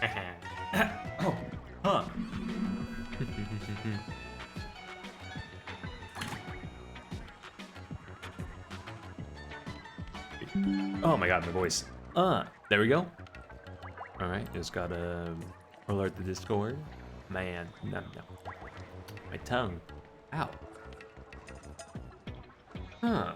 Oh, huh. Oh my god, my voice. There we go. All right, just gotta alert the Discord. Man, no. My tongue. Ow. Huh.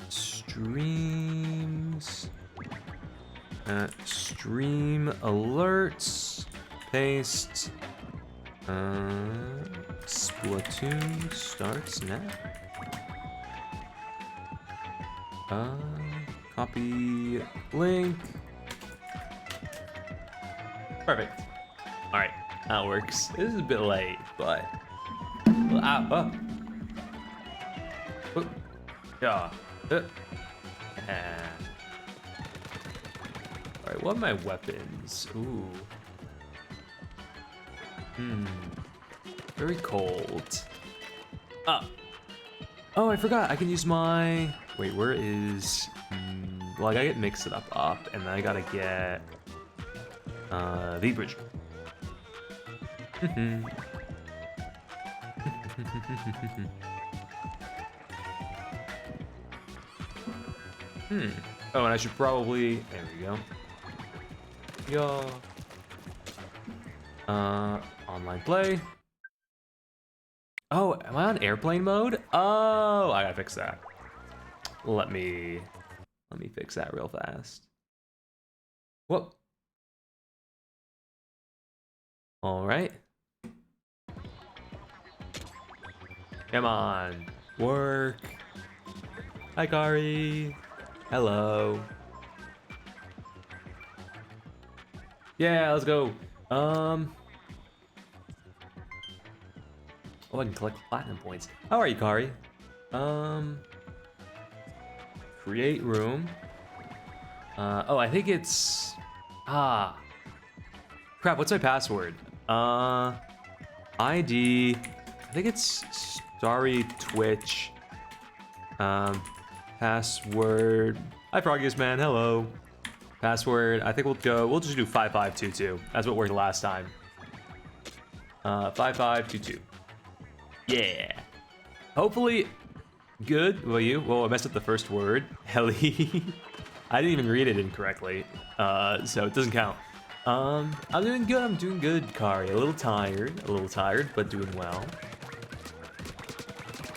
Streams. Stream alerts. Paste. Splatoon starts now. Copy link. Perfect. All right, that works. This is a bit late, but oh. Yeah. All right, what are my weapons? Ooh. Very cold. Oh, I forgot. I can use my. Wait, where is? Well, I gotta get Mix It Up, and then I gotta get the bridge. Oh, and I should probably. There we go. Online play. Oh, am I on airplane mode? Oh, I gotta fix that. Let me fix that real fast. Whoop. All right. Come on, work. Hi, Kari. Hello. Yeah, let's go. Oh, I can collect platinum points. How are you, Kari? Create room. Oh, I think it's... Crap, what's my password? ID... I think it's Starry Twitch. Password... Hi, Froggiest Man, hello. Password, I think we'll just do 5522. That's what worked last time. 5522. Yeah. Hopefully, good. Will you? Well, I messed up the first word. Heli. I didn't even read it incorrectly, so it doesn't count. I'm doing good. I'm doing good, Kari. A little tired, but doing well.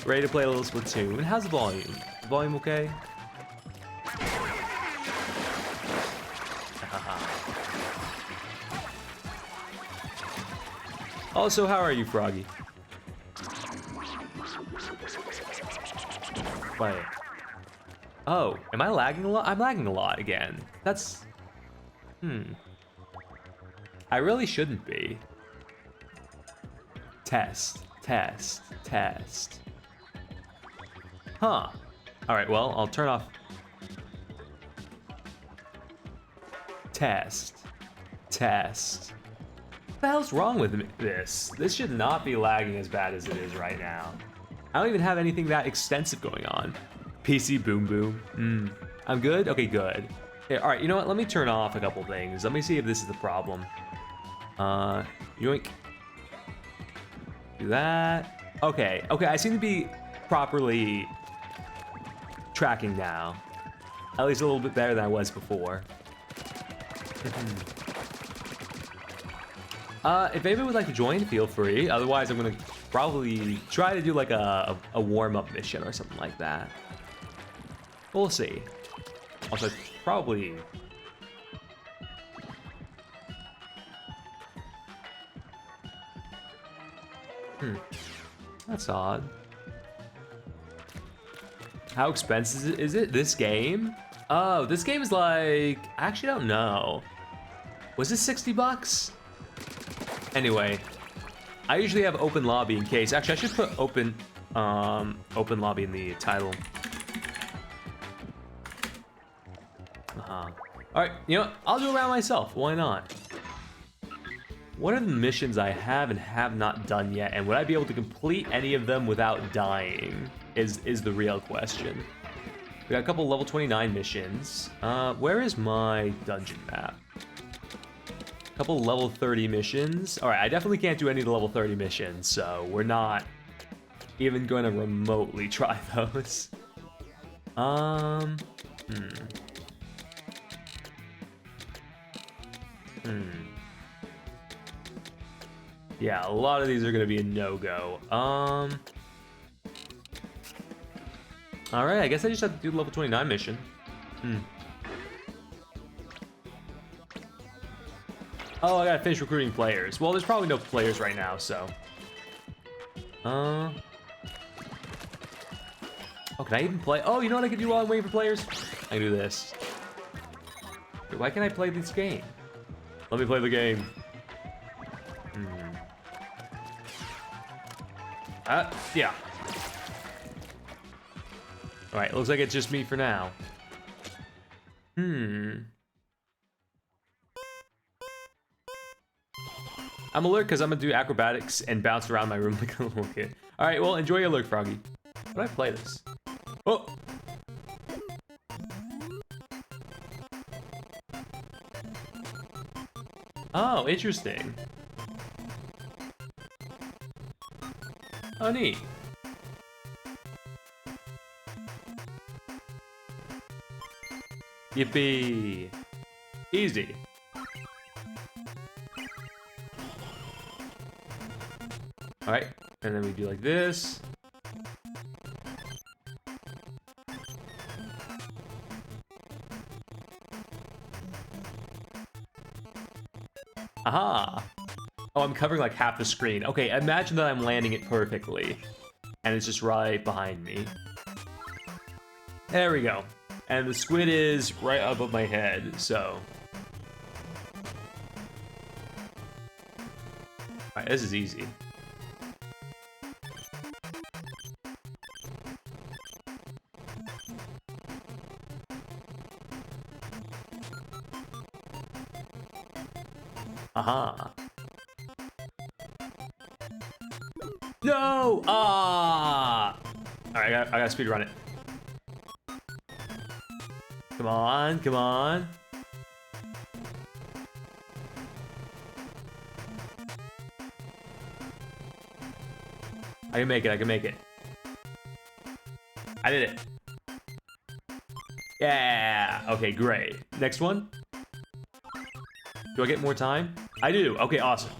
Ready to play a little Splatoon. How's the volume? Volume okay? Also, how are you, Froggy? Wait. Oh, am I lagging a lot? I'm lagging a lot again. That's... I really shouldn't be. Test. Huh. Alright, well, I'll turn off... Test. What the hell's wrong with this? This should not be lagging as bad as it is right now. I don't even have anything that extensive going on. PC boom boom. I'm good? Okay, good. Okay, all right, you know what? Let me turn off a couple things. Let me see if this is the problem. Yoink. Do that. Okay, I seem to be properly tracking now. At least a little bit better than I was before. If anybody would like to join, feel free. Otherwise, I'm gonna probably try to do like a warm-up mission or something like that. We'll see. Also, probably... That's odd. How expensive is it? This game? Oh, this game is like... I actually don't know. Was this 60 bucks? Anyway, I usually have open lobby in case. Actually, I should put open lobby in the title. All right, you know what? I'll do it around myself. Why not? What are the missions I have and have not done yet, and would I be able to complete any of them without dying? Is the real question. We got a couple level 29 missions. Where is my dungeon map? A couple level 30 missions. All right, I definitely can't do any of the level 30 missions, so we're not even going to remotely try those. Yeah, a lot of these are going to be a no-go. All right, I guess I just have to do the level 29 mission. Oh, I gotta finish recruiting players. Well, there's probably no players right now, so. Oh, can I even play? Oh, you know what I can do while I'm waiting for players? I can do this. Wait, why can't I play this game? Let me play the game. Yeah. Alright, looks like it's just me for now. I'm alert because I'm gonna do acrobatics and bounce around my room like a little kid. Alright, well, enjoy your alert, Froggy. How do I play this? Oh! Oh, interesting. Oh, neat. Yippee. Easy. Alright, and then we do like this. Aha! Oh, I'm covering like half the screen. Okay, imagine that I'm landing it perfectly. And it's just right behind me. There we go. And the squid is right above my head, so. Alright, this is easy. Aha. No! Ah! Alright, I gotta speedrun it. Come on, come on. I can make it, I can make it. I did it. Yeah, okay, great. Next one. Do I get more time? I do, okay, awesome.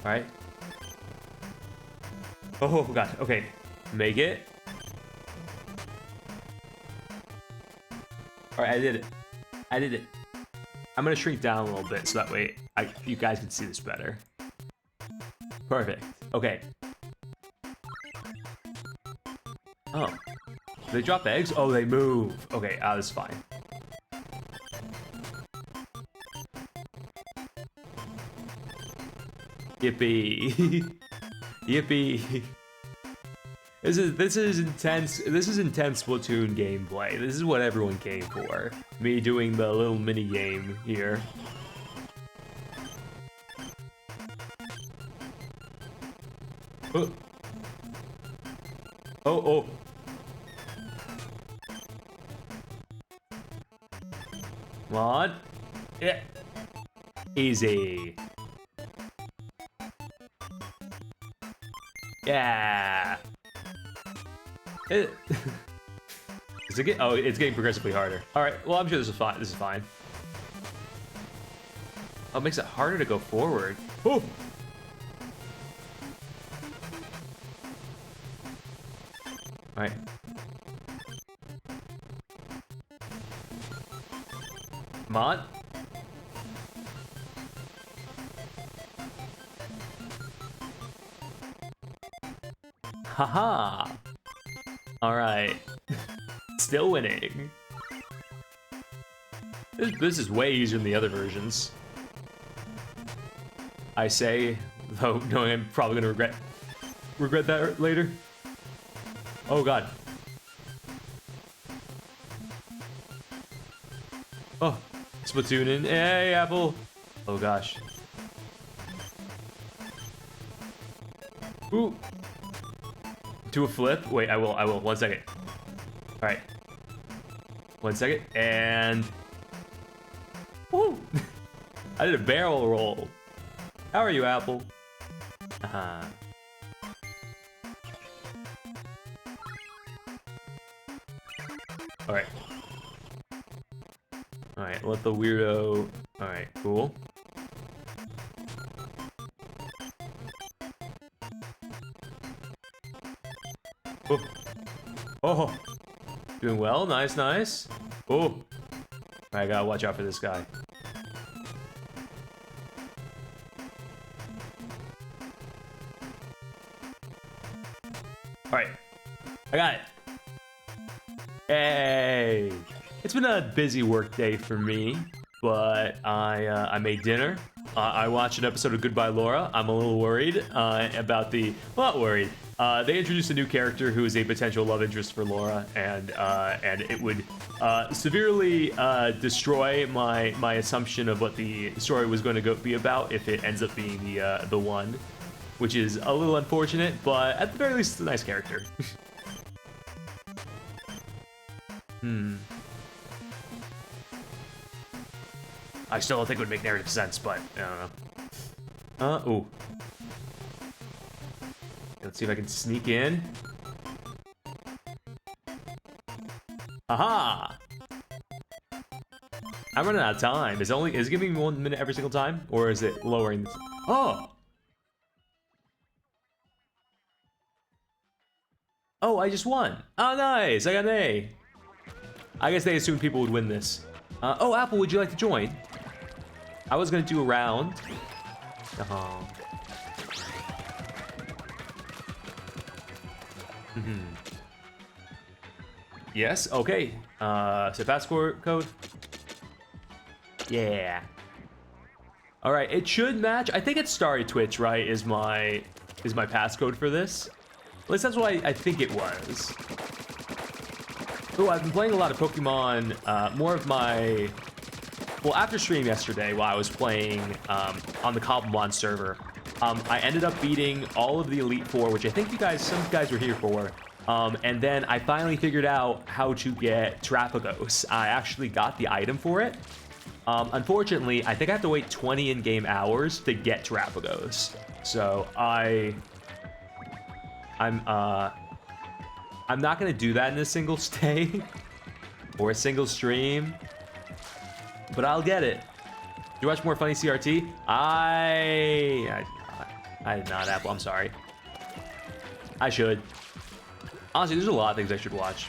All right. Oh god. Okay. Make it. All right. I did it. I did it. I'm gonna shrink down a little bit so that way you guys can see this better. Perfect. Okay. Oh. Do they drop eggs? Oh, they move. Okay. That's fine. Yippee. Yippee. This is intense. This is intense Splatoon gameplay. This is what everyone came for. Me doing the little mini game here. Oh. Oh. Come on. Yeah. Easy. Yeah. Is it get? Oh, it's getting progressively harder. All right. Well, I'm sure this is fine. This is fine. Oh, it makes it harder to go forward. Oh. All right. Come on. Haha. All right. Still winning. This is way easier than the other versions. I say, though knowing I'm probably gonna regret. regret that later. Oh god. Oh, Splatoon in. Hey, Apple. Oh gosh. Ooh. Do a flip. Wait, I will. 1 second. All right. 1 second. And. Woo! I did a barrel roll. How are you, Apple? Uh-huh. All right. All right, let the weirdo... All right, cool. Oh. Oh. Doing well, nice, nice. Oh. I gotta watch out for this guy. All right, I got it. Hey. It's been a busy work day for me, but I made dinner. I watched an episode of Goodbye Laura. I'm a little worried about the... Well, not worried. They introduced a new character who is a potential love interest for Laura, and it would severely destroy my assumption of what the story was going to be about if it ends up being the one, which is a little unfortunate, but at the very least, it's a nice character. I still don't think it would make narrative sense, but I don't know. Ooh. Let's see if I can sneak in. Aha! I'm running out of time. Is it giving me 1 minute every single time? Or is it lowering this? Oh! Oh, I just won. Oh, nice. I got an A. I guess they assumed people would win this. Oh, Apple, would you like to join? I was gonna do a round. Oh. Yes. Okay. So passport code. Yeah. All right. It should match. I think it's Starry Twitch, right? Is my passcode for this? At least that's what I think it was. Oh, I've been playing a lot of Pokemon. More of my... Well, after stream yesterday, while I was playing on the Cobblemon server, I ended up beating all of the Elite Four, which I think some guys were here for. And then I finally figured out how to get Terapagos. I actually got the item for it. Unfortunately, I think I have to wait 20 in-game hours to get Terapagos. So I'm not gonna do that in a single stay or a single stream. But I'll get it. You watch more funny CRT? I did not, Apple. I'm sorry. I should. Honestly, there's a lot of things I should watch.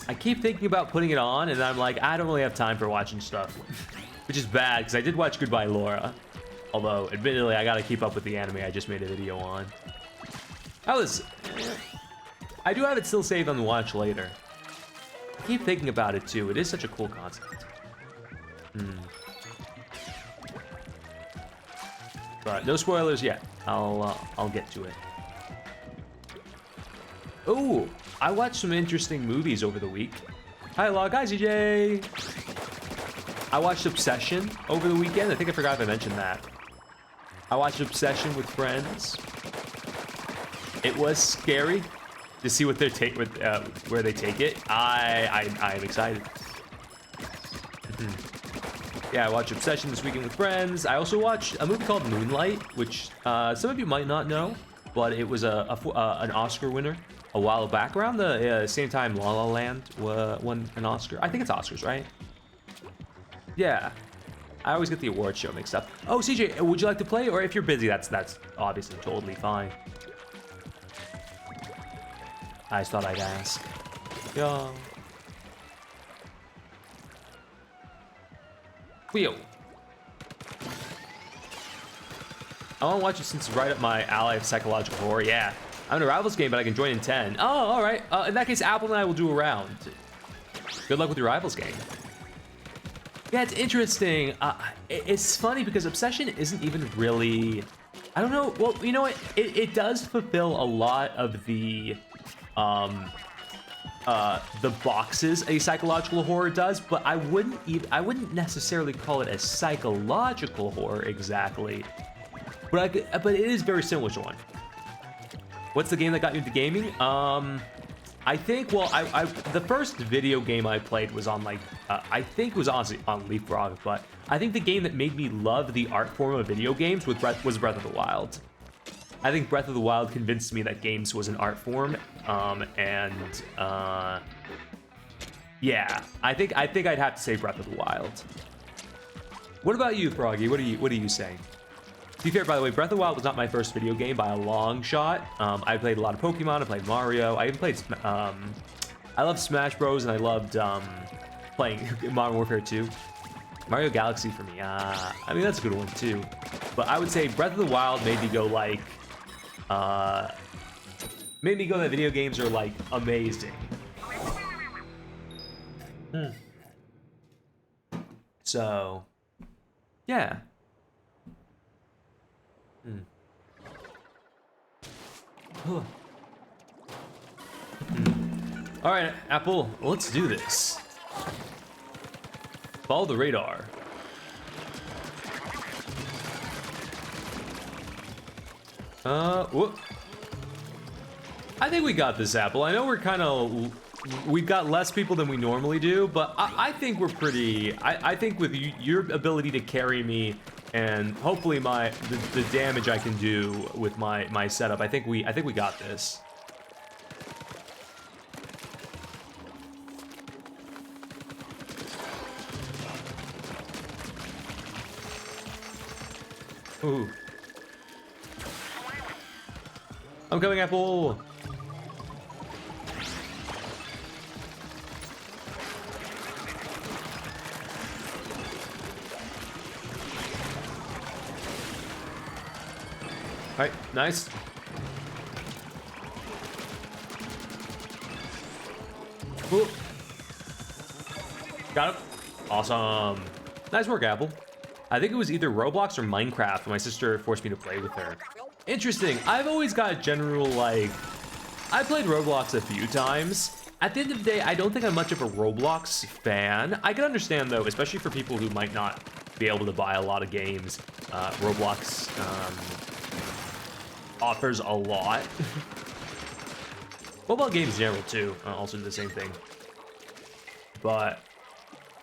I keep thinking about putting it on, and I'm like, I don't really have time for watching stuff. Which is bad, because I did watch Goodbye Laura. Although, admittedly, I gotta keep up with the anime I just made a video on. I do have it still saved on the watch later. I keep thinking about it too. It is such a cool concept. But no spoilers yet. I'll get to it. Oh, I watched some interesting movies over the week. Hi, Log. Hi, CJ. I watched Obsession over the weekend. I think I forgot if I mentioned that. I watched Obsession with friends. It was scary to see what where they take it. I am excited. Yeah, I watched Obsession this weekend with friends. I also watched a movie called Moonlight, which some of you might not know, but it was an Oscar winner a while back, around the same time La La Land won an Oscar. I think it's Oscars, right? Yeah. I always get the award show mixed up. Oh, CJ, would you like to play? Or if you're busy, that's obviously totally fine. I just thought I'd ask. Yo. Wheel. I want to watch it since it's right up my alley of psychological horror. Yeah. I'm in a Rivals game, but I can join in 10. Oh, all right. In that case, Apple and I will do a round. Good luck with your Rivals game. Yeah, it's interesting. It's funny because Obsession isn't even really I don't know. Well, you know what? It does fulfill a lot of the boxes a psychological horror does, but I wouldn't necessarily call it a psychological horror exactly. But it is very similar to one. What's the game that got you into gaming? I think, well, the first video game I played was on like, I think it was honestly on Leapfrog, but I think the game that made me love the art form of video games was Breath of the Wild. I think Breath of the Wild convinced me that games was an art form, yeah, I think I'd have to say Breath of the Wild. What about you, Froggy? What are you saying? To be fair, by the way, Breath of the Wild was not my first video game by a long shot. I played a lot of Pokemon, I played Mario, I even played, I loved Smash Bros, and I loved playing Modern Warfare 2. Mario Galaxy for me, I mean, that's a good one too. But I would say Breath of the Wild made me go like, that video games are like amazing. So, yeah. All right, Apple, let's do this. Follow the radar. Whoop. I think we got this, Apple. I know we've got less people than we normally do, but I think we're pretty, I think with your ability to carry me and hopefully the damage I can do with my setup, I think we got this. Ooh. I'm coming, Apple. All right, nice. Ooh. Got him. Awesome. Nice work, Apple. I think it was either Roblox or Minecraft when my sister forced me to play with her. Interesting. I've always got a general, like, I played Roblox a few times. At the end of the day, I don't think I'm much of a Roblox fan. I can understand, though, especially for people who might not be able to buy a lot of games. Roblox offers a lot. Mobile games in general, too, also do the same thing. But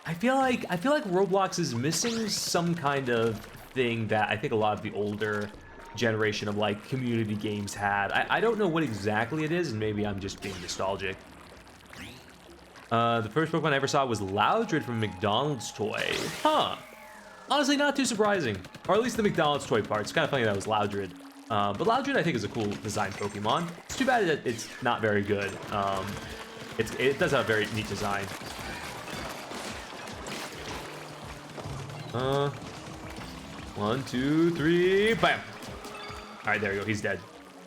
I feel like Roblox is missing some kind of thing that I think a lot of the older generation of like community games had. I don't know what exactly it is, and maybe I'm just being nostalgic. The first Pokemon I ever saw was Loudred from McDonald's toy. Huh. Honestly, not too surprising. Or at least the McDonald's toy part. It's kind of funny that it was Loudred. But Loudred I think is a cool design Pokemon. It's too bad that it's not very good. It does have a very neat design. 1, 2, 3, bam! Alright, there we go, he's dead.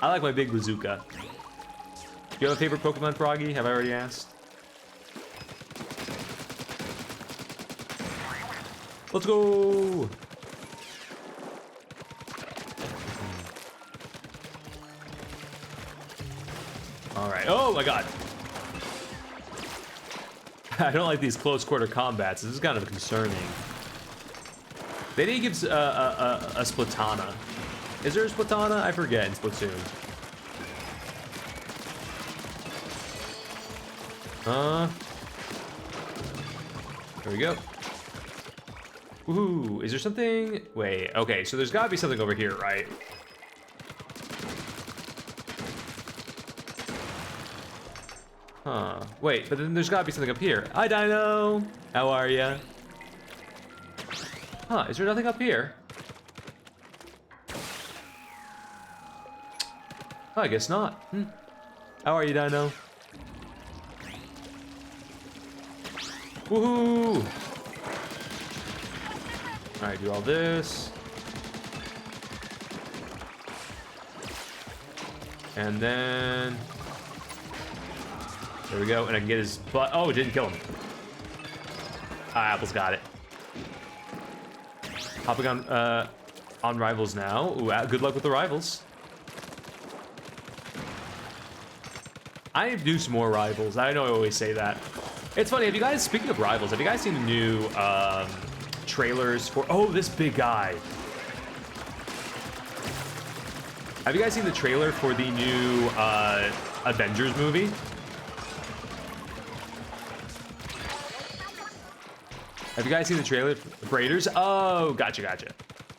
I like my big bazooka. Do you have a favorite Pokemon, Froggy? Have I already asked? Let's go! Alright, oh my god! I don't like these close quarter combats, this is kind of concerning. They didn't give a Splatana. Is there a Splatana? I forget in Splatoon. There we go. Woohoo! Is there something? Wait, okay, so there's gotta be something over here, right? Huh. Wait, but then there's gotta be something up here. Hi, Dino! How are ya? Huh, is there nothing up here? Oh, I guess not. How are you, Dino? Woohoo! Alright, do all this. And then... there we go, and I can get his butt. Oh, it didn't kill him. Ah, Apple's got it. Hopping on On Rivals now. Ooh, good luck with the Rivals. I need to do some more Rivals. I know I always say that. It's funny, have you guys, speaking of Rivals, have you guys seen the new trailers for, oh, this big guy. Have you guys seen the trailer for the new Avengers movie? Have you guys seen the trailer for Raiders? Oh, gotcha.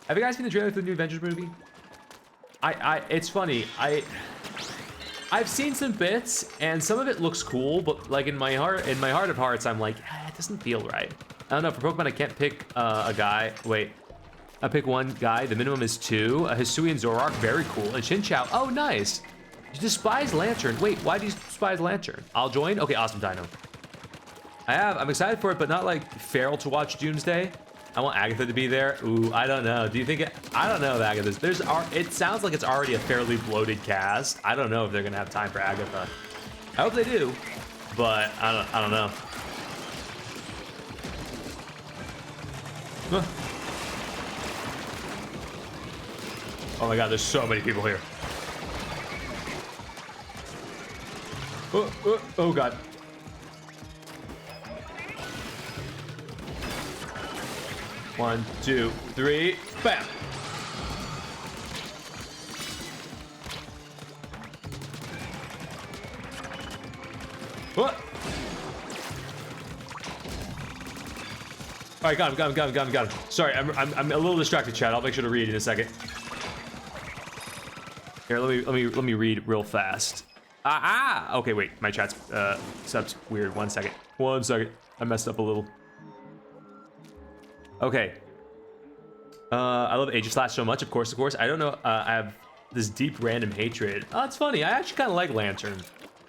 Have you guys seen the trailer for the new Avengers movie? It's funny. I've seen some bits, and some of it looks cool, but like in my heart of hearts, I'm like, it doesn't feel right. I don't know. For Pokemon, I can't pick a guy. Wait, I pick one guy. The minimum is 2. Hisuian Zoroark, very cool. And Chinchou, oh nice. You despise Lantern. Wait, why do you despise Lantern? I'll join. Okay, awesome, Dino. I'm excited for it, but not like feral to watch Doomsday. I want Agatha to be there. Ooh, I don't know. Do you think I don't know if Agatha's, it sounds like it's already a fairly bloated cast. I don't know if they're gonna have time for Agatha. I hope they do, but I don't know. Huh. Oh my god, there's so many people here. Oh god. One, two, three, bam! What? All right, got him. Sorry, I'm a little distracted, Chad. I'll make sure to read in a second. Here, let me read real fast. Okay, wait, my chat's sub's weird. 1 second. I messed up a little. Okay. I love Aegislash so much, of course. I don't know, I have this deep random hatred. Oh, it's funny. I actually kind of like Lantern.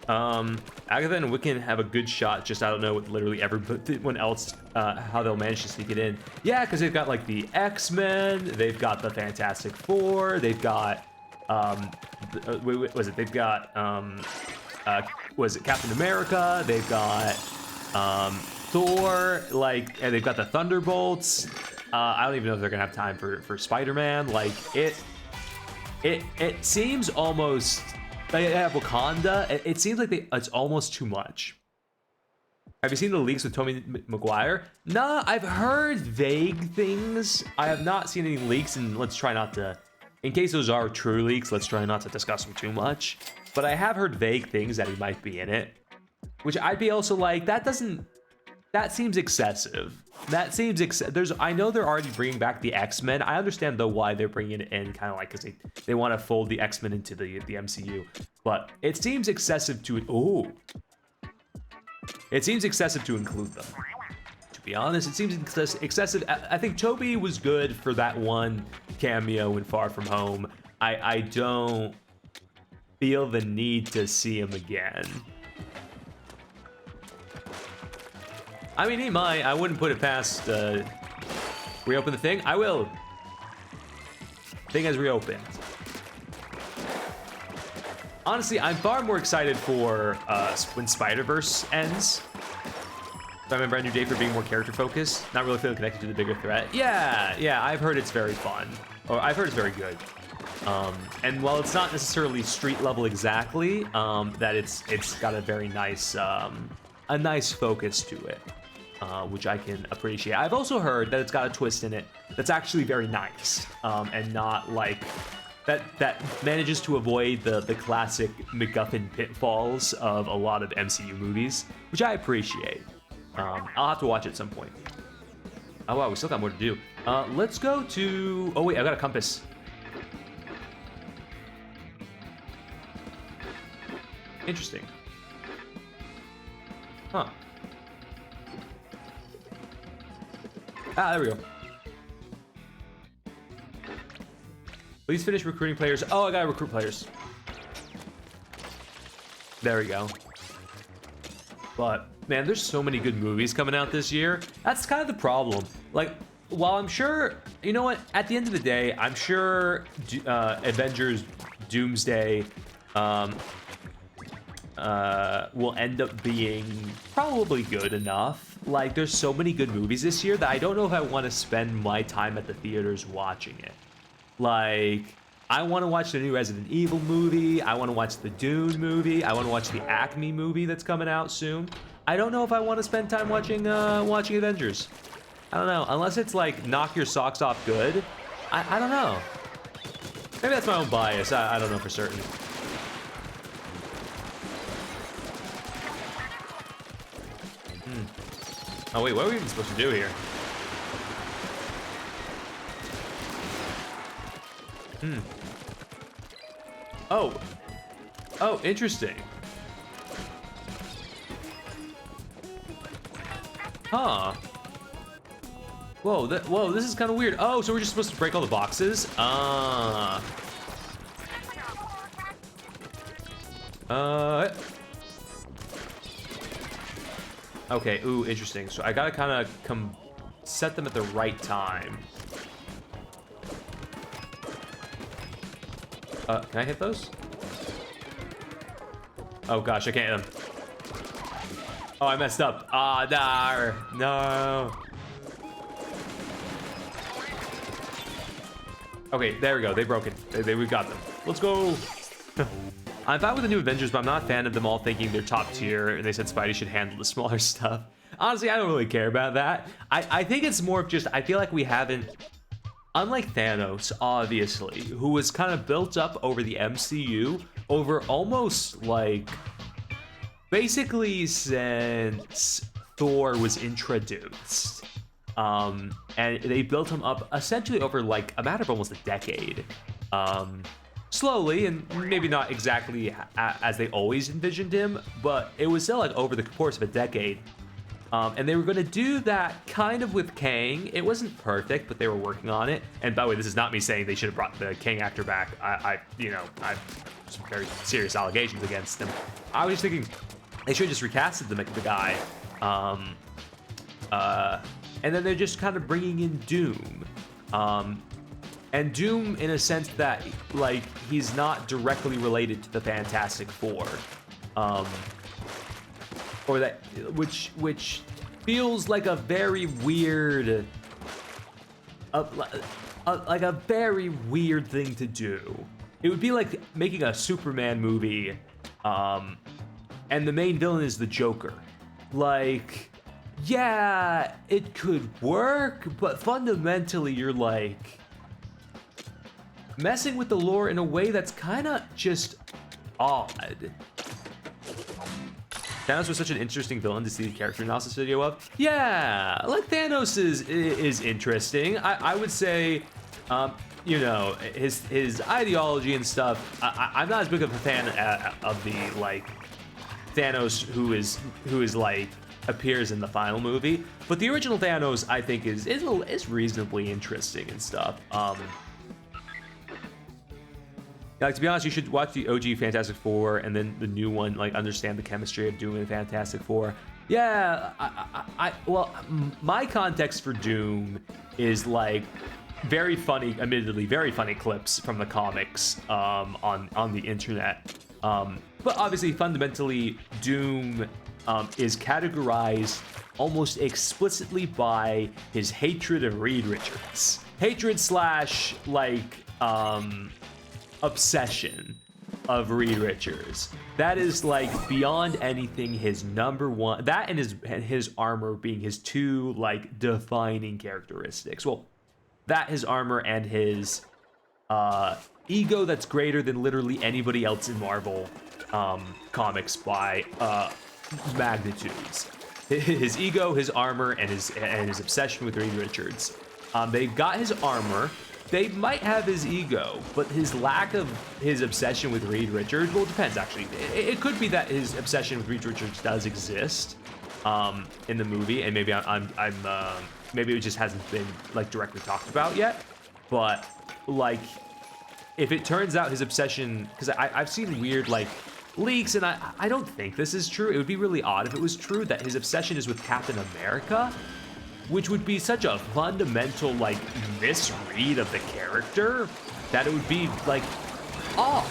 Agatha and Wiccan have a good shot, just I don't know with literally everyone else, how they'll manage to sneak it in. Yeah, because they've got like the X-Men, they've got the Fantastic Four, they've got, they've got, Captain America, they've got, Thor, like, and they've got the Thunderbolts. I don't even know if they're gonna have time for Spider-Man. Like, it seems almost, they have Wakanda. It seems like it's almost too much. Have you seen the leaks with Tobey Maguire? Nah, I've heard vague things. I have not seen any leaks, and let's try not to, in case those are true leaks, let's try not to discuss them too much. But I have heard vague things that he might be in it, which I'd be also like, that seems excessive. I know they're already bringing back the X-Men. I understand though why they're bringing it in, kind of like because they want to fold the X-Men into the MCU. But it seems excessive to it seems excessive to include them. To be honest, it seems excessive. I think Toby was good for that one cameo in Far From Home. I don't feel the need to see him again. I mean, he might. I wouldn't put it past, reopen the thing. I will. Thing has reopened. Honestly, I'm far more excited for when Spider-Verse ends. I'm a brand new day for being more character focused. Not really feeling connected to the bigger threat. Yeah, I've heard it's very fun. Or I've heard it's very good. And while it's not necessarily street level exactly, that it's got a very nice, a nice focus to it. Which I can appreciate. I've also heard that it's got a twist in it that's actually very nice, and not like that manages to avoid the classic MacGuffin pitfalls of a lot of MCU movies, which I appreciate. I'll have to watch it at some point. Oh wow, we still got more to do. Let's go to, oh wait, I got a compass. Interesting. Huh. There we go. Please finish recruiting players. Oh, I gotta recruit players. There we go. But, man, there's so many good movies coming out this year. That's kind of the problem. Like, while I'm sure, you know what? At the end of the day, I'm sure Avengers Doomsday will end up being probably good enough. Like, there's so many good movies this year that I don't know if I want to spend my time at the theaters watching it. Like, I want to watch the new Resident Evil movie. I want to watch the Dune movie. I want to watch the Acme movie that's coming out soon. I don't know if I want to spend time watching Avengers. I don't know. Unless it's like knock your socks off good. I don't know. Maybe that's my own bias. I don't know for certain. Oh wait, what are we even supposed to do here? Oh, interesting. Huh. Whoa, whoa, this is kind of weird. Oh, so we're just supposed to break all the boxes? Okay, ooh, interesting. So I gotta kind of set them at the right time. Can I hit those? Oh gosh, I can't hit them. Oh, I messed up. No. Okay, there we go. They broke it. We got them. Let's go. I'm fine with the new Avengers, but I'm not a fan of them all thinking they're top tier, and they said Spidey should handle the smaller stuff. Honestly, I don't really care about that. I think it's more of just, I feel like we haven't, unlike Thanos, obviously, who was kind of built up over the MCU, over almost like, basically since Thor was introduced. And they built him up essentially over like a matter of almost a decade. Slowly, and maybe not exactly as they always envisioned him, but it was still like over the course of a decade. And they were going to do that kind of with Kang. It wasn't perfect, but they were working on it. And by the way, this is not me saying they should have brought the Kang actor back. I have some very serious allegations against them. I was just thinking they should have just recasted the guy. And then they're just kind of bringing in Doom. And Doom, in a sense that, like, he's not directly related to the Fantastic Four. Or that, which feels like a very weird, like a very weird thing to do. It would be like making a Superman movie, and the main villain is the Joker. Like, yeah, it could work, but fundamentally you're like messing with the lore in a way that's kind of just odd. Thanos was such an interesting villain to see the character analysis video of. Yeah, like Thanos is interesting. I would say, you know, his ideology and stuff. I'm not as big of a fan of the like Thanos who is like appears in the final movie, but the original Thanos I think is reasonably interesting and stuff. Like, to be honest, you should watch the OG Fantastic Four and then the new one, like, understand the chemistry of Doom and Fantastic Four. Yeah, well, my context for Doom is, like, very funny, admittedly, very funny clips from the comics on the internet. But obviously, fundamentally, Doom is categorized almost explicitly by his hatred of Reed Richards. Hatred / like, obsession of Reed Richards. That is like beyond anything his number one, that and his armor being his two like defining characteristics. Well, that, his armor, and his ego that's greater than literally anybody else in Marvel comics by magnitudes. His ego, his armor, and his obsession with Reed Richards. They've got his armor. They might have his ego, but his lack of his obsession with Reed Richards, well, it depends, actually. It could be that his obsession with Reed Richards does exist in the movie, and maybe maybe it just hasn't been, like, directly talked about yet. But, like, if it turns out his obsession, because I've seen weird, like, leaks, and I don't think this is true. It would be really odd if it was true that his obsession is with Captain America, which would be such a fundamental, like, misread of the character that it would be, like, odd.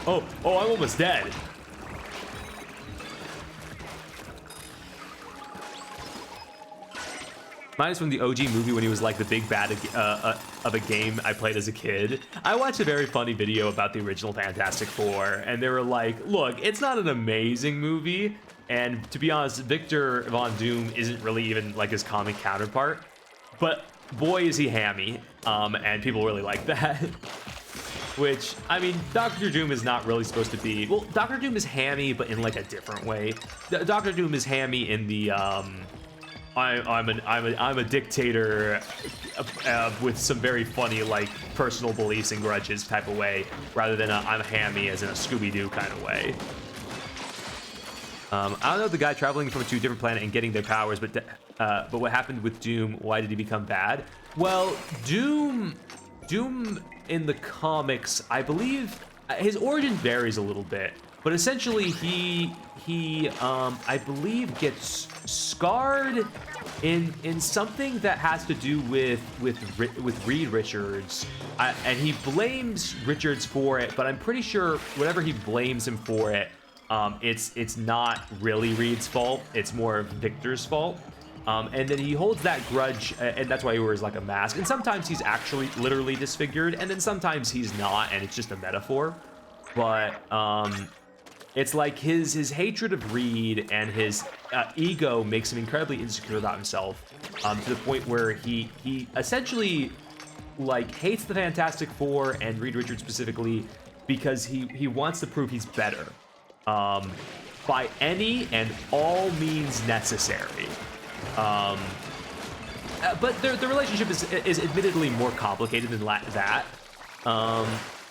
Oh, I'm almost dead. Minus from the OG movie when he was like the big bad of a game I played as a kid. I watched a very funny video about the original Fantastic Four, and they were like, look, it's not an amazing movie, and to be honest, Victor Von Doom isn't really even like his comic counterpart, but boy is he hammy, and people really like that. Which, I mean, Doctor Doom is not really supposed to be... Well, Doctor Doom is hammy, but in like a different way. Doctor Doom is hammy in the... I'm a dictator with some very funny like personal beliefs and grudges type of way, rather than I'm hammy as in a Scooby-Doo kind of way. I don't know the guy traveling from a different planet and getting their powers, but what happened with Doom? Why did he become bad? Well, Doom in the comics, I believe his origin varies a little bit. But essentially, he I believe gets scarred in something that has to do with Reed Richards, and he blames Richards for it. But I'm pretty sure whatever he blames him for it, it's not really Reed's fault. It's more Victor's fault. And then he holds that grudge, and that's why he wears like a mask. And sometimes he's actually literally disfigured, and then sometimes he's not, and it's just a metaphor. But it's like his hatred of Reed and his ego makes him incredibly insecure about himself, to the point where he essentially like hates the Fantastic Four and Reed Richards specifically because he wants to prove he's better by any and all means necessary. But the relationship is admittedly more complicated than that.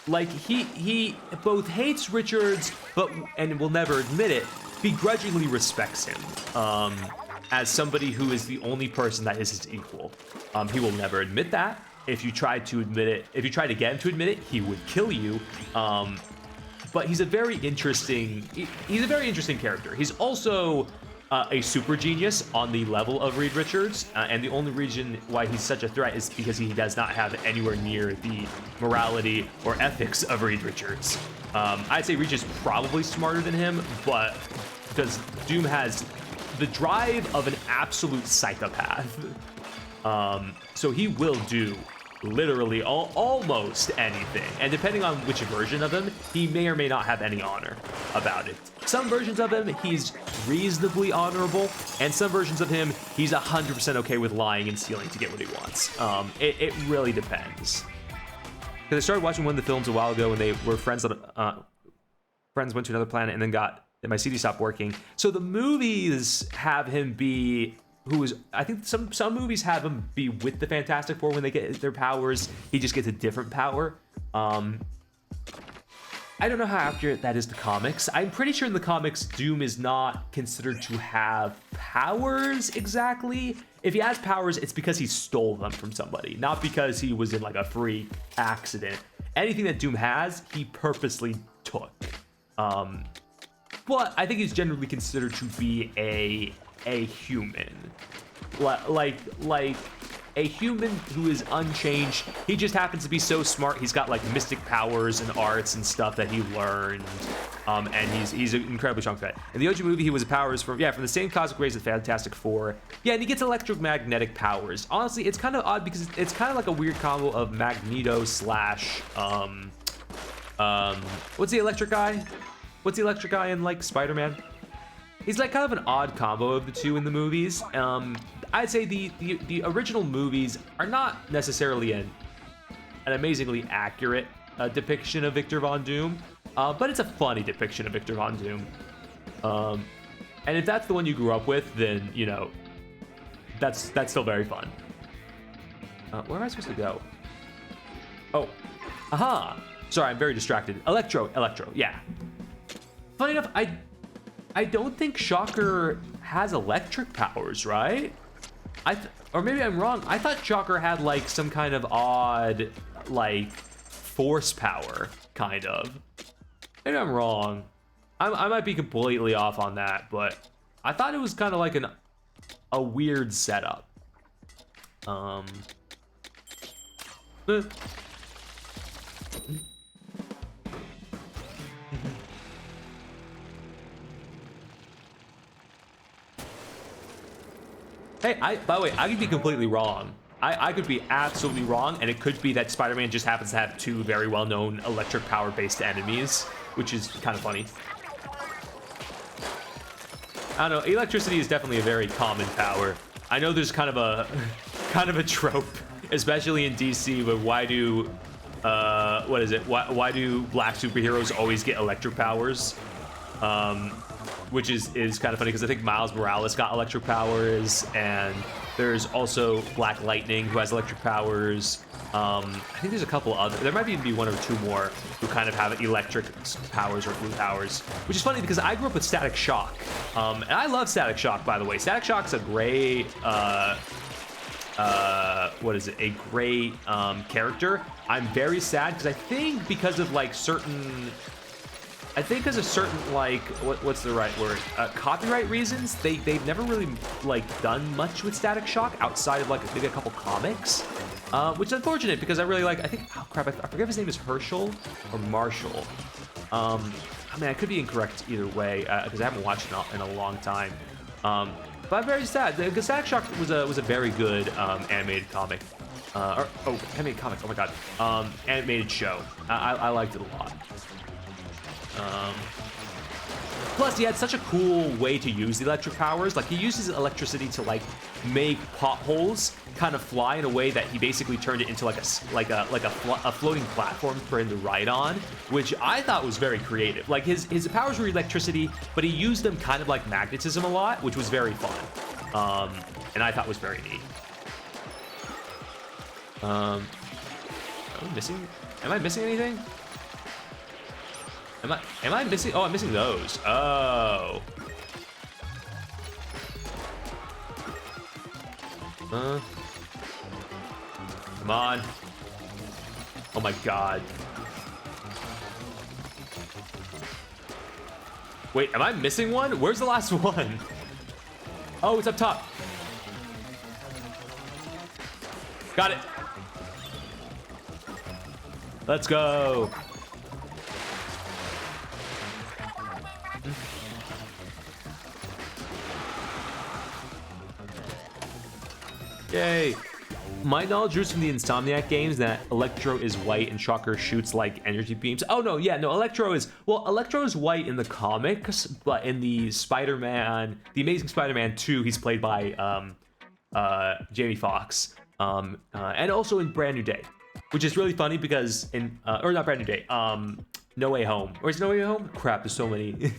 Like he both hates Richards, and will never admit it, begrudgingly respects him as somebody who is the only person that is his equal. He will never admit that. If you try to get him to admit it, he would kill you. But he's a very interesting character. He's also a super genius on the level of Reed Richards, and the only reason why he's such a threat is because he does not have anywhere near the morality or ethics of Reed Richards. I'd say Reed is probably smarter than him, but because Doom has the drive of an absolute psychopath, so he will do literally almost anything, and depending on which version of him, he may or may not have any honor about it. Some versions of him, he's reasonably honorable, and some versions of him, he's 100% okay with lying and stealing to get what he wants. It really depends. Because I started watching one of the films a while ago when they were friends went to another planet and then my CD stopped working. So the movies have him be I think some movies have him be with the Fantastic Four when they get their powers. He just gets a different power. I don't know how accurate that is to comics. I'm pretty sure in the comics, Doom is not considered to have powers exactly. If he has powers, it's because he stole them from somebody, not because he was in like a freak accident. Anything that Doom has, he purposely took. But I think he's generally considered to be a human, like a human who is unchanged. He just happens to be so smart. He's got like mystic powers and arts and stuff that he learned, and he's incredibly strong for that. In the OG movie, he was powers from the same cosmic rays as Fantastic Four. Yeah, and he gets electromagnetic powers. Honestly, it's kind of odd because it's kind of like a weird combo of Magneto slash what's the electric guy? What's the electric guy in like Spider-Man? He's like kind of an odd combo of the two in the movies. I'd say the original movies are not necessarily an amazingly accurate depiction of Victor Von Doom, but it's a funny depiction of Victor Von Doom. And if that's the one you grew up with, then you know that's still very fun. Where am I supposed to go? Oh, aha! Sorry, I'm very distracted. Electro, yeah. Funny enough, I don't think Shocker has electric powers, right? Or maybe I'm wrong. I thought Shocker had like some kind of odd, like, force power, kind of. Maybe I'm wrong. I might be completely off on that, but I thought it was kind of like a weird setup. Hey, by the way, I could be completely wrong. I could be absolutely wrong, and it could be that Spider-Man just happens to have two very well-known electric power-based enemies, which is kind of funny. I don't know. Electricity is definitely a very common power. I know there's kind of a trope, especially in DC, but why do what is it? Why do black superheroes always get electric powers? Which is kind of funny because I think Miles Morales got electric powers, and there's also Black Lightning who has electric powers. I think there's a couple other. There might even be one or two more who kind of have electric powers or blue powers, which is funny because I grew up with Static Shock, and I love Static Shock, by the way. Static Shock's a great what is it? A great character. I'm very sad because I think because of like certain. I think because of certain, like, what's the right word? Copyright reasons, they've never really, like, done much with Static Shock outside of, like, maybe a couple comics, which is unfortunate because I really like, I think, oh crap, I forget if his name is Herschel or Marshall. I mean, I could be incorrect either way because I haven't watched it in a long time. But I'm very sad because Static Shock was a very good animated comic. Animated comics, oh my god. Animated show. I liked it a lot. Plus, he had such a cool way to use the electric powers. Like, he uses electricity to, like, make potholes kind of fly in a way that he basically turned it into, like, a floating platform for him to ride on, which I thought was very creative. Like, his powers were electricity, but he used them kind of like magnetism a lot, which was very fun. And I thought was very neat. Am I missing anything? Am I missing? Oh, I'm missing those. Oh. Come on. Oh my god. Wait, am I missing one? Where's the last one? Oh, it's up top. Got it. Let's go. Yay. My knowledge roots from the Insomniac games that Electro is white and Shocker shoots like energy beams. Oh no, yeah, no, Electro is white in the comics, but in the Spider-Man, the Amazing Spider-Man 2, he's played by Jamie Foxx. And also in Brand New Day, which is really funny because in or not Brand New Day, No Way Home. Or is it No Way Home? Crap, there's so many.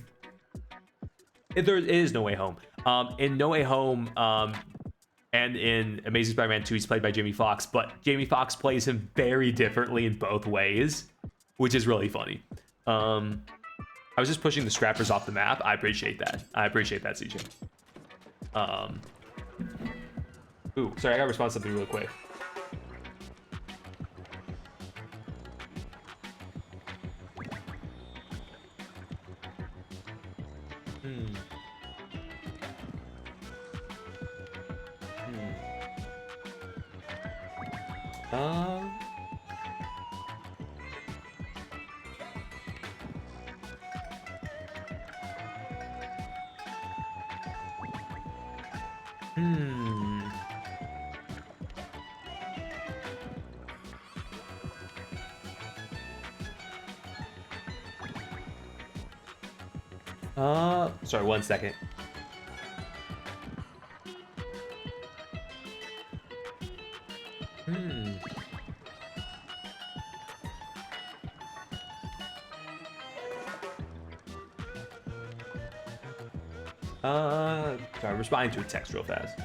It is No Way Home. In No Way Home, and in Amazing Spider-Man 2, he's played by Jamie Foxx, but Jamie Foxx plays him very differently in both ways, which is really funny. I was just pushing the scrappers off the map. I appreciate that. I appreciate that, CJ. Ooh, sorry, I gotta respond to something real quick. Sorry, 1 second. Sorry, I'm responding to a text real fast.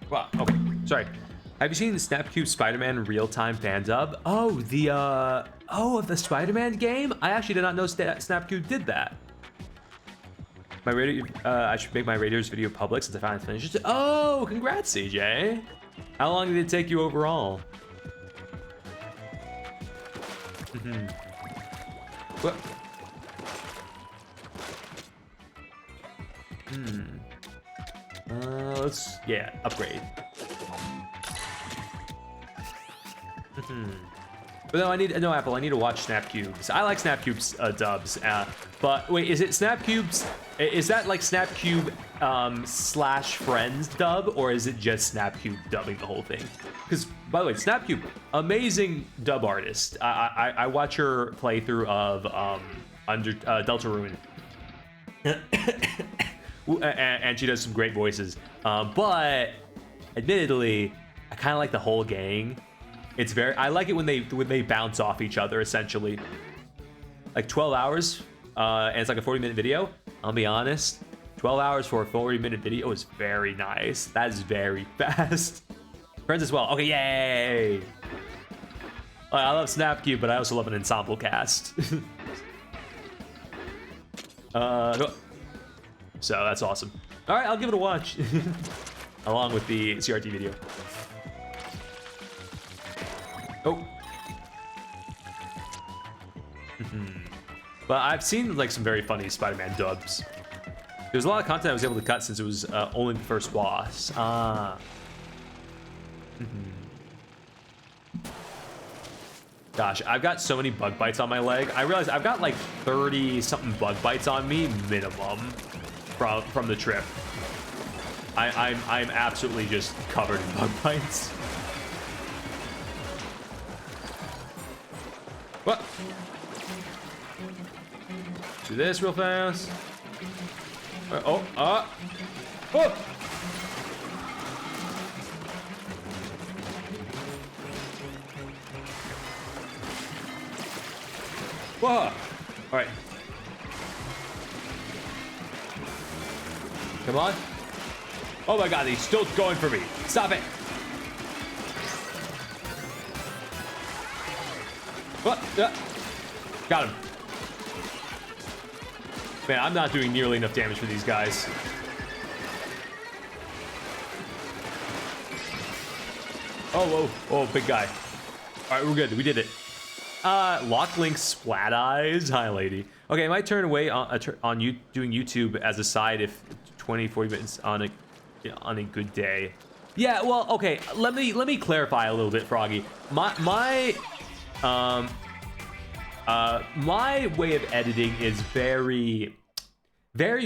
Wow, okay, sorry. Have you seen the Snapcube Spider-Man real-time fan dub? Oh, of the Spider-Man game? I actually did not know Snapcube did that. My radio, I should make my Raiders video public since I finally finished it. Oh, congrats, CJ. How long did it take you overall? What? Let's, yeah, upgrade. But no, no, Apple, I need to watch Snap Cubes. I like Snap Cubes dubs. But wait, is it Snap Cubes? Is that like Snap Cube slash Friends dub, or is it just Snap Cube dubbing the whole thing? Because, by the way, Snap Cube, amazing dub artist. I watch her playthrough of Deltarune. And she does some great voices. But admittedly, I kind of like the whole gang. It's very, I like it when they bounce off each other, essentially. Like 12 hours, and it's like a 40-minute video. I'll be honest, 12 hours for a 40-minute video is very nice. That is very fast. Friends as well. Okay, yay! I love Snapcube, but I also love an ensemble cast. So that's awesome. All right, I'll give it a watch, along with the CRT video. Oh. But I've seen like some very funny Spider-Man dubs. There's a lot of content I was able to cut since it was only the first boss. Gosh, I've got so many bug bites on my leg. I realize I've got like 30-something bug bites on me minimum from the trip. I'm absolutely just covered in bug bites. What? Do this real fast. Oh. Whoa! All right. Come on. Oh my God, he's still going for me. Stop it. What? Got him. Man, I'm not doing nearly enough damage for these guys. Oh, whoa. Oh, big guy. All right, we're good. We did it. Locklink Splat Eyes. Hi, lady. Okay, I might turn away on you doing YouTube as a side if 20-40 minutes on a good day. Yeah, well, okay. Let me clarify a little bit, Froggy. My way of editing is very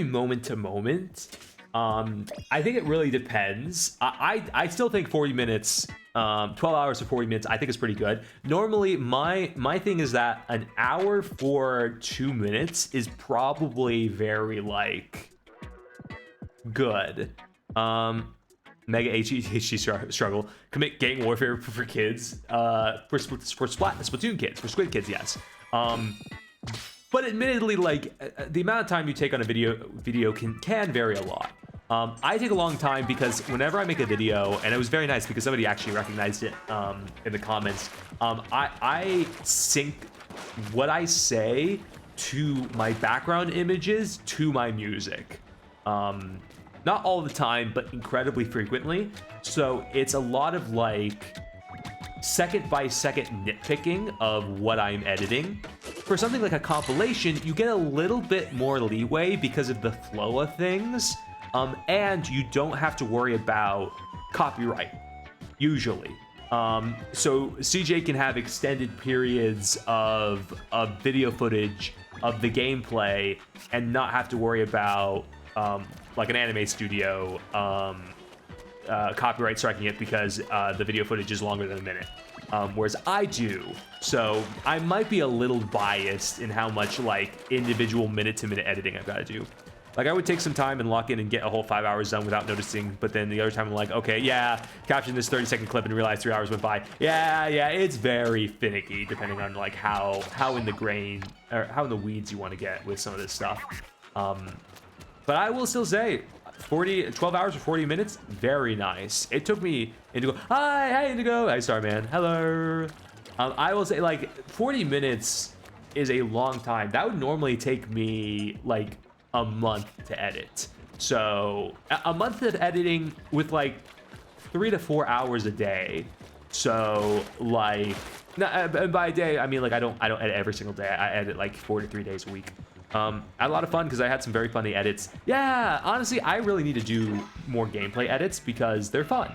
moment to moment. I think it really depends. I still think 40 minutes, 12 hours to 40 minutes, I think is pretty good. Normally, my thing is that an hour for 2 minutes is probably very, like, good. Mega HE struggle. Commit gang warfare for kids. For Splatoon kids. For Squid Kids, yes. But admittedly, like, the amount of time you take on a video can vary a lot. I take a long time because whenever I make a video, and it was very nice because somebody actually recognized it in the comments, I sync what I say to my background images to my music. Not all the time, but incredibly frequently. So it's a lot of like second by second nitpicking of what I'm editing. For something like a compilation, you get a little bit more leeway because of the flow of things. And you don't have to worry about copyright, usually. So CJ can have extended periods of video footage of the gameplay and not have to worry about like an anime studio copyright striking it because the video footage is longer than a minute. Whereas I do. So I might be a little biased in how much like individual minute-to-minute editing I've got to do. Like, I would take some time and lock in and get a whole 5 hours done without noticing, but then the other time I'm like, okay, yeah, capturing this 30-second clip and realize 3 hours went by. Yeah, it's very finicky depending on like how in the grain or how in the weeds you want to get with some of this stuff. But I will still say 12 hours or 40 minutes, very nice. It took me Indigo. Hi Indigo. Hi Starman. Hello. I will say like 40 minutes is a long time. That would normally take me like a month to edit. So a month of editing with like 3 to 4 hours a day. So like, and by a day I mean like I don't edit every single day. I edit like 4 to 3 days a week. I had a lot of fun because I had some very funny edits. Yeah, honestly, I really need to do more gameplay edits because they're fun.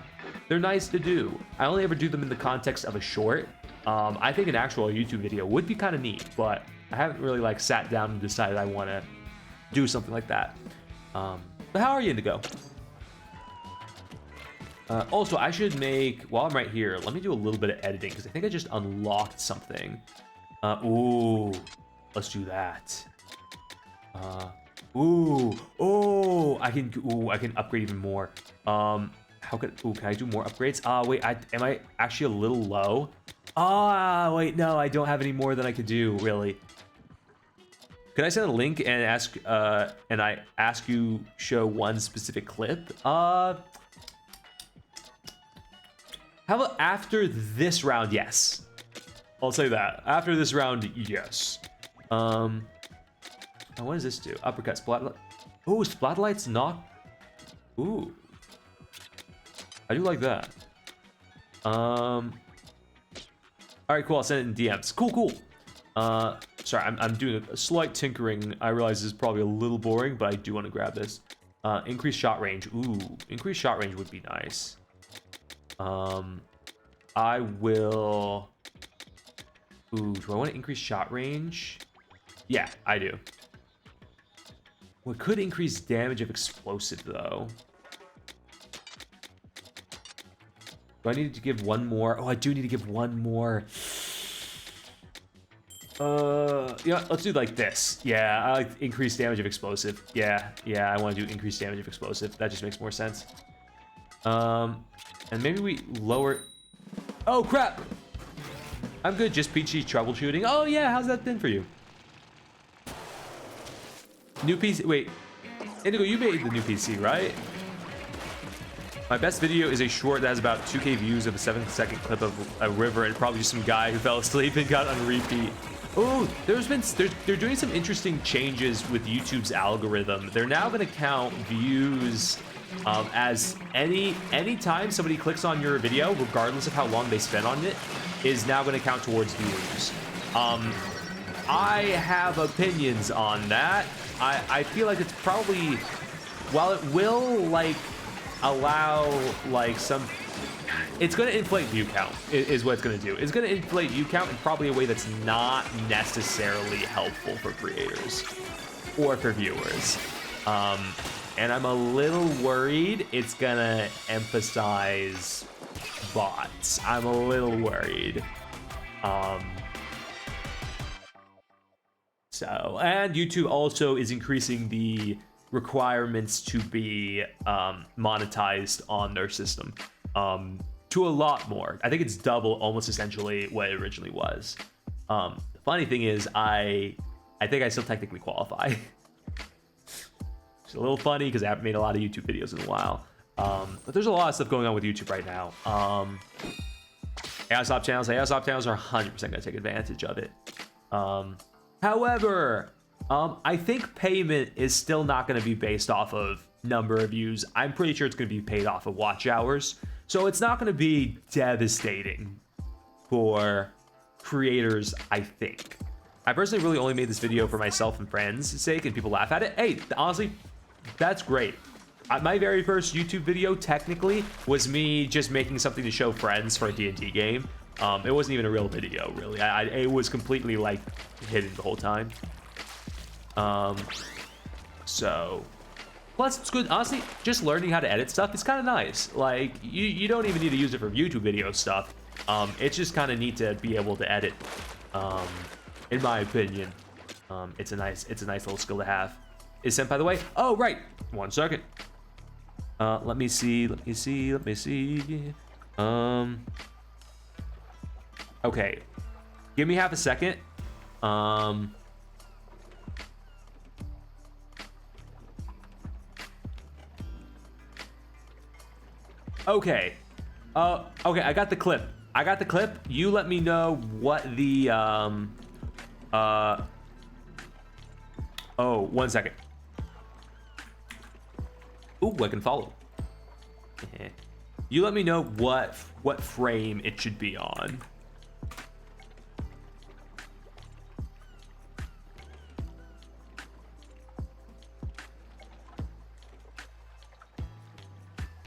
They're nice to do. I only ever do them in the context of a short. I think an actual YouTube video would be kind of neat, but I haven't really like sat down and decided I want to do something like that. But how are you, Indigo? Also, I should make, while I'm right here, let me do a little bit of editing because I think I just unlocked something. Ooh, let's do that. I can upgrade even more. Can I do more upgrades? Wait, am I actually a little low? Wait, no, I don't have any more than I could do, really. Could I send a link and ask you show one specific clip? How about after this round? Yes, I'll say that. After this round, yes. Now what does this do? Uppercut, splatlight. Oh, splatlight's not. Ooh, I do like that. All right, cool. I'll send it in DMs. Cool. Sorry, I'm doing a slight tinkering. I realize this is probably a little boring, but I do want to grab this. Increased shot range. Ooh, increased shot range would be nice. I will. Ooh, do I want to increase shot range? Yeah, I do. Well, it could increase damage of explosive, though. Do I need to give one more? Oh, I do need to give one more. Yeah, let's do like this. Yeah, I like increased damage of explosive. Yeah, I want to do increased damage of explosive. That just makes more sense. And maybe we lower. Oh crap! I'm good. Just peachy troubleshooting. Oh yeah, how's that been for you? New PC. Wait, Indigo, you made the new PC, right? My best video is a short that has about 2K views of a 7-second clip of a river and probably just some guy who fell asleep and got on repeat. Oh, they're doing some interesting changes with YouTube's algorithm. They're now going to count views as any time somebody clicks on your video, regardless of how long they spend on it, is now going to count towards views. I have opinions on that. I feel like it's probably, while it will like allow like some, it's going to inflate view count is what it's going to do. It's going to inflate view count in probably a way that's not necessarily helpful for creators or for viewers. And I'm a little worried it's going to emphasize bots. I'm a little worried. So, and YouTube also is increasing the requirements to be monetized on their system to a lot more. I think it's double, almost essentially what it originally was. The funny thing is, I think I still technically qualify. It's a little funny because I haven't made a lot of YouTube videos in a while. But there's a lot of stuff going on with YouTube right now. ASOP channels are 100% going to take advantage of it. However, I think payment is still not going to be based off of number of views. I'm pretty sure it's going to be paid off of watch hours. So it's not going to be devastating for creators, I think. I personally really only made this video for myself and friends' sake, and people laugh at it. Hey, honestly, that's great. My very first YouTube video, technically, was me just making something to show friends for a D&D game. It wasn't even a real video, really. It was completely, like, hidden the whole time. So... Plus, it's good. Honestly, just learning how to edit stuff is kind of nice. Like, you don't even need to use it for YouTube video stuff. It's just kind of neat to be able to edit. In my opinion, it's a nice little skill to have. Is Senpai the way? Oh, right. 1 second. Let me see. Okay. Give me half a second. Okay. Okay, I got the clip. You let me know what the, oh, 1 second. Ooh, I can follow. You let me know what frame it should be on.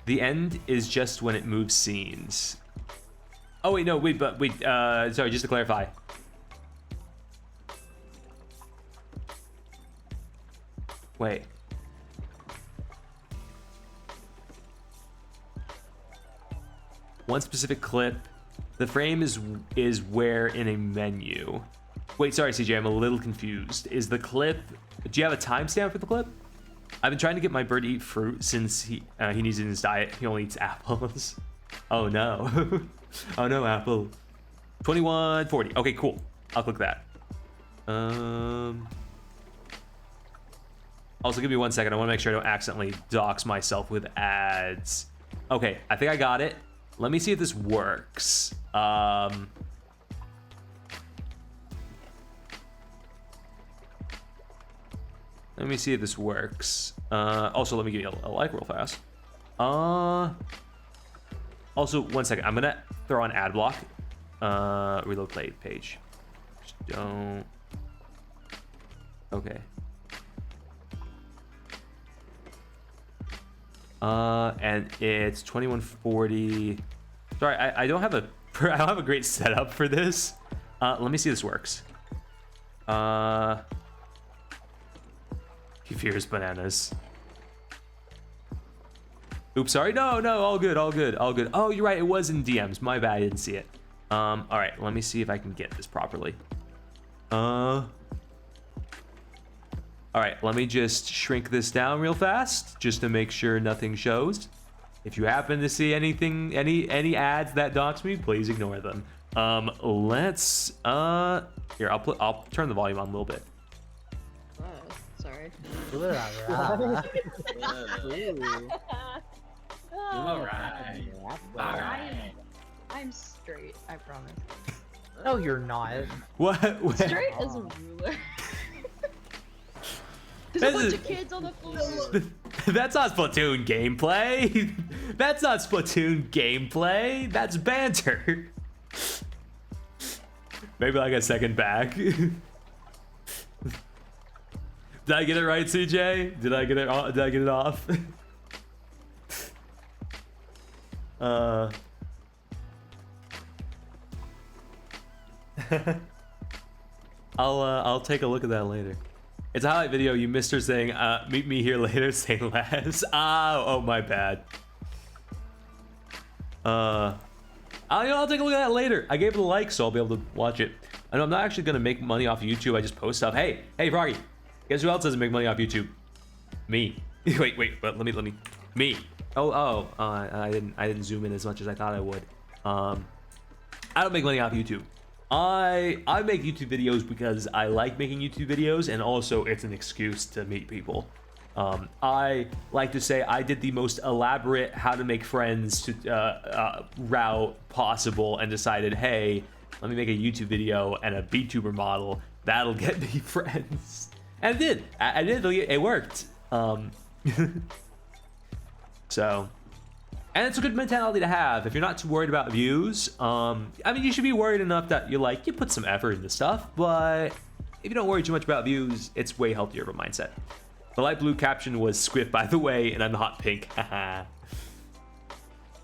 The end is just when it moves scenes. Oh wait, no, wait, sorry, just to clarify. Wait. One specific clip. The frame is where in a menu. Wait, sorry, CJ, I'm a little confused. Is the clip? Do you have a timestamp for the clip? I've been trying to get my bird to eat fruit since he needs it in his diet. He only eats apples. Oh no. Oh no, apple. 2140. Okay, cool. I'll click that. Also, give me 1 second. I want to make sure I don't accidentally dox myself with ads. Okay, I think I got it. Let me see if this works. Let me see if this works. Also, let me give you a like real fast. Also, 1 second. I'm gonna throw on ad block. Reload page. Just don't. Okay. And it's 2140. Sorry, I don't have a I don't have a great setup for this. Let me see if this works. He fears bananas. Oops, sorry. No, all good. Oh, you're right. It was in DMs. My bad. I didn't see it. All right. Let me see if I can get this properly. All right. Let me just shrink this down real fast, just to make sure nothing shows. If you happen to see anything, any ads that dox me, please ignore them. Let's here. I'll turn the volume on a little bit. Sorry. Alright. I'm straight, I promise. No, you're not. What? Straight as a ruler. There's a bunch of kids on the floor. That's not Splatoon gameplay. That's not Splatoon gameplay. That's banter. Maybe like a second back. Did I get it right, CJ? Did I get it off? I'll take a look at that later. It's a highlight video. You missed her saying, meet me here later, saying less. Oh, my bad. I'll take a look at that later. I gave it a like, so I'll be able to watch it. I know I'm not actually gonna make money off of YouTube. I just post stuff. Hey, Froggy. Guess who else doesn't make money off YouTube? Me. wait, but let me. Me. I didn't zoom in as much as I thought I would. I don't make money off YouTube. I make YouTube videos because I like making YouTube videos, and also it's an excuse to meet people. I like to say I did the most elaborate how to make friends to route possible, and decided, hey, let me make a YouTube video and a VTuber model that'll get me friends. And it did. I did. It worked. So, and it's a good mentality to have if you're not too worried about views. I mean, you should be worried enough that you put some effort into stuff, but if you don't worry too much about views, it's way healthier of a mindset. The light blue caption was Squiff, by the way, and I'm the hot pink.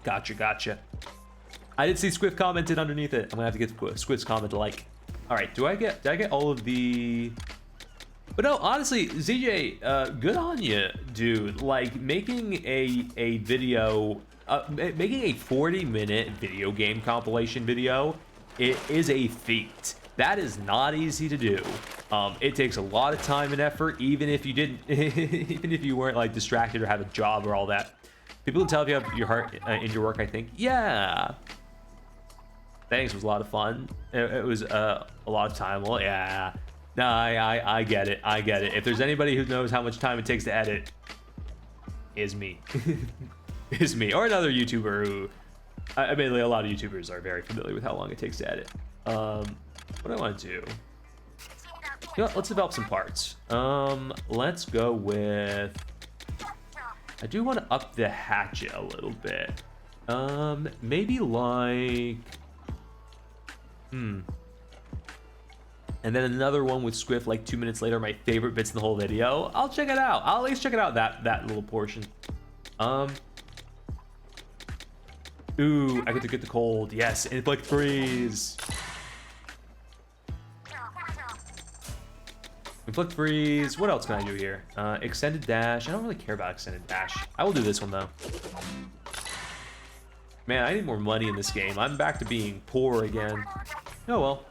Gotcha. I did see Squiff commented underneath it. I'm gonna have to get Squiff's comment a like. All right, did I get all of the? But no, honestly, ZJ, good on you, dude. Like making a video, making a 40-minute video game compilation video, it is a feat. That is not easy to do. It takes a lot of time and effort, even if you didn't, even if you weren't like distracted or have a job or all that. People can tell if you have your heart in your work, I think. Yeah. Thanks, it was a lot of fun. It was a lot of time. Well, yeah. No, I get it. I get it. If there's anybody who knows how much time it takes to edit, is me. Is me. Or another YouTuber who, admittedly, a lot of YouTubers are very familiar with how long it takes to edit. What do I want to do? You know what, let's develop some parts. Let's go with... I do want to up the hatchet a little bit. Maybe like... And then another one with Squift like 2 minutes later, my favorite bits in the whole video. I'll check it out. I'll at least check it out, that little portion. Ooh, I get to get the cold. Yes, Inflict Freeze. Inflict Freeze. What else can I do here? Extended Dash. I don't really care about Extended Dash. I will do this one, though. Man, I need more money in this game. I'm back to being poor again. Oh, well.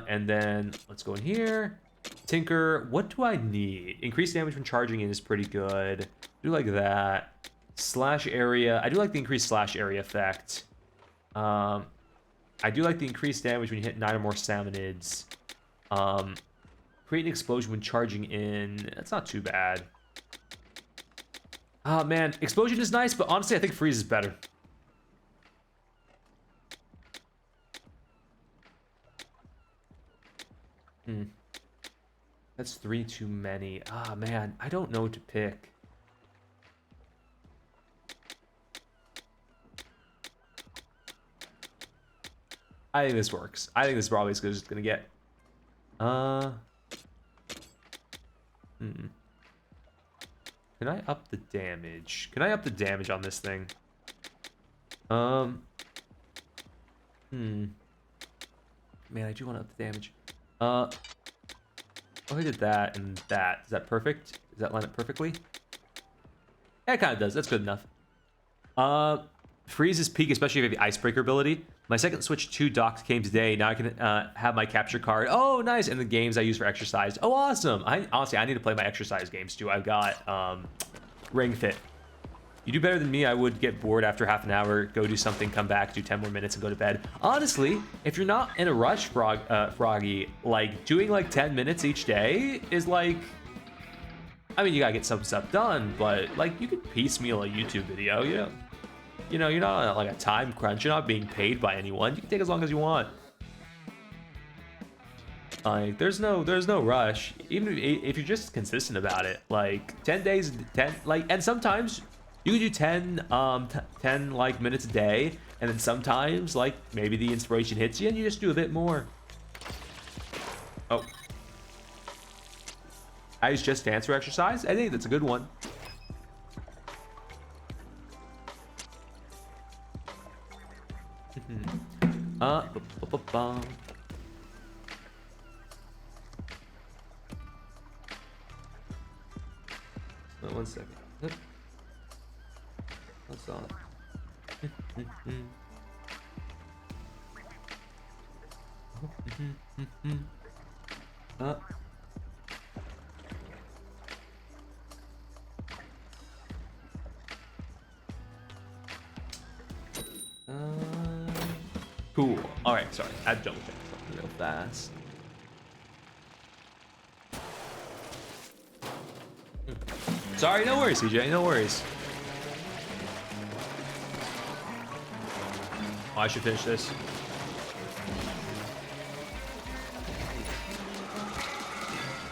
And then let's go in here. Tinker. What do I need? Increased damage when charging in is pretty good. Do like that. Slash area. I do like the increased slash area effect. I do like the increased damage when you hit 9 or more Salmonids. Create an explosion when charging in. That's not too bad. Oh, man. Explosion is nice, but honestly, I think freeze is better. That's 3 too many. Ah, man. I don't know what to pick. I think this works. I think this is probably as good as it's gonna get. Can I up the damage? Can I up the damage on this thing? Man, I do want to up the damage. Oh, I did that and that. Is that perfect? Does that line up perfectly? Yeah, it kind of does. That's good enough. Freeze is peak, especially if you have the Icebreaker ability. My second Switch 2 dock came today. Now I can have my capture card. Oh, nice. And the games I use for exercise. Oh, awesome. Honestly, I need to play my exercise games too. I've got Ring Fit. You do better than me. I would get bored after half an hour, go do something, come back, do 10 more minutes, and go to bed. Honestly, if you're not in a rush, Froggy, like doing like 10 minutes each day is like, I mean, you gotta get some stuff done, but like you could piecemeal a YouTube video, you know, you're not on like a time crunch. You're not being paid by anyone. You can take as long as you want. Like, there's no rush. Even if you're just consistent about it, like 10 days, 10 like, and sometimes you can do 10 like minutes a day, and then sometimes like maybe the inspiration hits you and you just do a bit more. Oh, I use Just Dance for exercise. I think that's a good one. Wait 1 second. That's on. Cool. All right, sorry. I had to double check something real fast. Sorry, no worries, CJ. No worries. Oh, I should finish this.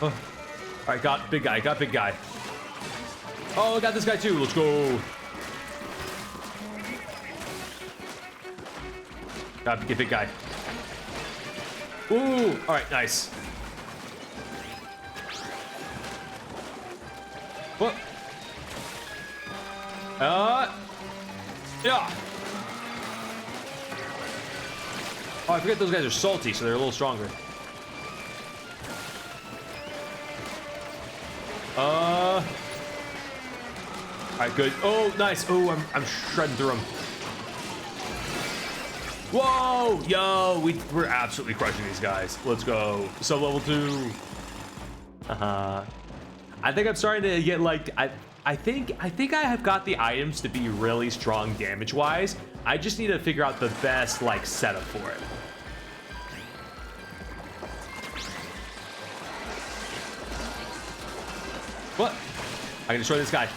Oh. All right, got big guy. Got big guy. Oh, got this guy too. Let's go. Get big guy. Ooh, all right, nice. What? Yeah. Oh, I forget those guys are salty, so they're a little stronger. All right, good. Oh, nice. Oh, I'm shredding through them. Whoa, yo, we're absolutely crushing these guys. Let's go. So level 2. I think I'm starting to get like I think I have got the items to be really strong damage wise. I just need to figure out the best like setup for it. What? I can destroy this guy.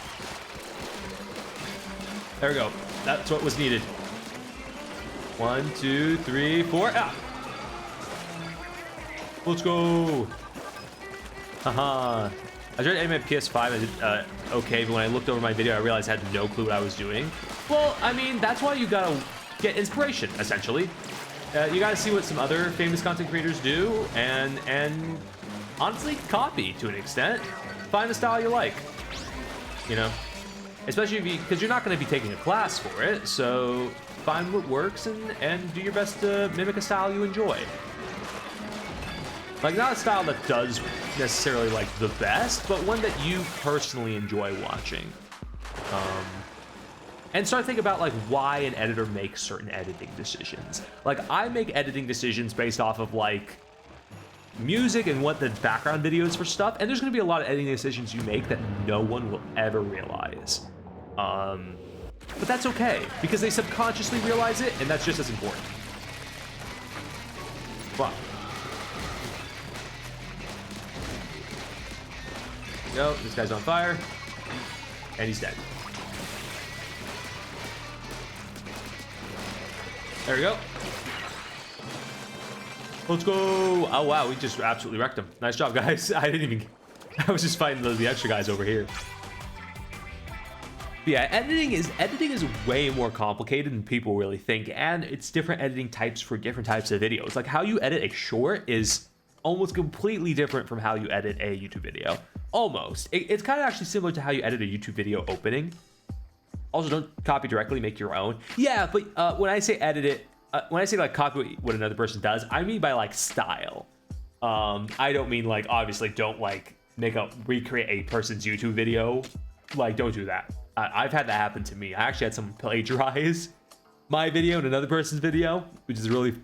There we go. That's what was needed. 1, 2, 3, 4. Ah. Let's go. Haha. I tried to edit my PS5 and I did okay, but when I looked over my video, I realized I had no clue what I was doing. Well, I mean, that's why you gotta get inspiration, essentially. You gotta see what some other famous content creators do and honestly copy to an extent. Find a style you like, you know? Especially if because you're not gonna be taking a class for it, so find what works and do your best to mimic a style you enjoy. Like, not a style that does necessarily like the best, but one that you personally enjoy watching. And start thinking about like why an editor makes certain editing decisions. Like, I make editing decisions based off of like music and what the background video is for stuff, and there's gonna be a lot of editing decisions you make that no one will ever realize. But that's okay, because they subconsciously realize it, and that's just as important. Wow. Go, this guy's on fire, and he's dead. There we go. Let's go. Oh wow, we just absolutely wrecked him. Nice job, guys. I was just fighting the extra guys over here. But yeah, editing is way more complicated than people really think, and it's different editing types for different types of videos. Like, how you edit a short is almost completely different from how you edit a YouTube video. Almost. It's kind of actually similar to how you edit a YouTube video opening. Also, don't copy directly, make your own. Yeah, but when I say edit it, when I say like copy what another person does, I mean by like style. I don't mean like, obviously don't like recreate a person's YouTube video. Like, don't do that. I've had that happen to me. I actually had someone plagiarize my video in another person's video, which is really,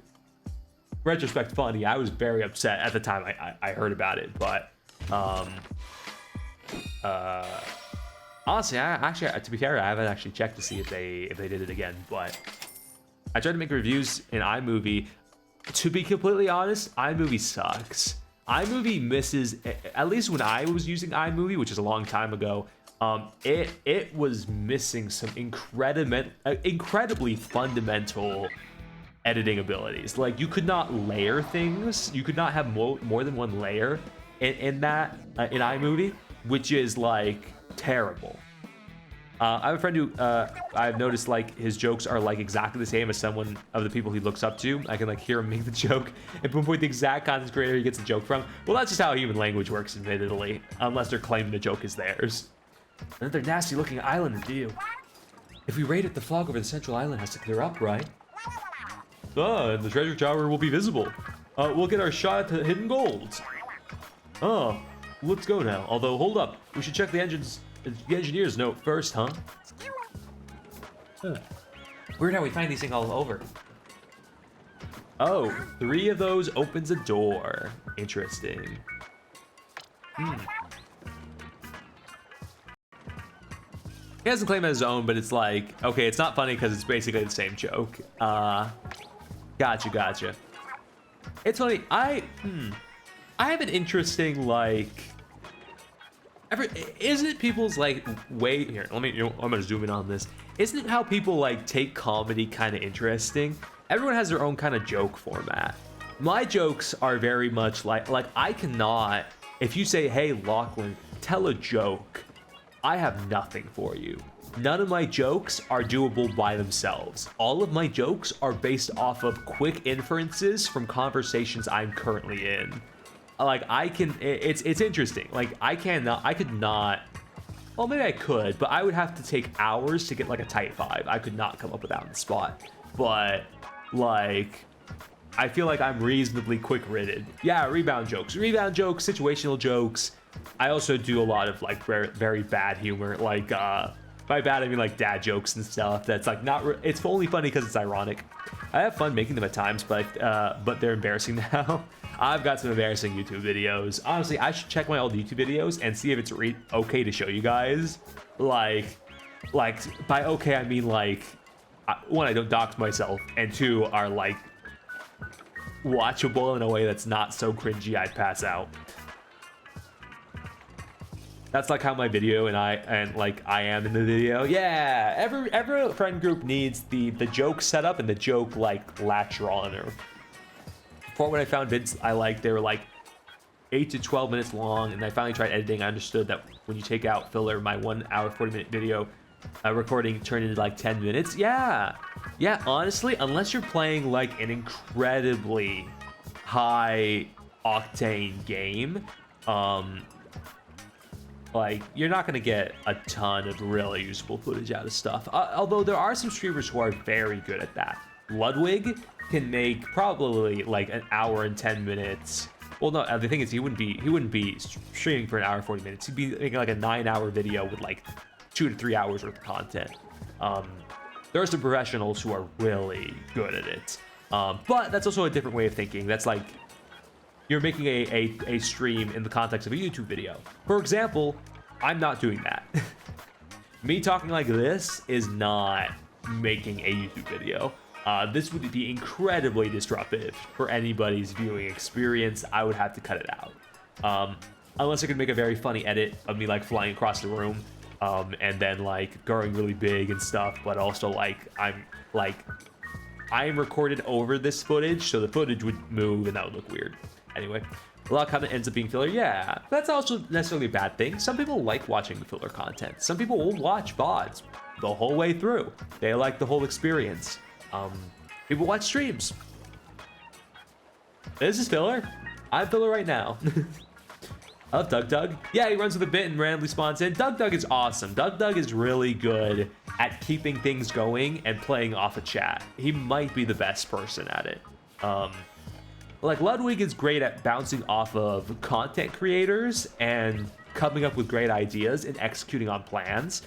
retrospect, funny. I was very upset at the time I heard about it, but honestly, to be fair, I haven't actually checked to see if they did it again. But I tried to make reviews in iMovie. To be completely honest, iMovie sucks. iMovie misses, at least when I was using iMovie, which is a long time ago. It was missing some incredibly fundamental editing abilities. Like, you could not layer things. You could not have more than one layer in iMovie, which is like terrible. I have a friend who I've noticed like his jokes are like exactly the same as someone of the people he looks up to. I can like hear him make the joke and pinpoint the exact content creator he gets the joke from. Well, that's just how human language works, admittedly, unless they're claiming the joke is theirs. Another nasty looking island to do. If we raid it, the fog over the central island has to clear up, right? And the treasure tower will be visible. We'll get our shot at the hidden gold. Oh, let's go now. Although, hold up. We should check the engineer's note first, huh? Weird how we find these things all over. Oh, 3 of those opens a door. Interesting. He hasn't claimed it as his own, but it's like, okay, it's not funny because it's basically the same joke. Gotcha. It's funny. I have an interesting, like, isn't it people's like way here? I'm gonna zoom in on this. Isn't it how people like take comedy kind of interesting? Everyone has their own kind of joke format. My jokes are very much like I cannot. If you say, "Hey, Lachlan, tell a joke," I have nothing for you. None of my jokes are doable by themselves. All of my jokes are based off of quick inferences from conversations I'm currently in. Like, it's interesting. Like, I could not, well, maybe I could, but I would have to take hours to get like a tight 5. I could not come up with that on the spot. But like, I feel like I'm reasonably quick-witted. Yeah, rebound jokes, situational jokes. I also do a lot of like very, very bad humor. Like, by bad I mean like dad jokes and stuff. That's like it's only funny because it's ironic. I have fun making them at times, but they're embarrassing now. I've got some embarrassing YouTube videos. Honestly, I should check my old YouTube videos and see if it's okay to show you guys. Like by okay I mean like, 1, I don't dox myself, and 2, are like watchable in a way that's not so cringy I'd pass out. That's like how my video and I am in the video. Yeah, every friend group needs the joke setup and the joke like latch on. Or before, when I found vids I liked, they were like, 8 to 12 minutes long, and I finally tried editing. I understood that when you take out filler, my 1 hour 40-minute video recording turned into like 10 minutes. Yeah, honestly, unless you're playing like an incredibly high octane game, like you're not gonna get a ton of really usable footage out of stuff. Although there are some streamers who are very good at that. Ludwig can make probably like an hour and 10 minutes. Well, no, the thing is he wouldn't be streaming for an hour and 40 minutes. He'd be making like a 9-hour video with like 2 to 3 hours worth of content. There are some professionals who are really good at it. But that's also a different way of thinking. That's like you're making a stream in the context of a YouTube video. For example, I'm not doing that. Me talking like this is not making a YouTube video. This would be incredibly disruptive for anybody's viewing experience. I would have to cut it out. Unless I could make a very funny edit of me like flying across the room, and then like growing really big and stuff, but also like I'm recorded over this footage, so the footage would move and that would look weird. Anyway, a lot of content ends up being filler. Yeah, that's also necessarily a bad thing. Some people like watching the filler content. Some people will watch VODs the whole way through. They like the whole experience. People watch streams. This is filler. I'm filler right now. I love Doug. Yeah, he runs with a bit and randomly spawns in. Doug is awesome. Doug is really good at keeping things going and playing off a chat. He might be the best person at it. Like Ludwig is great at bouncing off of content creators and coming up with great ideas and executing on plans.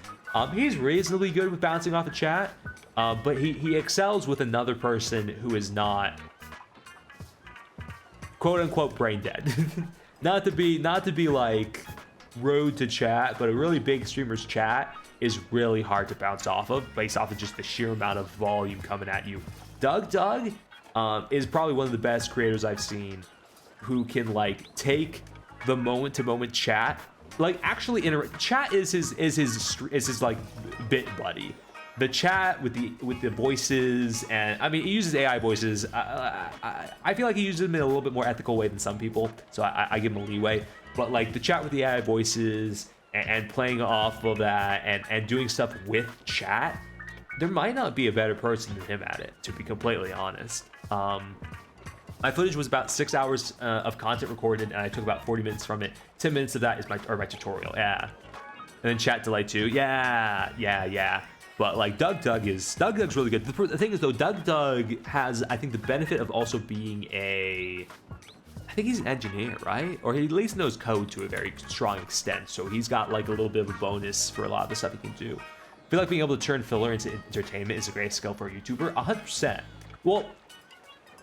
He's reasonably good with bouncing off a chat, but he excels with another person who is not quote unquote brain dead. not to be like rude to chat, but a really big streamer's chat is really hard to bounce off of based off of just the sheer amount of volume coming at you. Doug is probably one of the best creators I've seen who can like take the moment to moment chat, like actually chat is his like bit buddy. The chat with the voices, and I mean he uses AI voices. I feel like he uses them in a little bit more ethical way than some people, so I give him a leeway. But like the chat with the AI voices and playing off of that and doing stuff with chat, there might not be a better person than him at it, to be completely honest. My footage was about 6 hours of content recorded, and I took about 40 minutes from it. 10 minutes of that is my tutorial, yeah. And then chat delay too, yeah. But like Doug's really good. The thing is though, Doug has, I think, the benefit of also being I think he's an engineer, right? Or he at least knows code to a very strong extent. So he's got like a little bit of a bonus for a lot of the stuff he can do. I feel like being able to turn filler into entertainment is a great skill for a YouTuber. 100%. Well,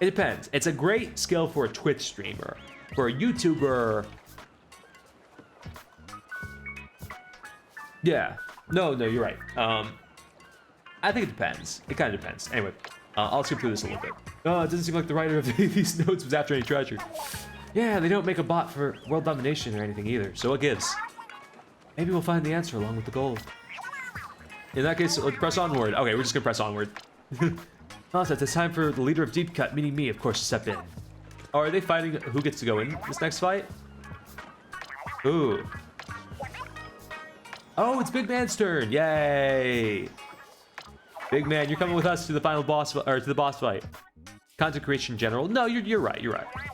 it depends. It's a great skill for a Twitch streamer. For a YouTuber, yeah. No, you're right. I think it depends. It kind of depends. Anyway, I'll skip through this a little bit. Oh, it doesn't seem like the writer of these notes was after any treasure. Yeah, they don't make a bot for world domination or anything either, so what gives? Maybe we'll find the answer along with the gold. In that case, let's press onward. Okay, we're just gonna press onward. Also, it's time for the leader of Deep Cut, meaning me, of course, to step in. Oh, are they fighting who gets to go in this next fight? Ooh. Oh, it's Big Man's turn. Yay. Big Man, you're coming with us to the final boss, or to the boss fight. Content creation in general. No, you're right.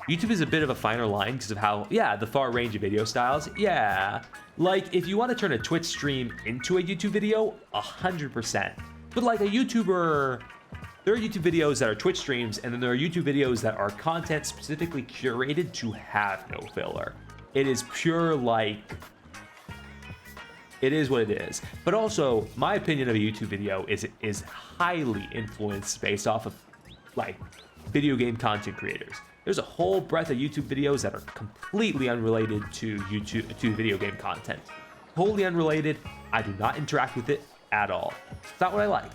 YouTube is a bit of a finer line because of how, yeah, the far range of video styles. Yeah. Like, if you want to turn a Twitch stream into a YouTube video, 100%. But like a YouTuber, there are YouTube videos that are Twitch streams, and then there are YouTube videos that are content specifically curated to have no filler. It is pure, like, it is what it is. But also, my opinion of a YouTube video is highly influenced based off of, like, video game content creators. There's a whole breadth of YouTube videos that are completely unrelated to video game content. Totally unrelated. I do not interact with it at all. It's not what I like.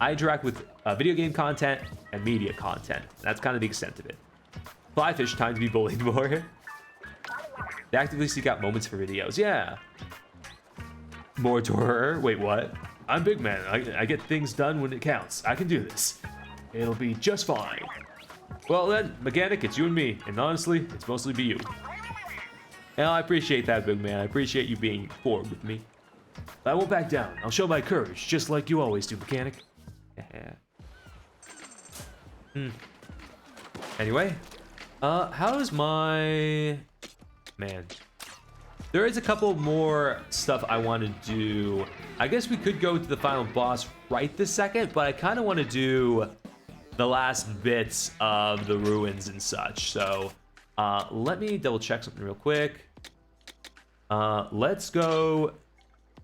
I interact with video game content and media content. That's kind of the extent of it. Flyfish, time to be bullied more. They actively seek out moments for videos. Yeah. More to her. Wait, what? I'm Big Man. I get things done when it counts. I can do this. It'll be just fine. Well then, mechanic, it's you and me, and honestly, it's mostly be you. And I appreciate that, big man. I appreciate you being forward with me. But I won't back down. I'll show my courage, just like you always do, mechanic. Yeah. Anyway, how's my... Man. There is a couple more stuff I want to do. I guess we could go to the final boss right this second, but I kind of want to do the last bits of the ruins and such. So let me double check something real quick. Let's go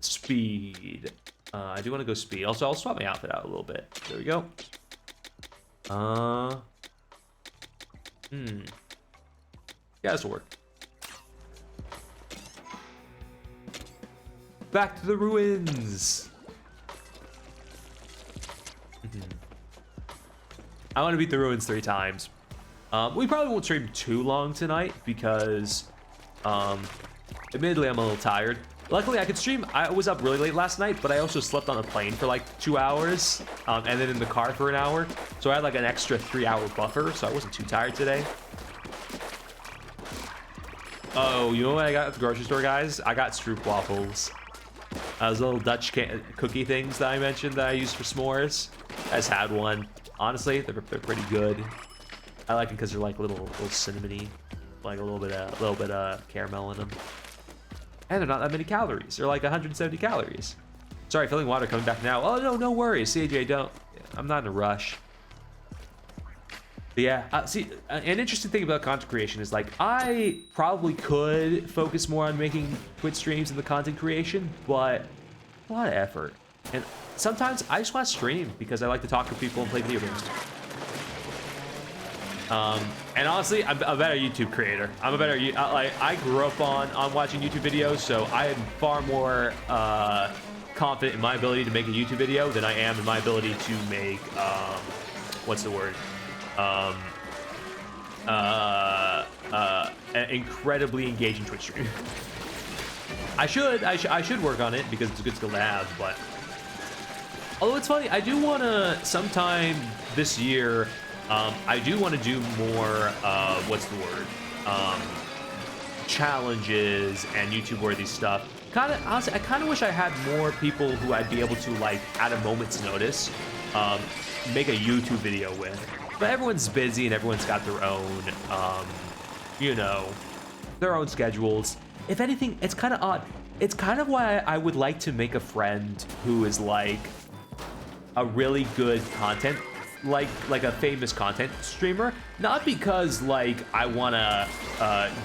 speed. I do want to go speed. Also, I'll swap my outfit out a little bit. There we go. Yeah, this will work. Back to the ruins. I want to beat the ruins 3 times. We probably won't stream too long tonight because, admittedly, I'm a little tired. Luckily, I could stream. I was up really late last night, but I also slept on a plane for like 2 hours, and then in the car for an hour. So I had like an extra 3-hour buffer, so I wasn't too tired today. Oh, you know what I got at the grocery store, guys? I got stroopwafels. Those little Dutch cookie things that I mentioned that I use for s'mores. I just had one. Honestly, they're pretty good. I like them because they're like little cinnamony, like a little bit of caramel in them. And they're not that many calories. They're like 170 calories. Sorry, filling water coming back now. Oh no worries, CJ. Don't. I'm not in a rush. But yeah, see, an interesting thing about content creation is like I probably could focus more on making Twitch streams and the content creation, but a lot of effort. And sometimes I just want to stream because I like to talk to people and play video games. And honestly, I'm a better YouTube creator. I'm a better, like I grew up on watching YouTube videos, so I am far more confident in my ability to make a YouTube video than I am in my ability to make, what's the word? An incredibly engaging Twitch stream. I should work on it because it's a good skill to have, but although it's funny, I do want to sometime this year, I do want to do more, what's the word? Challenges and YouTube worthy stuff. Honestly, I kind of wish I had more people who I'd be able to, like, at a moment's notice, make a YouTube video with. But everyone's busy and everyone's got their own, you know, their own schedules. If anything, it's kind of odd. It's kind of why I would like to make a friend who is like a really good content, like a famous content streamer. Not because like I want to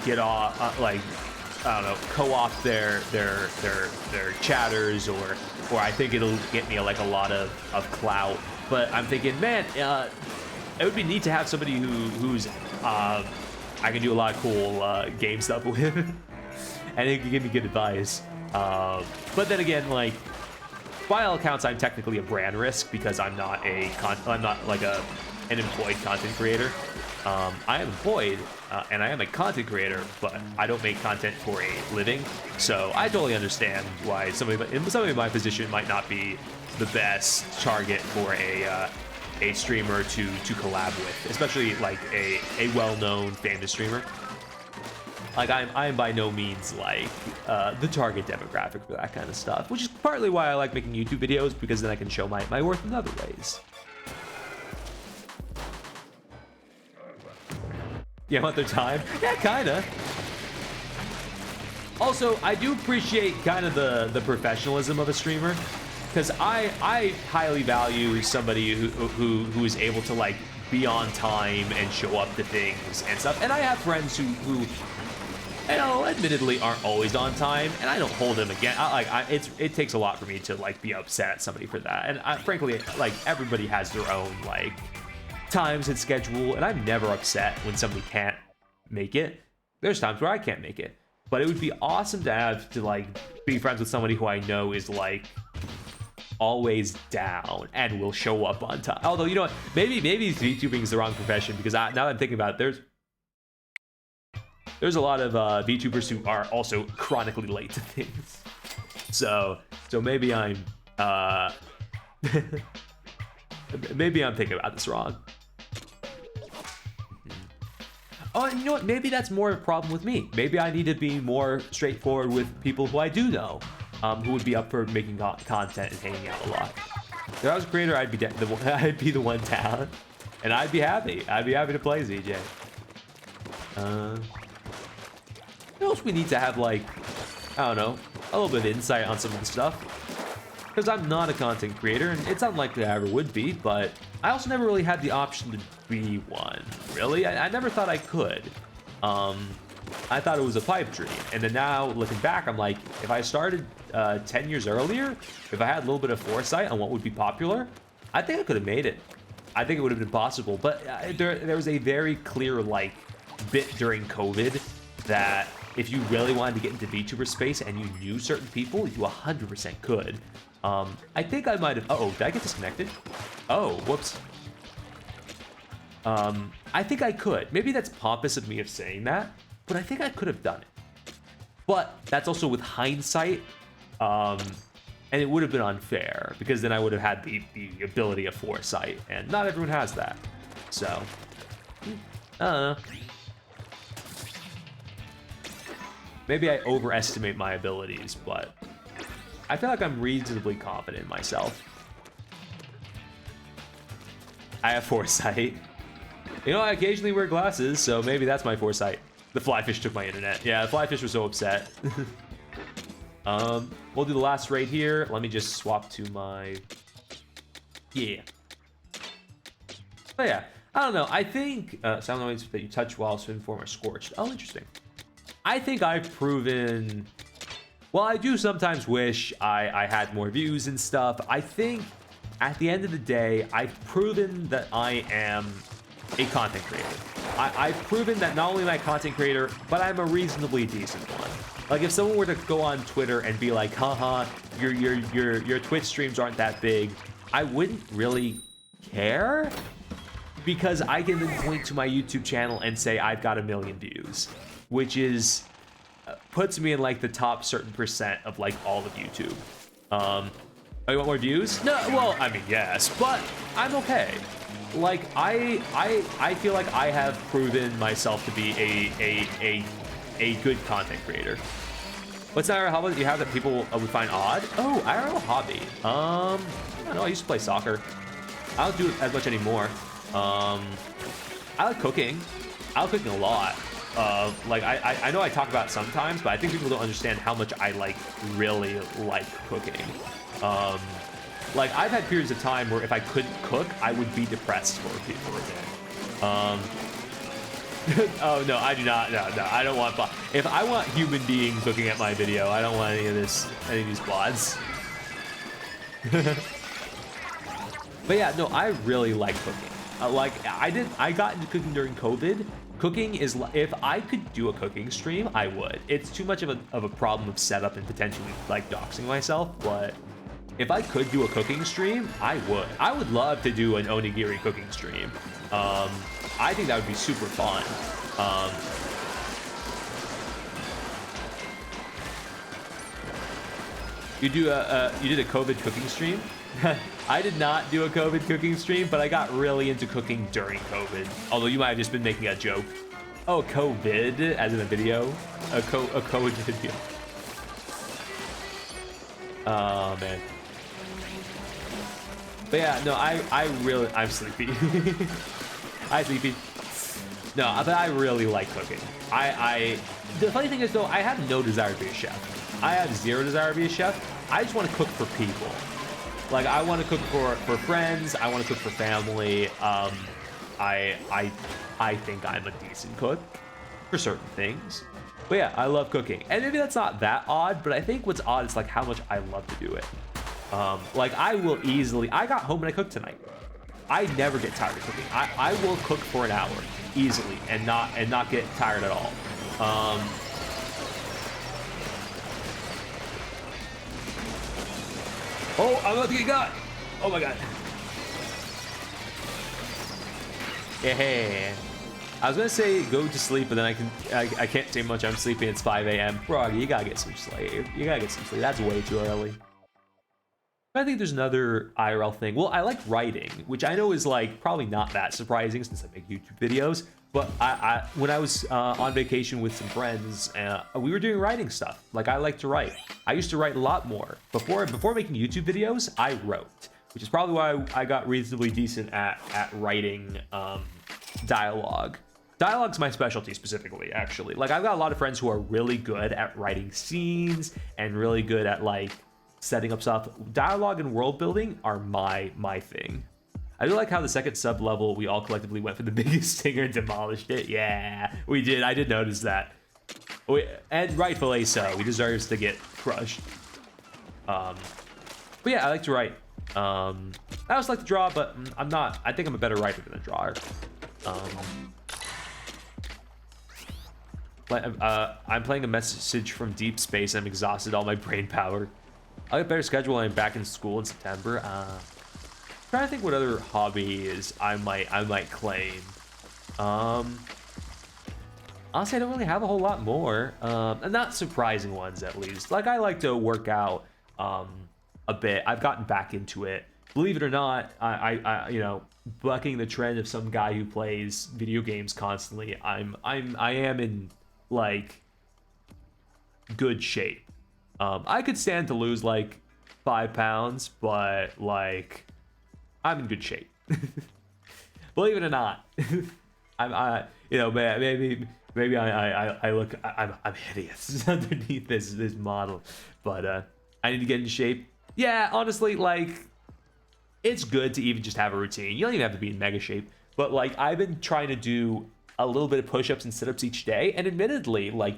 get off, like, I don't know, co-opt their chatters, or I think it'll get me like a lot of clout. But I'm thinking, man, it would be neat to have somebody who's I can do a lot of cool game stuff with, and it can give me good advice. But then again, like, by all accounts, I'm technically a brand risk because I'm not like an employed content creator. I am employed and I am a content creator, but I don't make content for a living. So I totally understand why somebody in my position might not be the best target for a streamer to collab with, especially like a well-known famous streamer. Like I am by no means like the target demographic for that kind of stuff, which is partly why I like making YouTube videos, because then I can show my worth in other ways. Yeah, want their time? Yeah, kinda. Also, I do appreciate kind of the professionalism of a streamer, because I highly value somebody who is able to like be on time and show up to things and stuff. And I have friends who you know, admittedly aren't always on time, and I don't hold them again. It takes a lot for me to like be upset at somebody for that. And frankly, like, everybody has their own like times and schedule, and I'm never upset when somebody can't make it. There's times where I can't make it, but it would be awesome to have to like be friends with somebody who I know is like always down and will show up on time. Although, you know what, maybe VTubing is the wrong profession, because now that I'm thinking about it, there's a lot of VTubers who are also chronically late to things. So maybe I'm maybe I'm thinking about this wrong. Oh, and you know what? Maybe that's more of a problem with me. Maybe I need to be more straightforward with people who I do know, who would be up for making content and hanging out a lot. If I was a creator, I'd be the one down, and I'd be happy. I'd be happy to play ZJ. What else we need to have, like, I don't know, a little bit of insight on some of the stuff. Because I'm not a content creator, and it's unlikely I ever would be, but I also never really had the option to be one. Really? I never thought I could. I thought it was a pipe dream. And then now, looking back, I'm like, if I started 10 years earlier, if I had a little bit of foresight on what would be popular, I think I could have made it. I think it would have been possible. But there was a very clear, like, bit during COVID that if you really wanted to get into VTuber space and you knew certain people, you 100% could. I think I might have... Uh-oh, did I get disconnected? Oh, whoops. I think I could. Maybe that's pompous of me of saying that, but I think I could have done it. But that's also with hindsight, and it would have been unfair, because then I would have had the ability of foresight, and not everyone has that. So, I don't know. Maybe I overestimate my abilities, but I feel like I'm reasonably confident in myself. I have foresight. You know, I occasionally wear glasses, so maybe that's my foresight. The flyfish took my internet. Yeah, the flyfish was so upset. We'll do the last raid here. Let me just swap to my... Yeah. But yeah, I don't know. I think sound noise that you touch while swim form are scorched. Oh, interesting. I think I've proven... Well, I do sometimes wish I had more views and stuff. I think at the end of the day, I've proven that I am a content creator. I've proven that not only am I a content creator, but I'm a reasonably decent one. Like, if someone were to go on Twitter and be like, haha, your Twitch streams aren't that big, I wouldn't really care, because I can then point to my YouTube channel and say I've got 1 million views, which is puts me in like the top certain percent of like all of YouTube. Oh, you want more views? No, well, I mean, yes, but I'm okay. Like, I feel like I have proven myself to be a good content creator. What's an IRL hobby that you have that people would find odd? Oh, IRL hobby. I don't know. I used to play soccer. I don't do it as much anymore. I like cooking. I like cooking a lot. Like, I know I talk about it sometimes, but I think people don't understand how much I really like cooking. Like, I've had periods of time where if I couldn't cook, I would be depressed for a day. Oh, no, I do not. No, I don't want... If I want human beings looking at my video, I don't want any of these bots. But yeah, no, I really like cooking. Like, I got into cooking during COVID. Cooking is... If I could do a cooking stream, I would. It's too much of a problem of setup and potentially, like, doxing myself, but... If I could do a cooking stream, I would. I would love to do an onigiri cooking stream. I think that would be super fun. You did a COVID cooking stream? I did not do a COVID cooking stream, but I got really into cooking during COVID. Although you might have just been making a joke. Oh, COVID, as in a video? A COVID video. Oh, man. But yeah, no, I'm sleepy. Hi, sleepy. No, but I really like cooking. The funny thing is, though, I have no desire to be a chef. I have zero desire to be a chef. I just want to cook for people. Like, I want to cook for friends. I want to cook for family. I think I'm a decent cook for certain things. But yeah, I love cooking. And maybe that's not that odd, but I think what's odd is like how much I love to do it. Like, I got home and I cooked tonight. I never get tired of cooking. I will cook for an hour easily and not get tired at all. Oh, I'm about to get got. Oh my god. Yeah. I was gonna say go to sleep, but then I can't say much. I'm sleeping. It's 5 a.m. Froggy, you gotta get some sleep. That's way too early. I think there's another IRL thing. Well, I like writing, which I know is like probably not that surprising since I make YouTube videos. But I when I was on vacation with some friends, we were doing writing stuff. Like I like to write. I used to write a lot more before making YouTube videos. I wrote, which is probably why I got reasonably decent at writing dialogue. Dialogue's my specialty specifically, actually. Like I've got a lot of friends who are really good at writing scenes and really good at like setting up stuff. Dialogue and world building are my thing. I do like how the second sub level we all collectively went for the biggest stinger and demolished it. Yeah, we did. I did notice that. And rightfully so. He deserves to get crushed. But yeah, I like to write. I also like to draw, but I'm not. I think I'm a better writer than a drawer. I'm playing a message from deep space. I'm exhausted. All my brain power. I'll get better schedule when I'm back in school in September. Trying to think what other hobbies I might claim. Honestly, I don't really have a whole lot more. And not surprising ones, at least. Like I like to work out a bit. I've gotten back into it. Believe it or not, I you know, bucking the trend of some guy who plays video games constantly. I am in like good shape. I could stand to lose like 5 pounds, but like I'm in good shape. Believe it or not. You know, maybe I look, I'm hideous underneath this model, but I need to get in shape. Yeah, honestly, like it's good to even just have a routine. You don't even have to be in mega shape, but like I've been trying to do a little bit of push-ups and sit-ups each day, and admittedly, like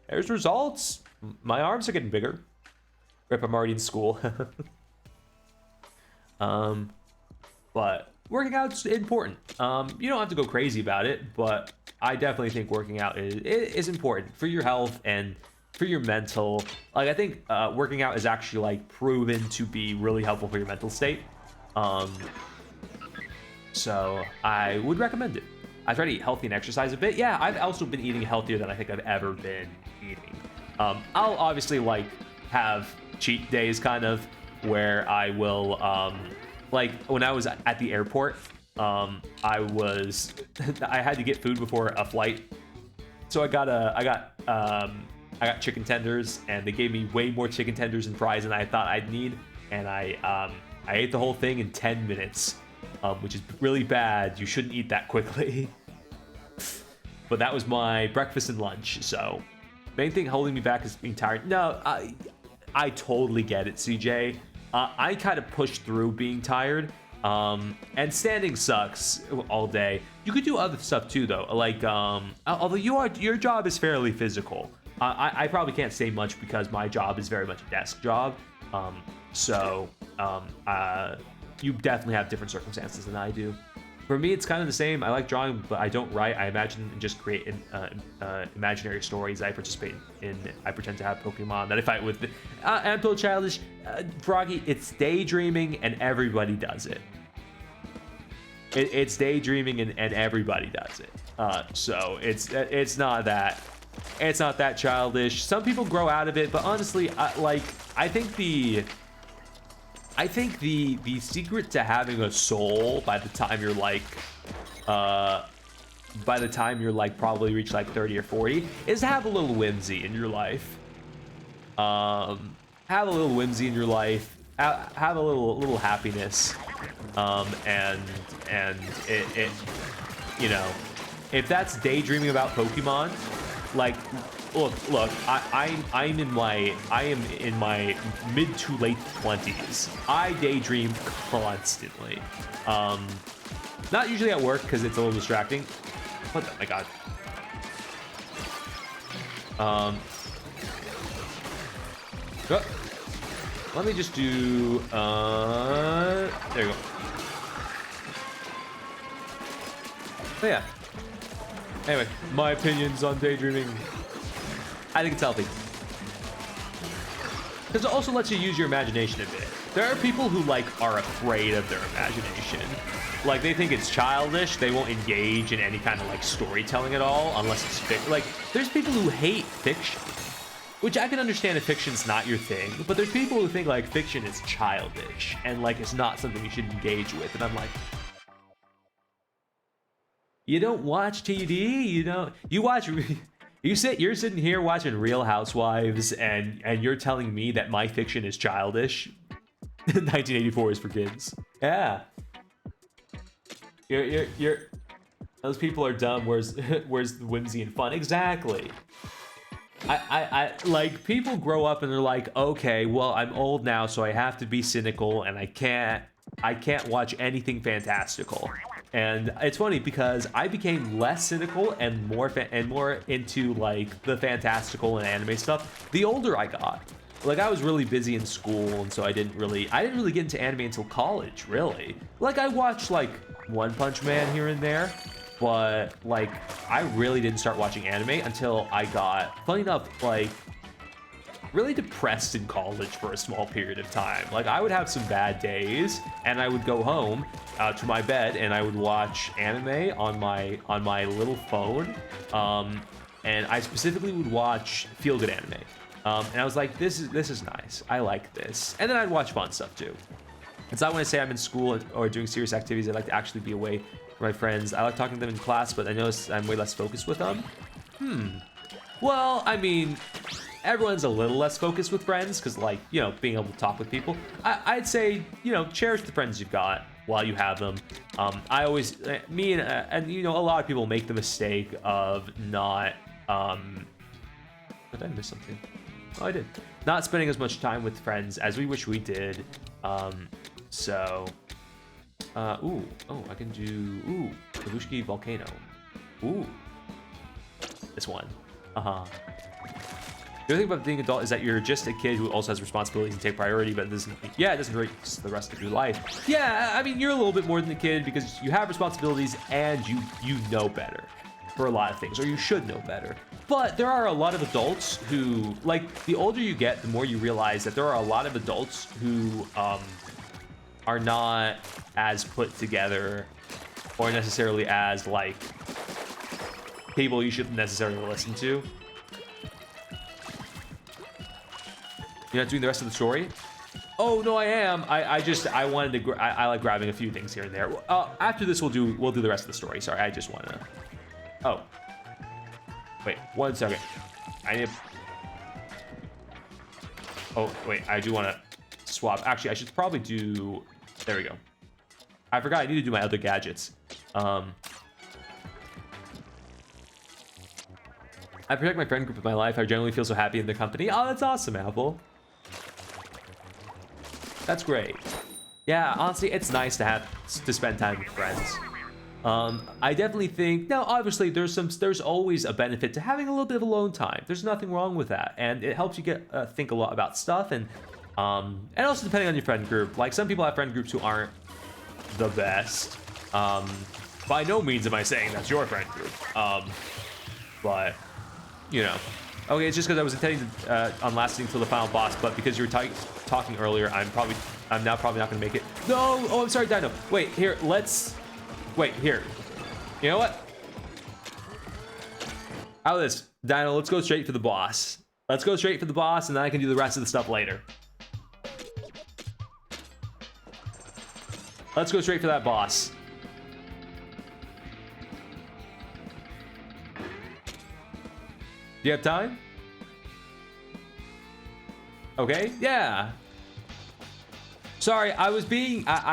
there's results. My arms are getting bigger. Rip, I'm already in school. But working out's important. You don't have to go crazy about it, but I definitely think working out is important for your health and for your mental. Like I think working out is actually like proven to be really helpful for your mental state. So I would recommend it. I try to eat healthy and exercise a bit. Yeah, I've also been eating healthier than I think I've ever been eating. I'll obviously like have cheat days kind of where I will like when I was at the airport, I had to get food before a flight. So I got chicken tenders, and they gave me way more chicken tenders and fries than I thought I'd need, and I ate the whole thing in 10 minutes, which is really bad. You shouldn't eat that quickly. But that was my breakfast and lunch, so main thing holding me back is being tired. No, I totally get it, CJ. I kind of push through being tired, and standing sucks all day. You could do other stuff too, though. Like, although your job is fairly physical. I probably can't say much because my job is very much a desk job. You definitely have different circumstances than I do. For me, it's kind of the same. I like drawing, but I don't write. I imagine and just create imaginary stories. I participate in. I pretend to have Pokemon that I fight with. I'm totally childish. Froggy, it's daydreaming, and everybody does it. It's daydreaming, and everybody does it. So it's not that childish. Some people grow out of it, but honestly, I think the secret to having a soul by the time you're probably reach like 30 or 40 is to have a little whimsy in your life. Have a little whimsy in your life. Have a little happiness. And it you know, if that's daydreaming about Pokemon, like look, I am in my mid to late 20s. I daydream constantly. Not usually at work because it's a little distracting. What the, my god. Let me just do there you go. Oh yeah. Anyway, my opinions on daydreaming. I think it's healthy. Because it also lets you use your imagination a bit. There are people who are afraid of their imagination. Like they think it's childish. They won't engage in any kind of storytelling at all unless it's fiction. Like there's people who hate fiction. which I can understand if fiction's not your thing, but there's people who think like fiction is childish and like it's not something you should engage with, and I'm like, you don't watch TV, you watch. You're sitting here watching Real Housewives, and you're telling me that my fiction is childish. 1984 is for kids. Yeah. You're those people are dumb. Where's the whimsy and fun? Exactly. I like, people grow up and they're like, okay, well, I'm old now, so I have to be cynical, and I can't watch anything fantastical. And it's funny because I became less cynical and more into like the fantastical and anime stuff the older I got. Like, I was really busy in school, and so I didn't really get into anime until college, really. Like, I watched like One Punch Man here and there, but like I really didn't start watching anime until I got, funny enough, like really depressed in college for a small period of time. Like, I would have some bad days, and I would go home to my bed, and I would watch anime on my little phone, and I specifically would watch feel-good anime, and I was like, this is nice. I like this. And then I'd watch fun stuff too. It's not when I say I'm in school or doing serious activities, I like to actually be away from my friends. I like talking to them in class, but I notice I'm way less focused with them. Well, I mean, everyone's a little less focused with friends because, like, being able to talk with people. I'd say, cherish the friends you've got while you have them. I always, me and a lot of people make the mistake of not, did I miss something? Oh, I did. Not spending as much time with friends as we wish we did. I can do, Kabushki Volcano. Ooh. This one. The other thing about being an adult is that you're just a kid who also has responsibilities and take priority, but it doesn't erase the rest of your life. Yeah, I mean, you're a little bit more than a kid because you have responsibilities and you know better for a lot of things, or you should know better. But there are a lot of adults who, like, the older you get, the more you realize that there are a lot of adults who are not as put together or necessarily as, like, people you shouldn't necessarily listen to. You're not doing the rest of the story? Oh no, I am. I wanted to. I like grabbing a few things here and there. After this, we'll do the rest of the story. Sorry, I just want to. Oh, wait, 1 second. I need. Oh wait, I do want to swap. Actually, I should probably do. There we go. I forgot I need to do my other gadgets. I protect my friend group with my life. I generally feel so happy in their company. Oh, that's awesome, Apple. That's great. Yeah, honestly, it's nice to spend time with friends. I definitely think, now obviously there's always a benefit to having a little bit of alone time. There's nothing wrong with that, and it helps you think a lot about stuff, and also depending on your friend group. Like, some people have friend groups who aren't the best. By no means am I saying that's your friend group. But okay, it's just because I was intending to on lasting until the final boss, but because you were talking earlier, I'm now probably not gonna make it. No, oh, I'm sorry, Dino. Wait, here, here. You know what? How about this, Dino? Let's go straight for the boss. Let's go straight for the boss, and then I can do the rest of the stuff later. Let's go straight for that boss. Do you have time? Okay, yeah. Sorry, I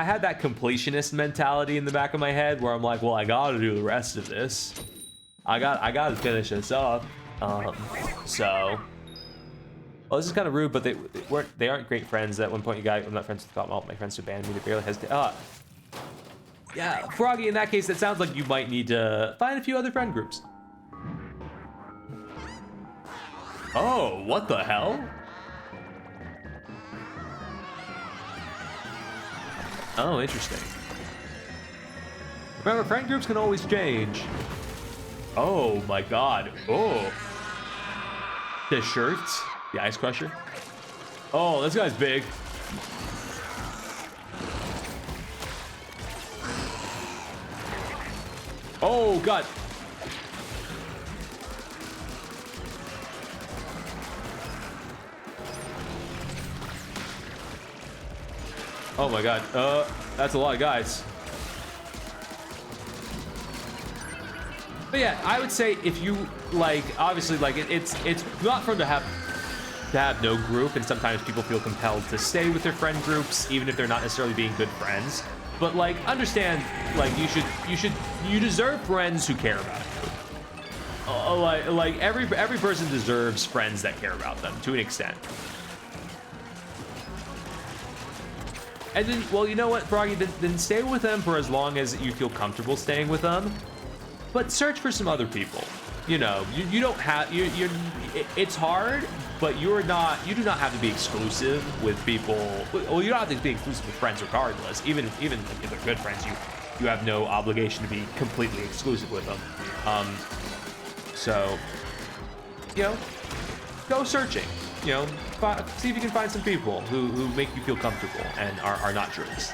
had that completionist mentality in the back of my head where I'm like, well, I gotta do the rest of this. I gotta finish this up. Well, this is kind of rude, but they aren't great friends. At one point, I'm not friends with all my friends who abandoned me. They barely hesitate. Yeah, Froggy, in that case, it sounds like you might need to find a few other friend groups. Oh, what the hell? Oh, interesting. Remember, friend groups can always change. Oh my god. Oh. The shirts? The Ice Crusher? Oh, this guy's big. Oh, god. Oh my god. That's a lot of guys. But yeah, I would say if you like, obviously, like it's not fun to have no group, and sometimes people feel compelled to stay with their friend groups, even if they're not necessarily being good friends. But like, understand, like you deserve friends who care about you. Like every person deserves friends that care about them to an extent. And then, well, you know what, Froggy, then stay with them for as long as you feel comfortable staying with them. But search for some other people. You know, you don't have it's hard, but you do not have to be exclusive with people. Well, you don't have to be exclusive with friends regardless. Even if they're good friends, you have no obligation to be completely exclusive with them. So, you know, go searching. You know, see if you can find some people who make you feel comfortable and are not jerks.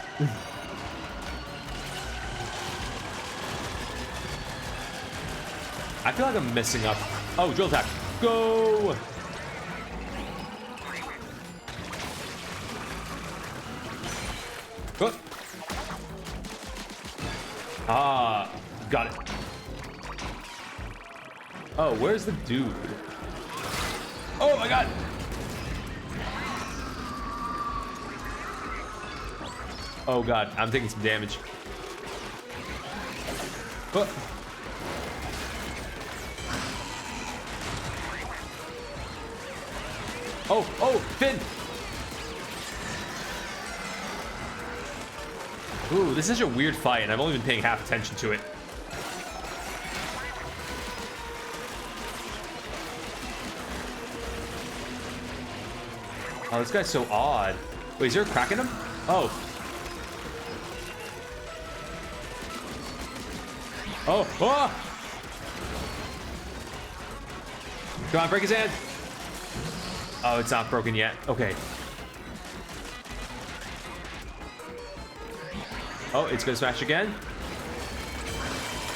I feel like I'm messing up. Oh, drill attack. Go! Oh. Ah, got it. Oh, where's the dude? Oh my god! Oh god, I'm taking some damage. Oh. Oh, Finn! Ooh, this is such a weird fight, and I've only been paying half attention to it. Oh, this guy's so odd. Wait, is there a crack in him? Oh. Oh, oh! Come on, break his hand. Oh, it's not broken yet. Okay. Oh, it's gonna smash again.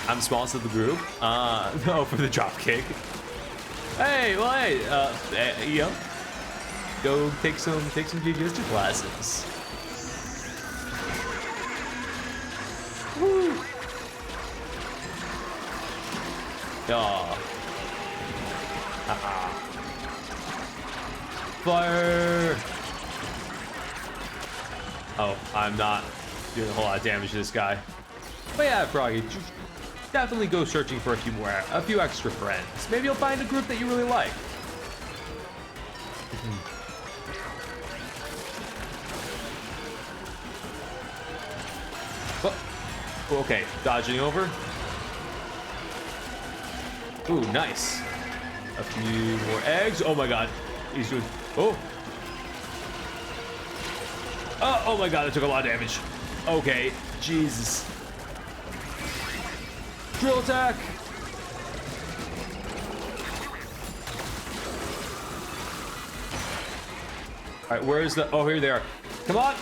I'm the smallest of the group. No, for the drop kick. Hey, well, hey, you know, go take some jiu-jitsu classes. Woo! Oh. Fire! Oh, I'm not doing a whole lot of damage to this guy. But yeah, Froggy, definitely go searching for a few extra friends. Maybe you'll find a group that you really like. Oh, okay, dodging over. Ooh, nice. A few more eggs. Oh my god. He's doing... Oh. Oh my god, that took a lot of damage. Okay, Jesus. Drill attack. All right, where's the... Oh, here they are. Come on.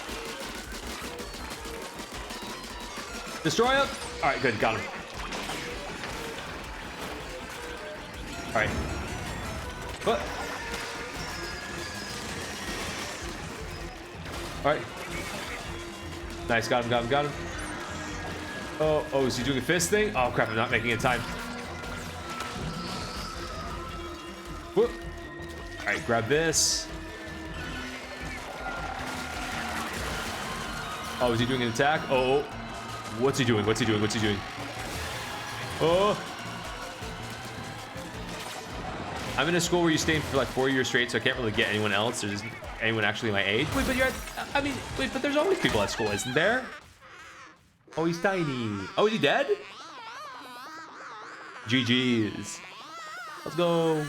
Destroy him. All right, good, got him. All right. What? All right. Nice, got him. Oh, is he doing a fist thing? Oh crap, I'm not making it in time. Whoop. All right, grab this. Oh, is he doing an attack? Oh, what's he doing? Oh. I'm in a school where you stay for like 4 years straight, so I can't really get anyone else. There's anyone actually my age. Wait, but there's always people at school, isn't there? Oh, he's tiny. Oh, is he dead? GG's. Let's go.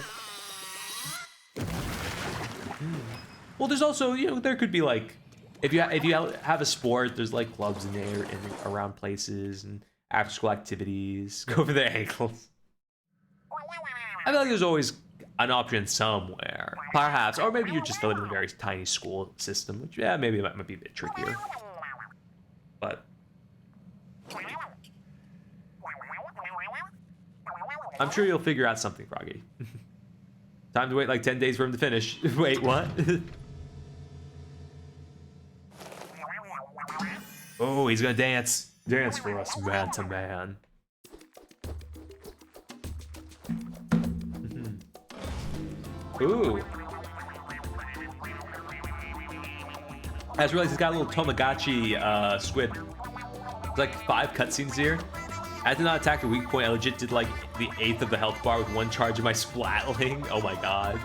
Well, there's also, you know, there could be like, if you have a sport, there's like clubs in there and around places and after school activities. Go for the ankles. I feel like there's always an option somewhere, perhaps, or maybe you're just living in a very tiny school system, which, yeah, maybe it might be a bit trickier. But I'm sure you'll figure out something, Froggy. Time to wait like 10 days for him to finish. Wait, what? Oh, he's gonna dance. Dance for us, man to man. Ooh. I just realized he's got a little Tamagotchi squid. There's like 5 cutscenes here. I did not attack the weak point. I legit did like the 1/8 of the health bar with 1 charge of my Splatling. Oh my god.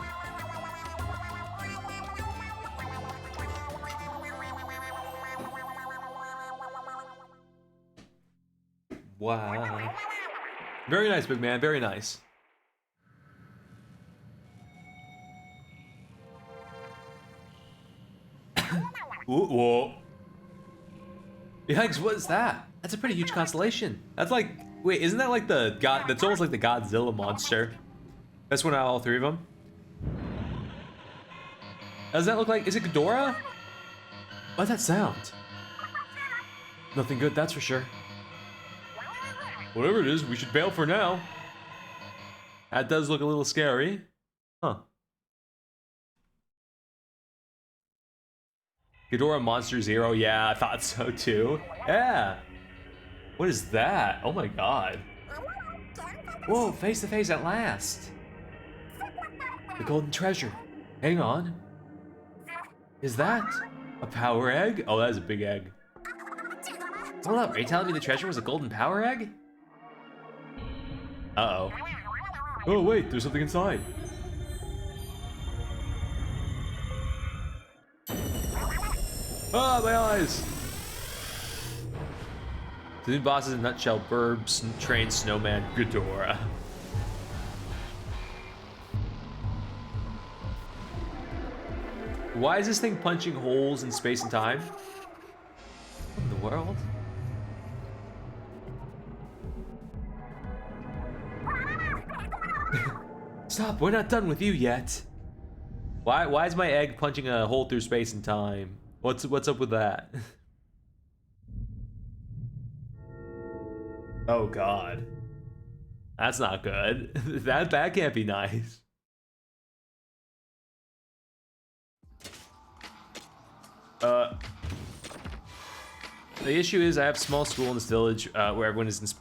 Wow. Very nice, big man. Very nice. Ooh, whoa. Yikes, what is that? That's a pretty huge constellation. That's like, wait, isn't that like the god? That's almost like the Godzilla monster. That's one out of all 3 of them. Does that look like, is it Ghidorah? What's that sound? Nothing good, that's for sure. Whatever it is, we should bail for now. That does look a little scary. Huh. Ghidorah Monster Zero, yeah, I thought so too. Yeah. What is that? Oh my god. Whoa, face to face at last. The golden treasure. Hang on. Is that a power egg? Oh, that is a big egg. Hold up, are you telling me the treasure was a golden power egg? Uh-oh. Oh wait, there's something inside. Ah, my eyes! The new boss is a nutshell, Burbs, trained snowman, Ghidorah. Why is this thing punching holes in space and time? What in the world? Stop, we're not done with you yet. Why is my egg punching a hole through space and time? What's up with that? Oh god. That's not good. that can't be nice. The issue is I have a small school in this village where everyone is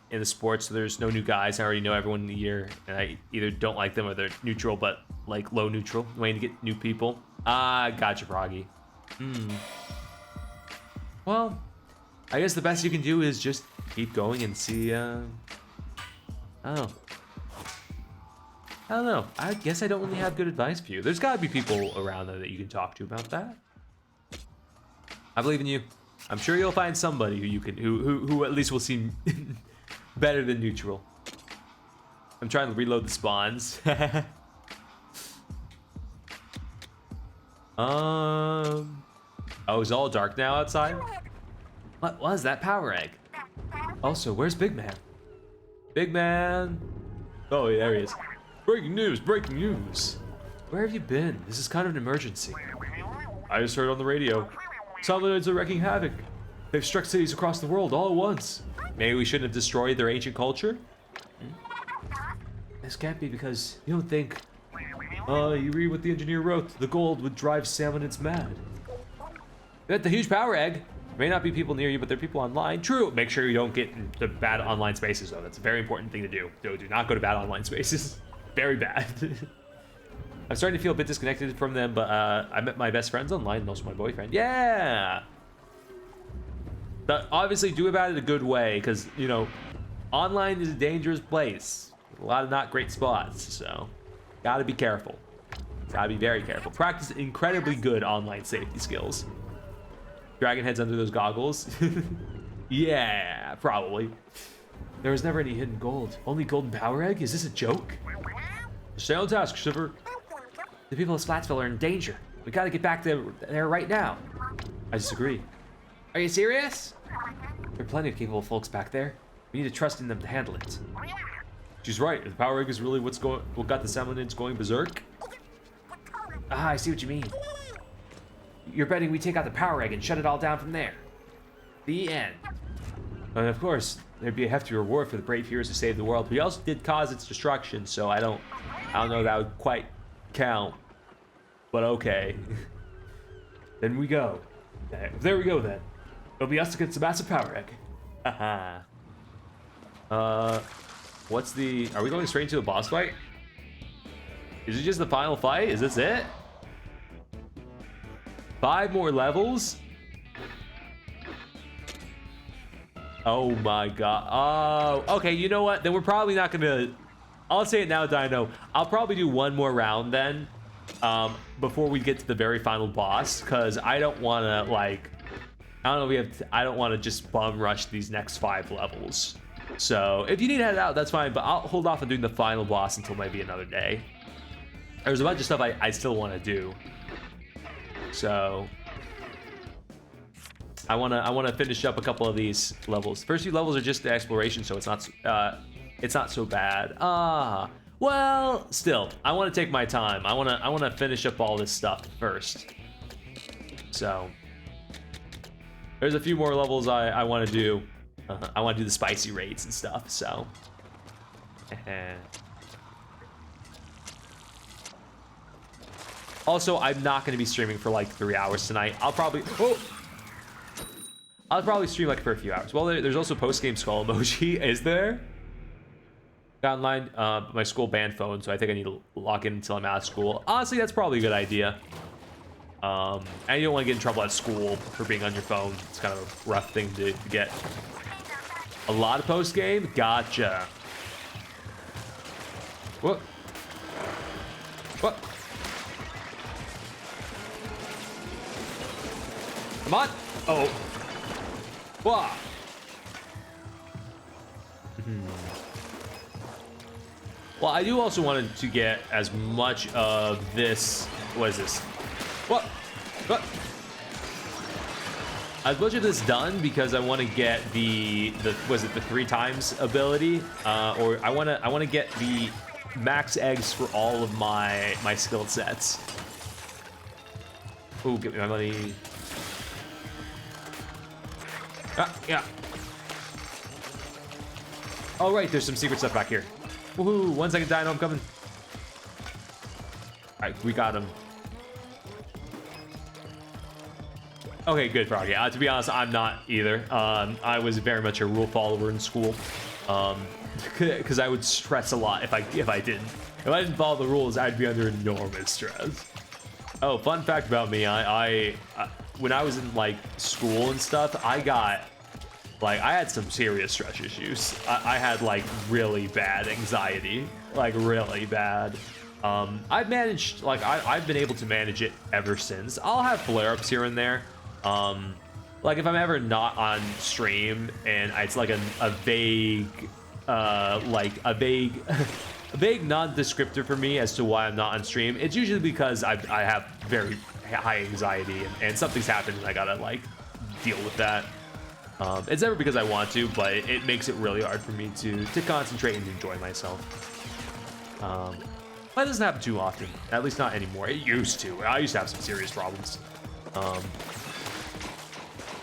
in the sports, so there's no new guys. I already know everyone in the year, and I either don't like them or they're neutral, but like low neutral. I'm waiting to get new people. Ah, gotcha, Proggy. Well, I guess the best you can do is just keep going and see, I don't know. I guess I don't really have good advice for you. There's gotta be people around there that you can talk to about that. I believe in you. I'm sure you'll find somebody who at least will seem better than neutral. I'm trying to reload the spawns. Oh, it's all dark now outside? What was that power egg? Also, where's Big Man? Big Man! Oh, yeah, there he is. Breaking news, breaking news. Where have you been? This is kind of an emergency. I just heard on the radio. Salmonids are wreaking havoc. They've struck cities across the world all at once. Maybe we shouldn't have destroyed their ancient culture? This can't be because you don't think... you read what the engineer wrote. The gold would drive Salmonids mad. Get the huge power egg. There may not be people near you, but there are people online. True. Make sure you don't get into bad online spaces, though. That's a very important thing to do. Do not go to bad online spaces. Very bad. I'm starting to feel a bit disconnected from them, but I met my best friends online and also my boyfriend. Yeah! But obviously do about it a good way, because, you know, online is a dangerous place. A lot of not great spots, so gotta be careful. Gotta be very careful. Practice incredibly good online safety skills. Dragon heads under those goggles. Yeah, probably. There was never any hidden gold. Only golden power egg? Is this a joke? Stay on task, Shiver. The people of Splatsville are in danger. We gotta get back there right now. I disagree. Are you serious? There are plenty of capable folks back there. We need to trust in them to handle it. She's right. The power egg is really what got the Salmonids going berserk. Ah, I see what you mean. You're betting we take out the power egg and shut it all down from there. The end. And of course, there'd be a hefty reward for the brave heroes who saved the world. We also did cause its destruction, so I don't know if that would quite count. But okay. Then we go. There we go then. It'll be us against the massive power egg. Haha. What's the... Are we going straight into a boss fight? Is it just the final fight? Is this it? 5 more levels? Oh my god. Oh, okay, you know what? Then we're probably not gonna... I'll say it now, Dino. I'll probably do one more round then, before we get to the very final boss, because I don't want to, like... I don't know if I don't want to just bum rush these next 5 levels. So, if you need to head out, that's fine, but I'll hold off on doing the final boss until maybe another day. There's a bunch of stuff I still want to do. So... I wanna finish up a couple of these levels. First few levels are just the exploration, so it's not so bad. Well, still, I want to take my time. I wanna finish up all this stuff first. So there's a few more levels I want to do. I want to do the spicy raids and stuff. So. Also, I'm not going to be streaming for like 3 hours tonight. I'll probably stream like for a few hours. Well, there's also post-game skull emoji. Is there? Got online, my school banned phone, so I think I need to log in until I'm out of school. Honestly, that's probably a good idea. And you don't want to get in trouble at school for being on your phone. It's kind of a rough thing to get. A lot of post-game? Gotcha. What? What? Come on. Oh. Wow. Well, I do also want to get as much of this. What is this? What? What? As much of this done because I want to get the was it the 3 times ability, or I want to get the max eggs for all of my skill sets. Ooh, give me my money. Yeah. Oh, right, there's some secret stuff back here. Woohoo, 1 second, Dino, I'm coming. All right, we got him. Okay, good, Froggy. To be honest, I'm not either. I was very much a rule follower in school. Because I would stress a lot if I didn't. If I didn't follow the rules, I'd be under enormous stress. Oh, fun fact about me, I when I was in like school and stuff, I had some serious stress issues. I had like really bad anxiety, like really bad. I've managed, like I've been able to manage it ever since. I'll have flare-ups here and there. Like if I'm ever not on stream and it's like a vague a vague non-descriptor for me as to why I'm not on stream, it's usually because I have very high anxiety and something's happened and I gotta like deal with that. It's never because I want to, but it makes it really hard for me to concentrate and enjoy myself. That doesn't happen too often, at least not anymore. It used to. I used to have some serious problems.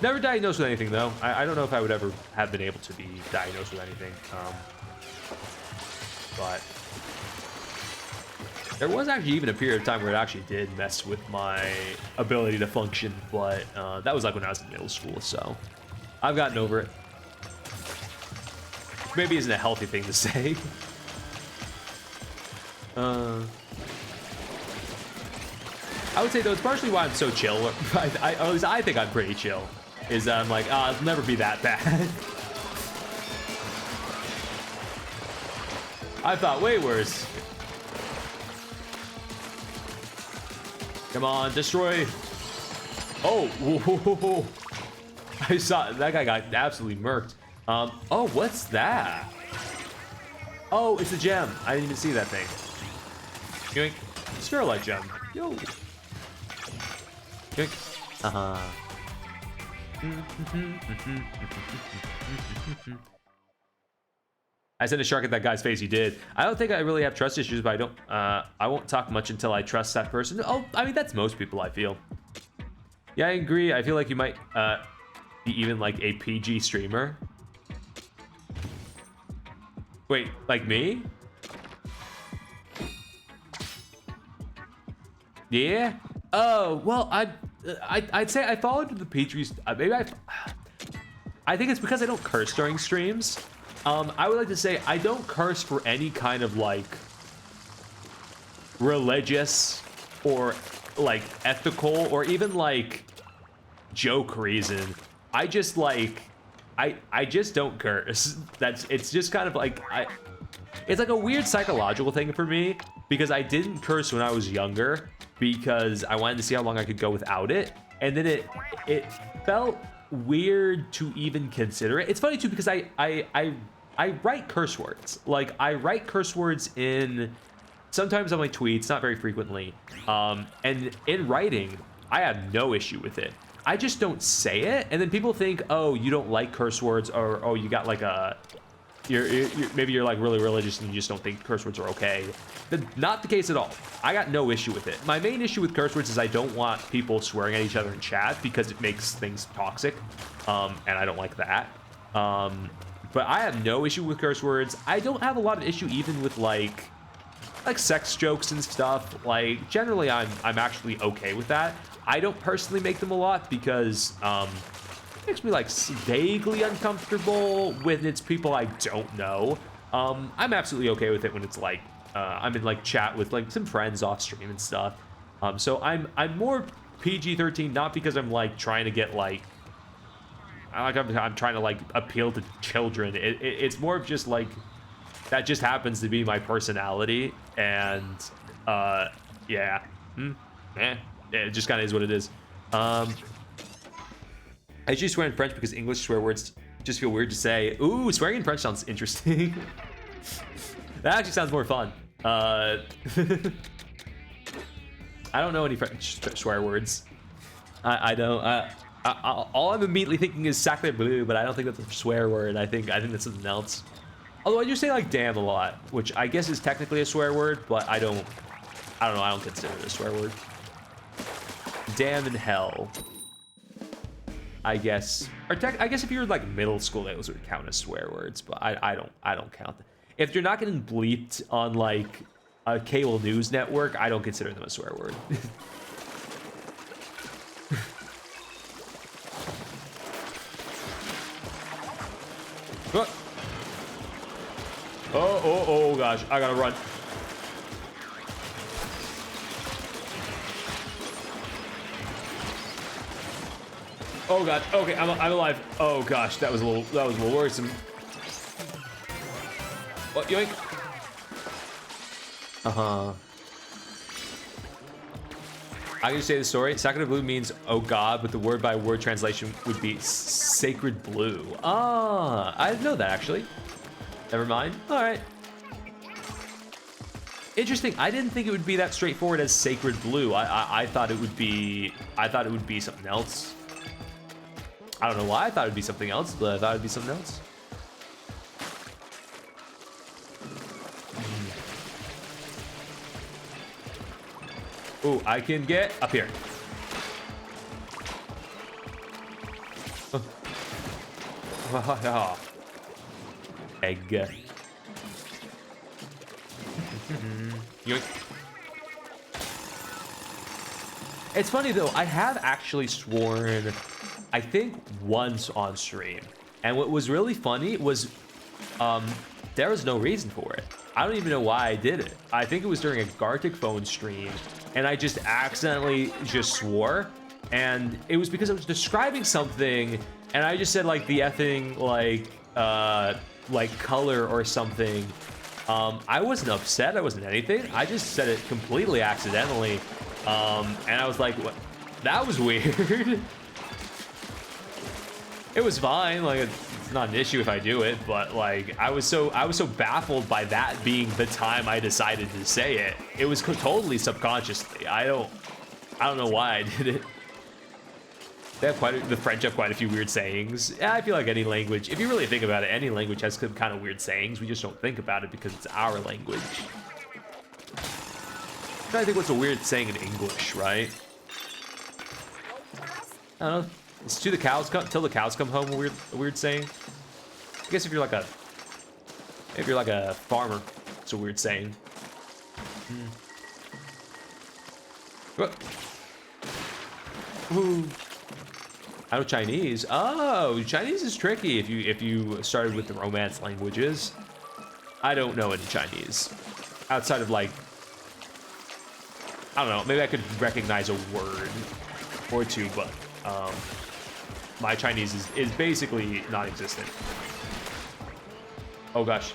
Never diagnosed with anything though. I don't know if I would ever have been able to be diagnosed with anything. But there was actually even a period of time where it actually did mess with my ability to function, but that was like when I was in middle school, so I've gotten over it. Maybe isn't a healthy thing to say. I would say though, it's partially why I'm so chill. At least I think I'm pretty chill. Is that I'm like, it'll never be that bad. I thought way worse. Come on, destroy. Oh, whoa. I saw that guy got absolutely murked. Oh, what's that? Oh, it's a gem. I didn't even see that thing. Yoink. Spherolite gem. Yo. Yoink. I sent a shark at that guy's face. He did. I don't think I really have trust issues, but I won't talk much until I trust that person. Oh, I mean, that's most people, I feel. Yeah, I agree. I feel like you might be even like a PG streamer. Wait, like me? Yeah. Oh, well, I'd say I fall into the PG. Maybe I think it's because I don't curse during streams. I would like to say I don't curse for any kind of like religious or like ethical or even like joke reason. I just like I just don't curse. It's just kind of like it's like a weird psychological thing for me because I didn't curse when I was younger because I wanted to see how long I could go without it, and then it felt weird to even consider it. It's funny too because I write curse words. Like I write curse words in sometimes on my tweets, not very frequently. And in writing, I have no issue with it. I just don't say it, and then people think, oh, you don't like curse words, or oh, you got like a maybe you're like really religious and you just don't think curse words are okay. Not the case at all. I got no issue with it. My main issue with curse words is I don't want people swearing at each other in chat because it makes things toxic, and I don't like that. But I have no issue with curse words. I don't have a lot of issue even with like sex jokes and stuff. Like generally I'm actually okay with that. I don't personally make them a lot because it makes me like vaguely uncomfortable when it's people I don't know. I'm absolutely okay with it when it's like I'm in like chat with like some friends off stream and stuff. So I'm more PG-13, not because I'm like trying to get like I'm trying to like appeal to children. It's more of just like that just happens to be my personality, and yeah, it just kind of is what it is. I usually swear in French because English swear words just feel weird to say. Ooh, swearing in French sounds interesting. That actually sounds more fun. I don't know any French swear words. I don't. All I'm immediately thinking is sacre bleu, but I don't think that's a swear word. I think that's something else. Although I do say like damn a lot, which I guess is technically a swear word, but I don't know. I don't consider it a swear word. Damn and hell, I guess. Or I guess if you're like middle school, those would count as swear words, but I don't count them. If you're not getting bleeped on like a cable news network, I don't consider them a swear word. Oh gosh, I gotta run. Oh god, okay, I'm alive. Oh gosh, that was a little worrisome. What, yoink? I can just say the story. Sacred blue means oh god, but the word by word translation would be sacred blue. Ah, I didn't know that actually. Never mind. All right. Interesting. I didn't think it would be that straightforward as sacred blue. I thought it would be something else. I don't know why I thought it'd be something else, but I thought it'd be something else. Ooh, I can get up here. Egg. Yoink. It's funny though, I have actually sworn, I think once on stream, and what was really funny was there was no reason for it. I don't even know why I did it. I think it was during a Gartic phone stream, and I just accidentally just swore, and it was because I was describing something, and I just said like the effing like color or something. I wasn't upset, I wasn't anything. I just said it completely accidentally, and I was like, what? That was weird. It was fine, like it's not an issue if I do it, but like I was so baffled by that being the time I decided to say it. It was totally subconsciously. I don't know why I did it. The French have quite a few weird sayings. Yeah, I feel like any language, if you really think about it, any language has some kind of weird sayings. We just don't think about it because it's our language. I'm trying to think what's a weird saying in English, right? I don't know. It's till the cows come home. A weird saying. I guess if you're like a farmer, it's a weird saying. Ooh. I know Chinese. Oh, Chinese is tricky if you started with the Romance languages. I don't know any Chinese outside of like, I don't know, maybe I could recognize a word or two, but my Chinese is basically non-existent. Oh gosh.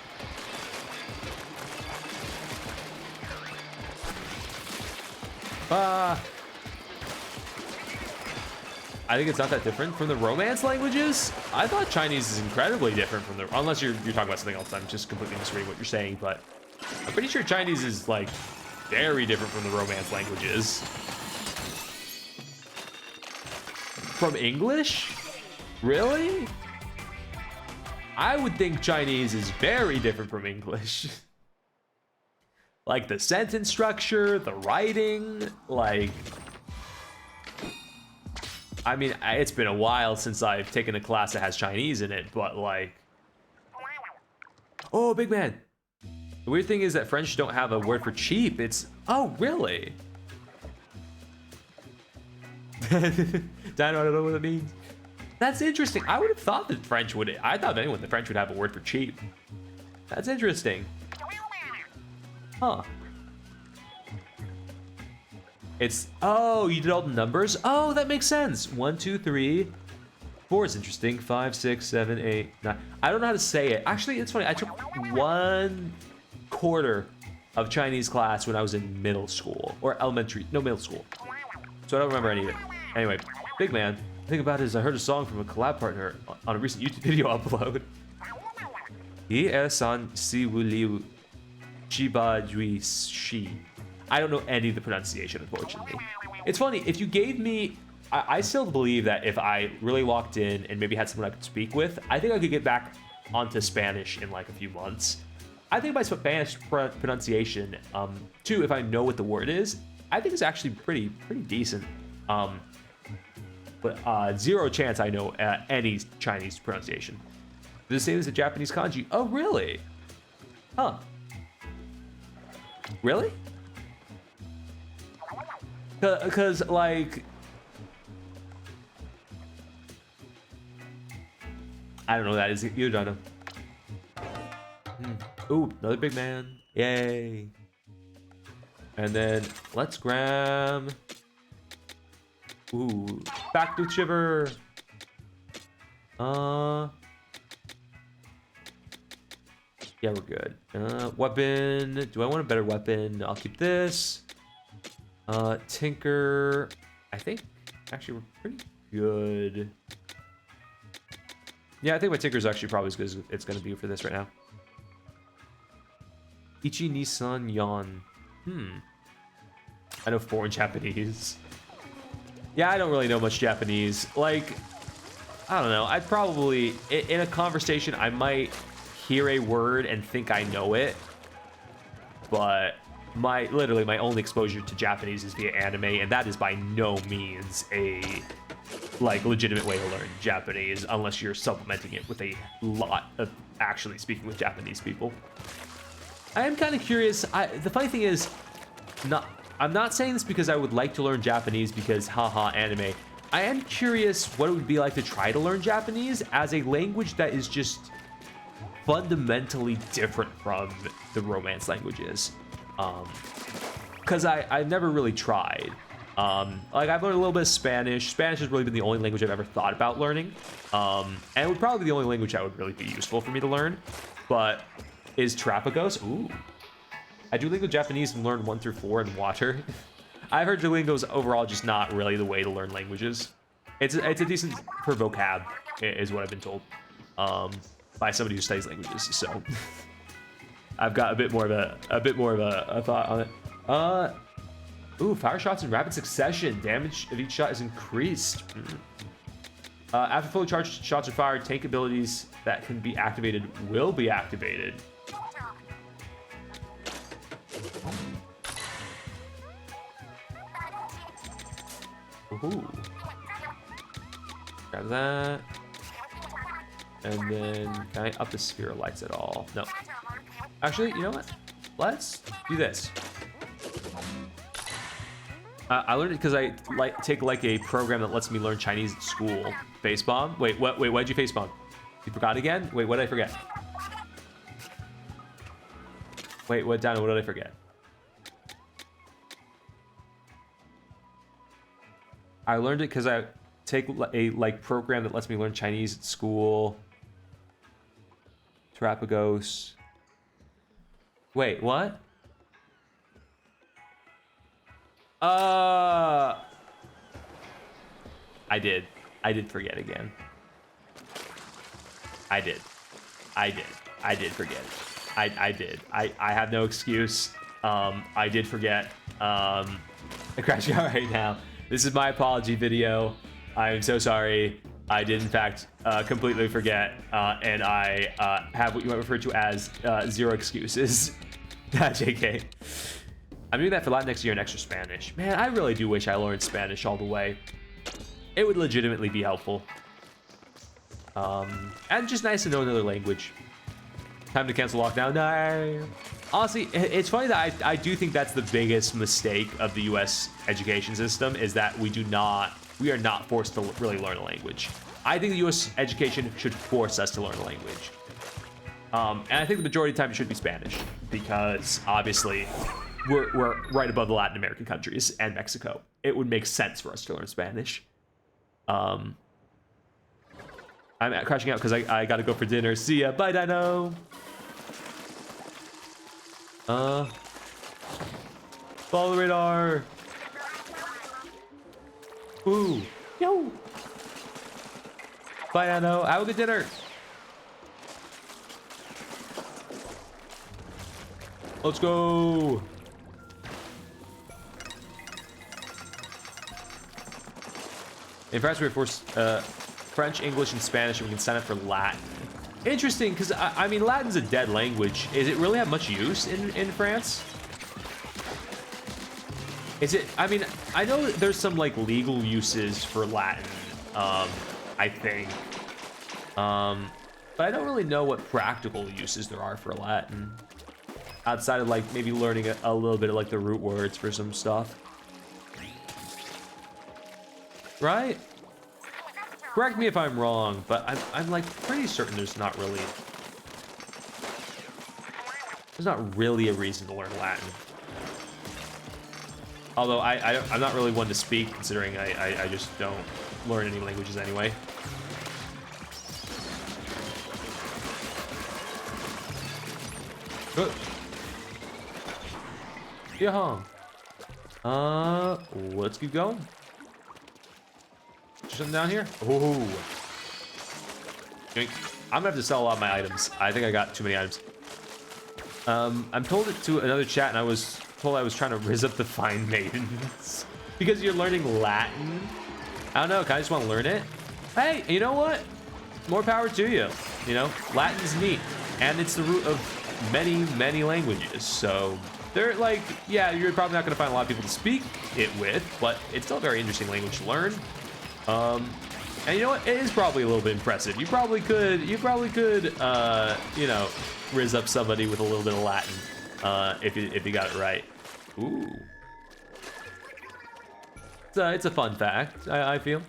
I think it's not that different from the Romance languages. I thought Chinese is incredibly different from the, unless you're talking about something else. I'm just completely misreading what you're saying, but I'm pretty sure Chinese is like very different from the Romance languages. From English? Really? I would think Chinese is very different from English. Like the sentence structure, the writing, like... I mean, it's been a while since I've taken a class that has Chinese in it, but like... Oh, big man! The weird thing is that French don't have a word for cheap. It's... Oh, really? Dino, I don't know what it means. That's interesting. I would have thought that French would... I thought anyone, the French would have a word for cheap. That's interesting. Huh. It's, oh, you did all the numbers? Oh, that makes sense. 1, 2, 3, 4 is interesting. 5, 6, 7, 8, 9. I don't know how to say it. Actually, it's funny. I took 1/4 of Chinese class when I was in middle school or elementary. No, middle school. So I don't remember any of it. Anyway, big man. The thing about it is I heard a song from a collab partner on a recent YouTube video upload. San si wuli chiba jui shi. I don't know any of the pronunciation, unfortunately. It's funny, if you gave me... I still believe that if I really locked in and maybe had someone I could speak with, I think I could get back onto Spanish in like a few months. I think my Spanish pronunciation, too, if I know what the word is, I think it's actually pretty decent. But zero chance I know any Chinese pronunciation. The same as the Japanese kanji. Oh, really? Huh. Really? Because, like... I don't know what that is. You don't know. Ooh, another big man. Yay. And then, let's grab... Ooh, back to Shiver. Yeah, we're good. Weapon. Do I want a better weapon? I'll keep this. Tinker. I think actually we're pretty good. Yeah, I think my Tinker's actually probably as good as it's going to be for this right now. Ichi Nissan Yon. I know 4 in Japanese. Yeah, I don't really know much Japanese. Like, I don't know. I'd probably, in a conversation, I might hear a word and think I know it. But literally my only exposure to Japanese is via anime, and that is by no means a like legitimate way to learn Japanese unless you're supplementing it with a lot of actually speaking with Japanese people. I am kind of curious. The funny thing is, I'm not saying this because I would like to learn Japanese because haha anime. I am curious what it would be like to try to learn Japanese as a language that is just fundamentally different from the Romance languages. Because I've never really tried. Like I've learned a little bit of Spanish. Spanish has really been the only language I've ever thought about learning. And it would probably be the only language that would really be useful for me to learn. But is Terapagos? Ooh. I Duolingo Japanese and learned 1 through 4 in water. I've heard Duolingo's overall just not really the way to learn languages. It's a decent for vocab, is what I've been told, by somebody who studies languages. So I've got a bit more of a thought on it. Ooh, fire shots in rapid succession. Damage of each shot is increased. After fully charged shots are fired, tank abilities that can be activated will be activated. Ooh. Grab that. And then, can I up the sphere of lights at all? No. Actually, you know what? Let's do this. I learned it because I take like a program that lets me learn Chinese at school. Face bomb? Wait, what? Wait, why'd you face bomb? You forgot again? Wait, what did I forget? Wait, what, Dino, what did I forget? I learned it because I take a like program that lets me learn Chinese at school. Terapagos. Wait, what? I did. I did forget again. I did forget. I did. I have no excuse. I did forget. I'm crashing out right now. This is my apology video. I am so sorry. I did in fact completely forget, and I have what you might refer to as 0 excuses. JK. I'm doing that for Latin next year and extra Spanish. Man, I really do wish I learned Spanish all the way. It would legitimately be helpful. And just nice to know another language. Time to cancel lockdown. No. Honestly, it's funny that I do think that's the biggest mistake of the US education system, is that we are not forced to really learn a language. I think the US education should force us to learn a language. And I think the majority of the time it should be Spanish, because obviously we're right above the Latin American countries and Mexico. It would make sense for us to learn Spanish. I'm crashing out because I gotta go for dinner. See ya. Bye, Dino. Follow the radar. Ooh. Yo. Bye, Dino. Have a good dinner. Let's go. In France, we're forced French, English, and Spanish, and we can sign up for Latin. Interesting, because I mean, Latin's a dead language. Is it really have much use in France? Is it? I mean, I know that there's some like legal uses for Latin. I think. But I don't really know what practical uses there are for Latin, outside of like maybe learning a little bit of like the root words for some stuff. Right? Correct me if I'm wrong, but I'm like pretty certain there's not really a reason to learn Latin. Although I'm not really one to speak, considering I just don't learn any languages anyway. Yeah. Let's keep going. Something down here? Ooh. I'm gonna have to sell a lot of my items. I think I got too many items. I'm told it to another chat, and I was told I was trying to rizz up the fine maidens because you're learning Latin. I don't know. I just want to learn it. Hey, you know what? More power to you. You know, Latin's neat, and it's the root of many languages. So they're like, yeah, you're probably not gonna find a lot of people to speak it with, but it's still a very interesting language to learn. And you know what? It is probably a little bit impressive. You probably could, you know, rizz up somebody with a little bit of Latin, if you got it right. Ooh. It's a fun fact, I feel.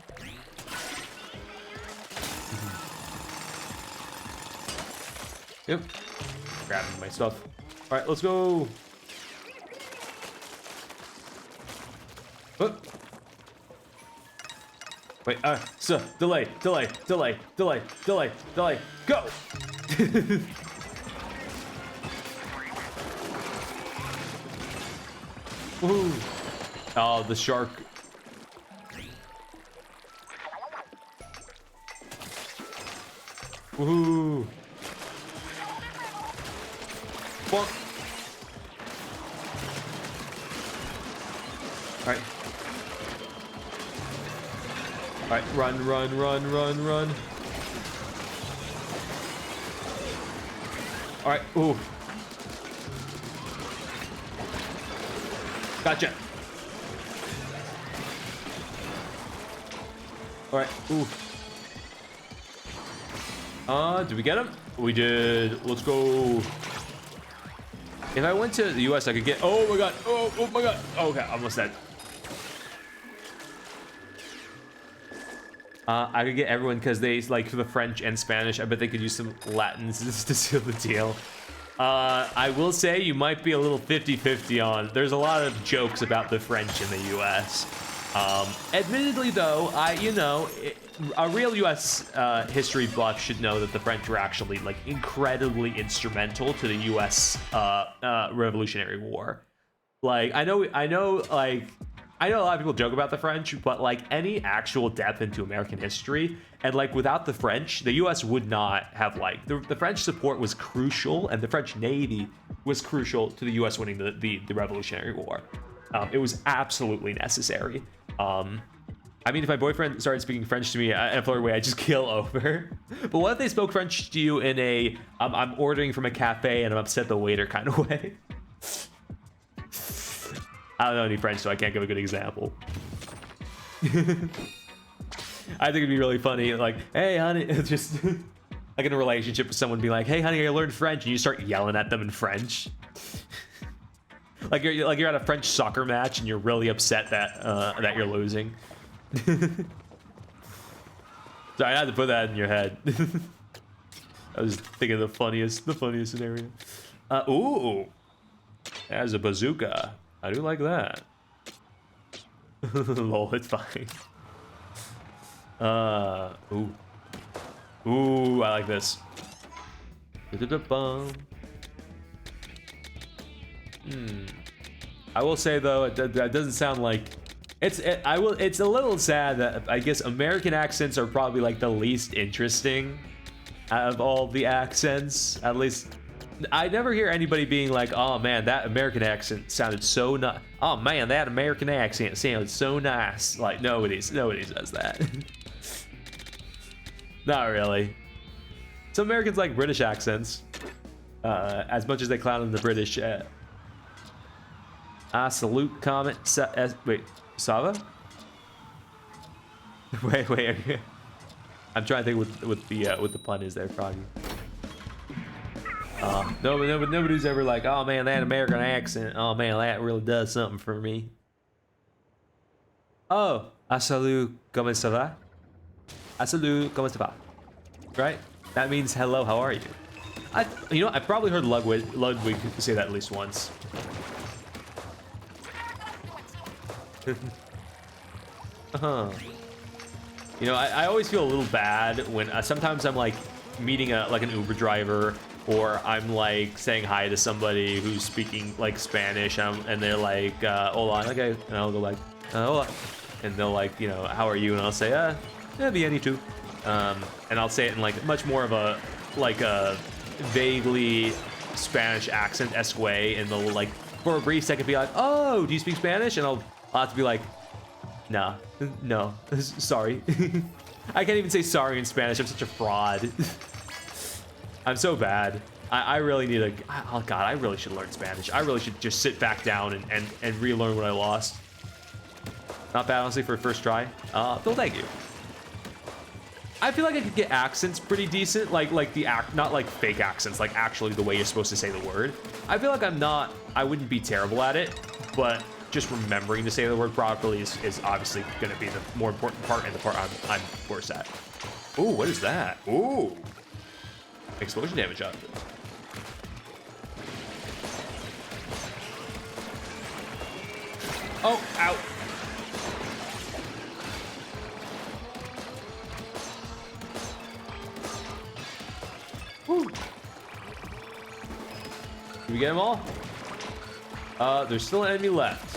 Yep. Grabbing my stuff. All right, let's go. Oh. Wait, so delay, go. Ooh. Oh, the shark. Ooh. Bonk. All right. All right, run. All right, ooh. Gotcha. All right, ooh. Did we get him? We did. Let's go. If I went to the US, I could get, oh my God. Oh my God. Okay, almost dead. I could get everyone because they like the French and Spanish. I bet they could use some Latin to seal the deal. I will say you might be a little 50-50 on. There's a lot of jokes about the French in the U.S. Admittedly, though, a real U.S. History buff should know that the French were actually like incredibly instrumental to the U.S. Revolutionary War. Like, I know a lot of people joke about the French, but like any actual depth into American history, and like without the French, the U.S. would not have like the French support was crucial, and the French Navy was crucial to the U.S. winning the Revolutionary War. It was absolutely necessary. I mean, if my boyfriend started speaking French to me in a flirty way, I'd just kill over. But what if they spoke French to you in a I'm ordering from a cafe and I'm upset the waiter kind of way? I don't know any French, so I can't give a good example. I think it'd be really funny, like, hey, honey, it's just like in a relationship with someone, be like, hey, honey, I learned French, and you start yelling at them in French. like you're at a French soccer match, and you're really upset that that you're losing. So I had to put that in your head. I was thinking of the funniest scenario. Ooh, there's a bazooka. I do like that. Lol, it's fine. Ooh, I like this. I will say though, that doesn't sound like it's a little sad that I guess American accents are probably like the least interesting out of all the accents. At least I never hear anybody being like, oh man, that American accent sounded so nice. Oh man, that American accent sounded so nice. Like nobody says that. Not really. Some Americans like British accents. As much as they clown on the British. I salute comment. Wait, Sava? wait. I'm trying to think what the pun is there, Froggy. Nobody's ever like, oh man, that American accent. Oh man, that really does something for me. Oh, I salute, comment ça va? I salute, comment ça va? Right? That means hello, how are you? I've probably heard Ludwig say that at least once. I always feel a little bad when sometimes I'm like meeting an Uber driver, or I'm like saying hi to somebody who's speaking like Spanish, and they're like, hola, okay, and I'll go like, hola, and they'll like, how are you? And I'll say, bien, y tú. And I'll say it in like much more of a vaguely Spanish accent-esque way, and they'll like for a brief second be like, oh, do you speak Spanish? And I'll have to be like, no, sorry. I can't even say sorry in Spanish. I'm such a fraud. I'm so bad. I really need oh god, I really should learn Spanish. I really should just sit back down and relearn what I lost. Not bad, honestly, for a first try. Phil, thank you. I feel like I could get accents pretty decent, like not like fake accents, like actually the way you're supposed to say the word. I feel like I wouldn't be terrible at it, but just remembering to say the word properly is obviously going to be the more important part, and the part I'm worse at. Ooh, what is that? Ooh. Explosion damage up. Oh, ow. Woo. Did we get them all? There's still an enemy left.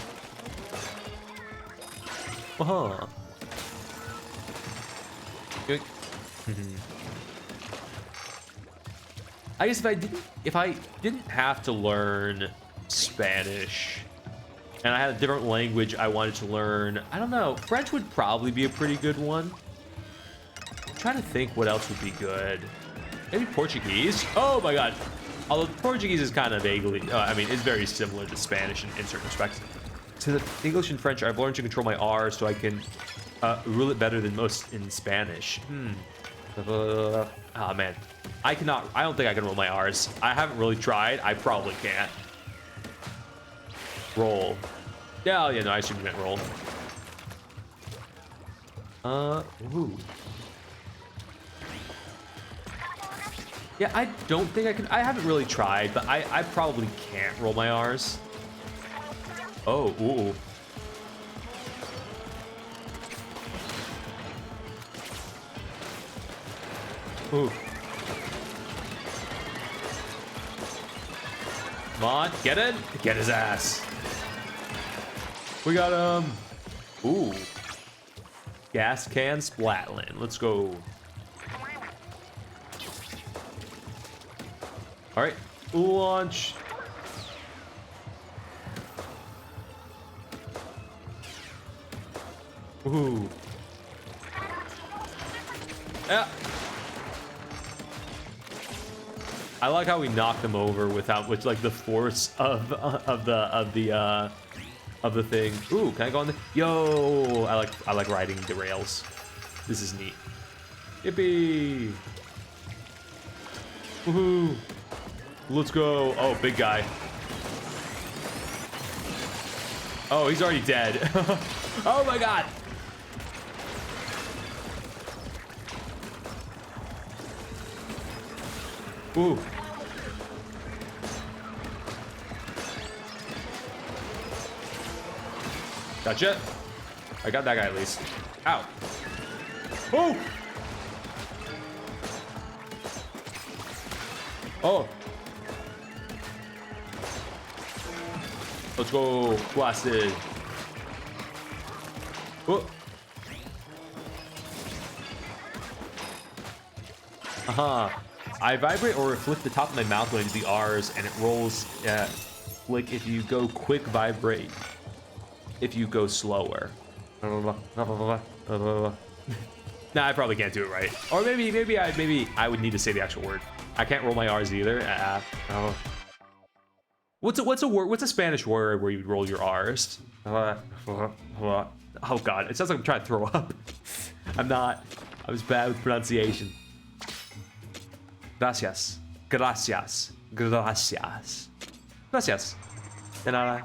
Uh-huh. Good. I guess if I didn't have to learn Spanish, and I had a different language I wanted to learn, I don't know, French would probably be a pretty good one. I'm trying to think what else would be good. Maybe Portuguese. Oh my god. Although Portuguese is kind of vaguely, it's very similar to Spanish in certain respects. To the English and French, I've learned to control my R's so I can rule it better than most in Spanish. Oh man, I don't think I can roll my R's. I haven't really tried. I probably can't. Roll. Yeah, no, I assume you meant roll. Ooh. Yeah, I don't think I can. I haven't really tried, but I probably can't roll my R's. Oh, ooh. Ooh. Come on, get it. Get his ass. We got him. Ooh. Gas can Splatland. Let's go. All right, launch. Ooh. Yeah. I like how we knocked them over without, with like the force of the thing. Ooh, can I go on the? Yo, I like riding the rails. This is neat. Yippee! Woohoo! Let's go. Oh, big guy. Oh, he's already dead. Oh my god. Ooh. Gotcha. I got that guy at least. Ow. Oh! Oh. Let's go. Blasted. Oh. I vibrate or flick the top of my mouth when I do the R's, and it rolls. Like if you go quick, vibrate. If you go slower. Nah, I probably can't do it right. Or maybe I would need to say the actual word. I can't roll my R's either. What's a word? What's a Spanish word where you roll your R's? Oh god, it sounds like I'm trying to throw up. I'm not. I was bad with pronunciation. Gracias. Gracias. Gracias. Gracias. De nada.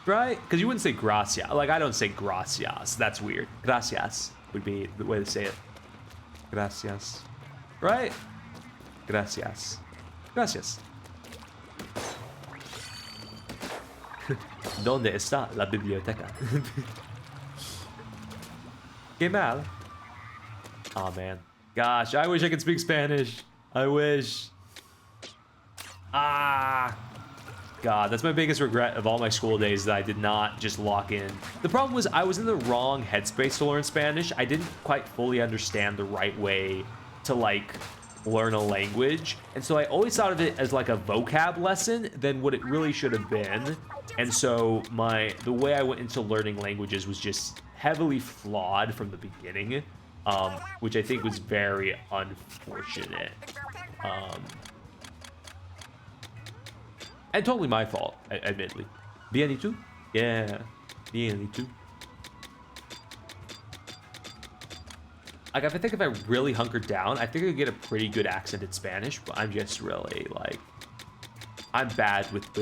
Right? Because you wouldn't say gracias. Like, I don't say gracias. That's weird. Gracias would be the way to say it. Gracias. Right? Gracias. Gracias. ¿Dónde está la biblioteca? Qué mal. Oh, man. Gosh, I wish I could speak Spanish. I wish. Ah. God, that's my biggest regret of all my school days, that I did not just lock in. The problem was I was in the wrong headspace to learn Spanish. I didn't quite fully understand the right way to like learn a language. And so I always thought of it as like a vocab lesson than what it really should have been. And so the way I went into learning languages was just heavily flawed from the beginning, which I think was very unfortunate. And totally my fault, admittedly. Bien y tú? Yeah. Bien y tú? Like, I think if I really hunkered down, I think I could get a pretty good accent in Spanish, but I'm just really, like... I'm bad with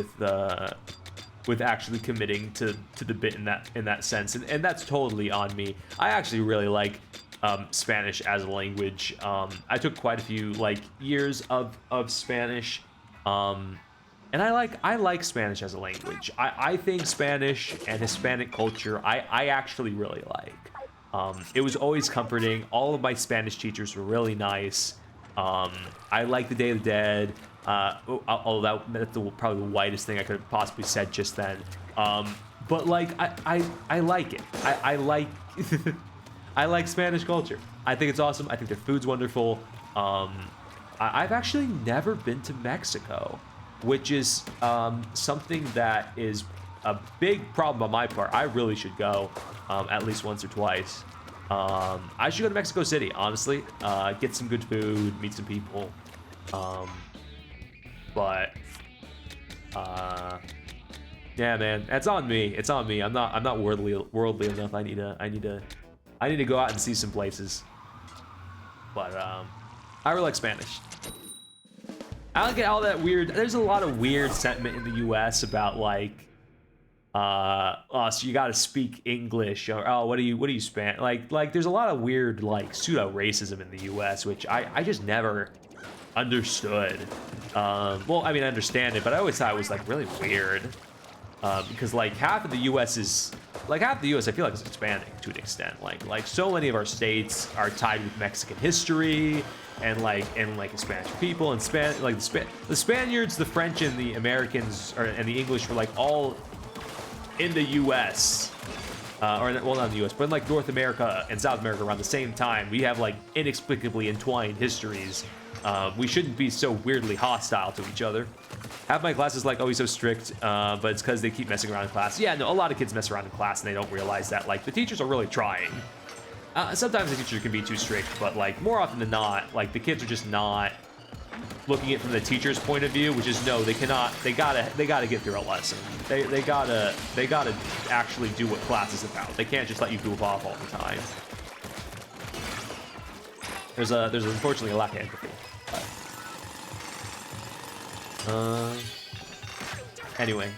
actually committing to the bit in that sense, and that's totally on me. I actually really like Spanish as a language. I took quite a few, like, years of Spanish, and I like Spanish as a language. I think Spanish and Hispanic culture, I actually really like. It was always comforting. All of my Spanish teachers were really nice. I like the Day of the Dead. Although that's probably the whitest thing I could have possibly said just then. But like, I like it. I like I like Spanish culture. I think it's awesome. I think their food's wonderful. I've actually never been to Mexico, which is something that is a big problem on my part. I really should go at least once or twice. I should go to Mexico City, honestly. Get some good food, meet some people. But yeah, man, it's on me. It's on me. I'm not worldly enough. I need to go out and see some places. But I really like Spanish. I don't get all that weird. There's a lot of weird sentiment in the U.S. about like, oh, so you got to speak English, or oh, what do you span? Like there's a lot of weird like pseudo racism in the U.S. which I just never understood. Well, I mean, I understand it, but I always thought it was like really weird. Because like half of the U.S. is like half the U.S. I feel like is expanding to an extent. Like so many of our states are tied with Mexican history and like Spanish people and the Spaniards, the French, and the Americans and the English were like all in the U.S. Or well, not in the U.S., but in like North America and South America around the same time. We have like inexplicably entwined histories. We shouldn't be so weirdly hostile to each other. Half my class is like, oh, he's so strict, but it's because they keep messing around in class. Yeah, no, a lot of kids mess around in class and they don't realize that. Like, the teachers are really trying. Sometimes the teacher can be too strict, but like more often than not, like the kids are just not looking at it from the teacher's point of view, which is no, they cannot. They gotta get through a lesson. They gotta actually do what class is about. They can't just let you goof off all the time. There's unfortunately a lack of empathy. Anyway.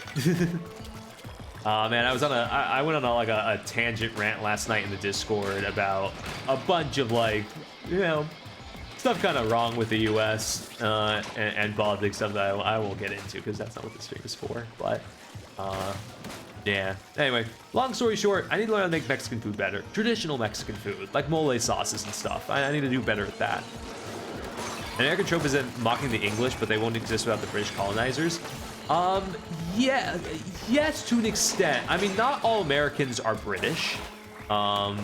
Man, I went on a tangent rant last night in the Discord about a bunch of like, you know, stuff kind of wrong with the U.S. And politics stuff that I won't get into because that's not what this stream is for. But yeah. Anyway, long story short, I need to learn how to make Mexican food better. Traditional Mexican food, like mole sauces and stuff. I need to do better at that. An American trope is mocking the English, but they won't exist without the British colonizers. Yeah, yes, to an extent. I mean, not all Americans are British. And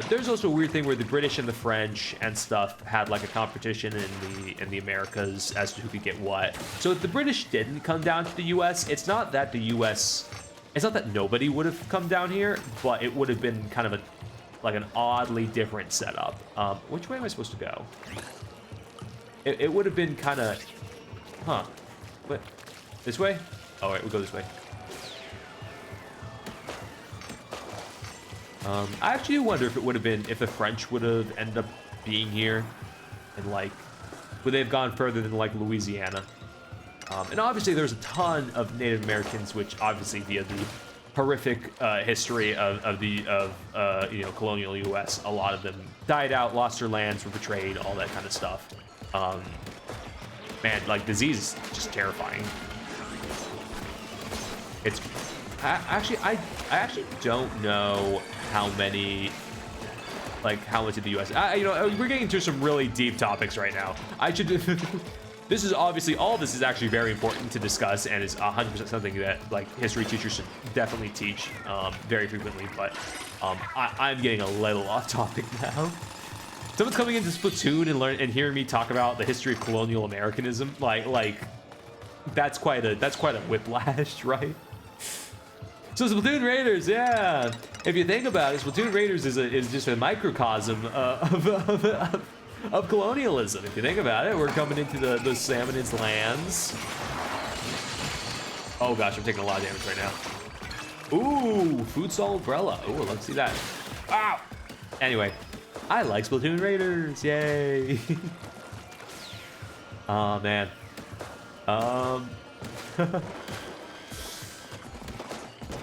there's also a weird thing where the British and the French and stuff had like a competition in the Americas as to who could get what. So if the British didn't come down to the U.S., it's not that nobody would have come down here, but it would have been kind of like an oddly different setup. Which way am I supposed to go? It would have been kind of, huh? What? This way? All right, we'll go this way. I actually wonder if it would have been if the French would have ended up being here, and like, would they have gone further than like Louisiana? And obviously, there's a ton of Native Americans, which obviously via the horrific history of you know, colonial U.S., a lot of them died out, lost their lands, were betrayed, all that kind of stuff. Man, like disease is just terrifying. It's I actually don't know how many, like how much of the U.S. You know, we're getting into some really deep topics right now. I should. This is obviously, all of this is actually very important to discuss and is 100% something that like history teachers should definitely teach very frequently. But I'm getting a little off topic now. Someone's coming into Splatoon and hearing me talk about the history of colonial Americanism. Like that's quite a whiplash, right? So Splatoon Raiders, yeah. If you think about it, Splatoon Raiders is just a microcosm of colonialism. If you think about it, we're coming into the Salmonids lands. Oh gosh, I'm taking a lot of damage right now. Ooh, Food Soul Umbrella. Ooh, let's see that. Ow! Anyway, I like Splatoon Raiders, yay! Oh man.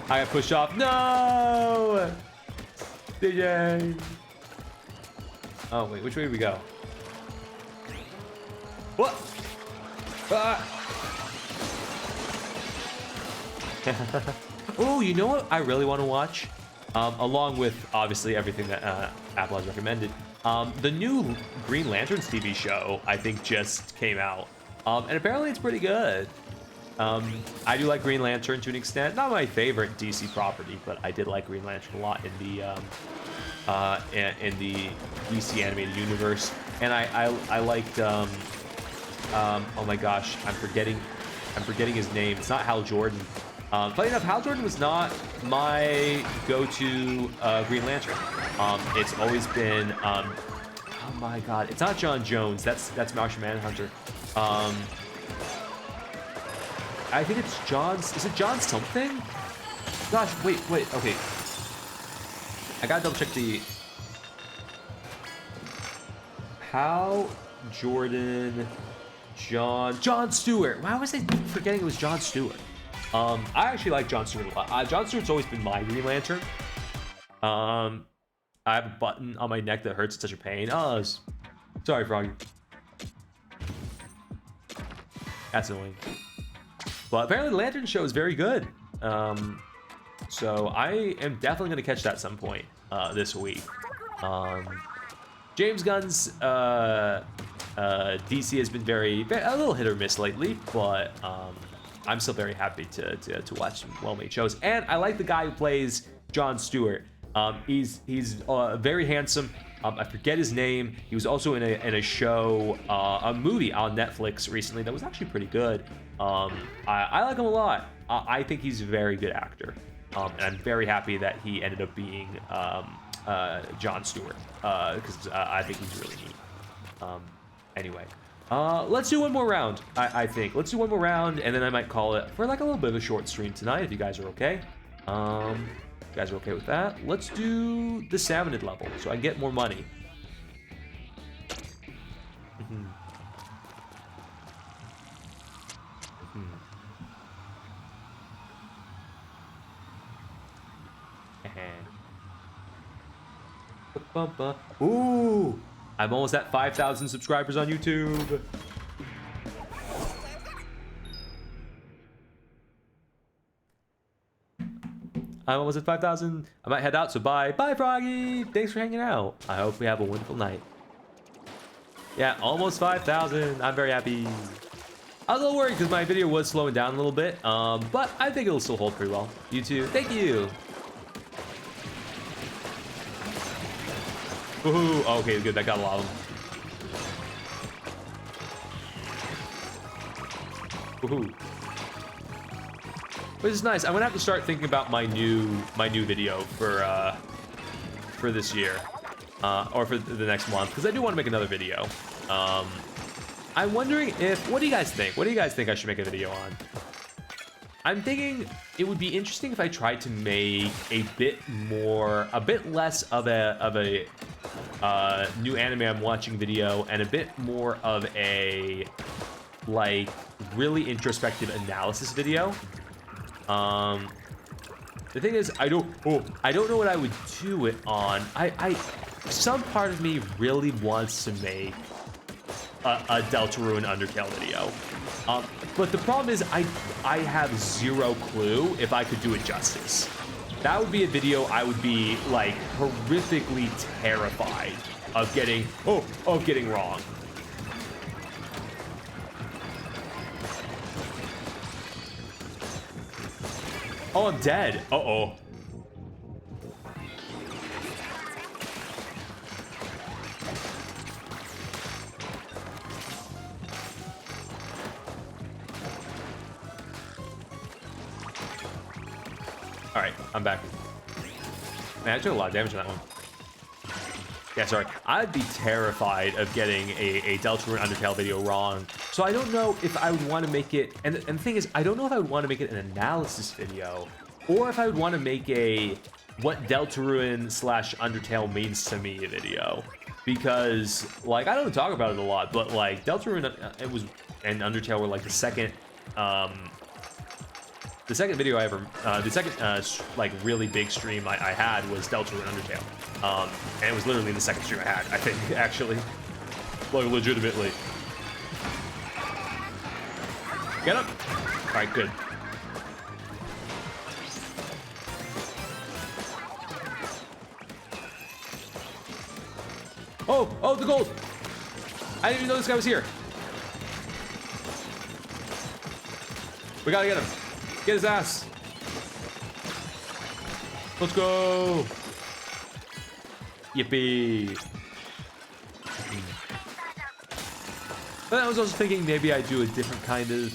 I got pushed off. No! DJ! Oh, wait, which way do we go? What? Ah! Oh, you know what I really want to watch? Along with, obviously, everything that Apple has recommended. The new Green Lanterns TV show, I think, just came out. And apparently it's pretty good. I do like Green Lantern to an extent. Not my favorite DC property, but I did like Green Lantern a lot in the DC animated universe. And I liked oh my gosh, I'm forgetting his name. It's not Hal Jordan. Funny enough, Hal Jordan was not my go-to Green Lantern. It's always been oh my god, it's not John Jones. That's Martian Manhunter. I think it's John's. Is it John something? Gosh, wait, okay. I gotta double check the Hal Jordan John Stewart. Why was I forgetting it was John Stewart? I actually like John Stewart a lot. John Stewart's always been my Green Lantern. I have a button on my neck that hurts. It's such a pain. Oh, Sorry, Froggy. That's annoying. But apparently the Lantern Show is very good. So I am definitely going to catch that at some point this week. James Gunn's DC has been a little hit or miss lately, but I'm still very happy to watch some well-made shows. And I like the guy who plays Jon Stewart. He's very handsome. I forget his name. He was also in a show, a movie on Netflix recently that was actually pretty good. I like him a lot. I think he's a very good actor. And I'm very happy that he ended up being Jon Stewart, because I think he's really neat. Anyway, let's do one more round, I think. Let's do one more round, and then I might call it for like a little bit of a short stream tonight, if you guys are okay. You guys are okay with that? Let's do the Salmonid level, so I get more money. Ooh! I'm almost at 5,000 subscribers on YouTube. I'm almost at 5,000. I might head out, so bye. Bye, Froggy! Thanks for hanging out. I hope we have a wonderful night. Yeah, almost 5,000. I'm very happy. I was a little worried because my video was slowing down a little bit, but I think it'll still hold pretty well. You too. Thank you. Woohoo! Oh, okay, good. That got a lot of them. Woohoo! Which is nice. I'm gonna have to start thinking about my new video for this year, or for the next month, because I do want to make another video. I'm wondering what do you guys think? What do you guys think I should make a video on? I'm thinking it would be interesting if I tried to make a bit less of a new anime I'm watching video, and a bit more of a like really introspective analysis video. The thing is, I don't know what I would do it on. Some part of me really wants to make a Deltarune Undertale video. But the problem is I have zero clue if I could do it justice. That would be a video I would be like horrifically terrified of getting wrong. Oh, I'm dead. Uh-oh. All right, I'm back. Man, I took a lot of damage on that one. Yeah, sorry. I'd be terrified of getting a Deltarune Undertale video wrong. So I don't know if I would want to make it, and the thing is, I don't know if I would want to make it an analysis video, or if I would want to make a what Deltarune / Undertale means to me video. Because, like, I don't talk about it a lot, but, like, Deltarune and Undertale were, like, the second video I ever, like, really big stream I had was Deltarune Undertale. And it was literally the second stream I had, I think, actually. Like, legitimately. Get up! Alright, good. Oh, the gold! I didn't even know this guy was here. We gotta get him. Get his ass. Let's go. Yippee. But I was also thinking maybe I do a different kind of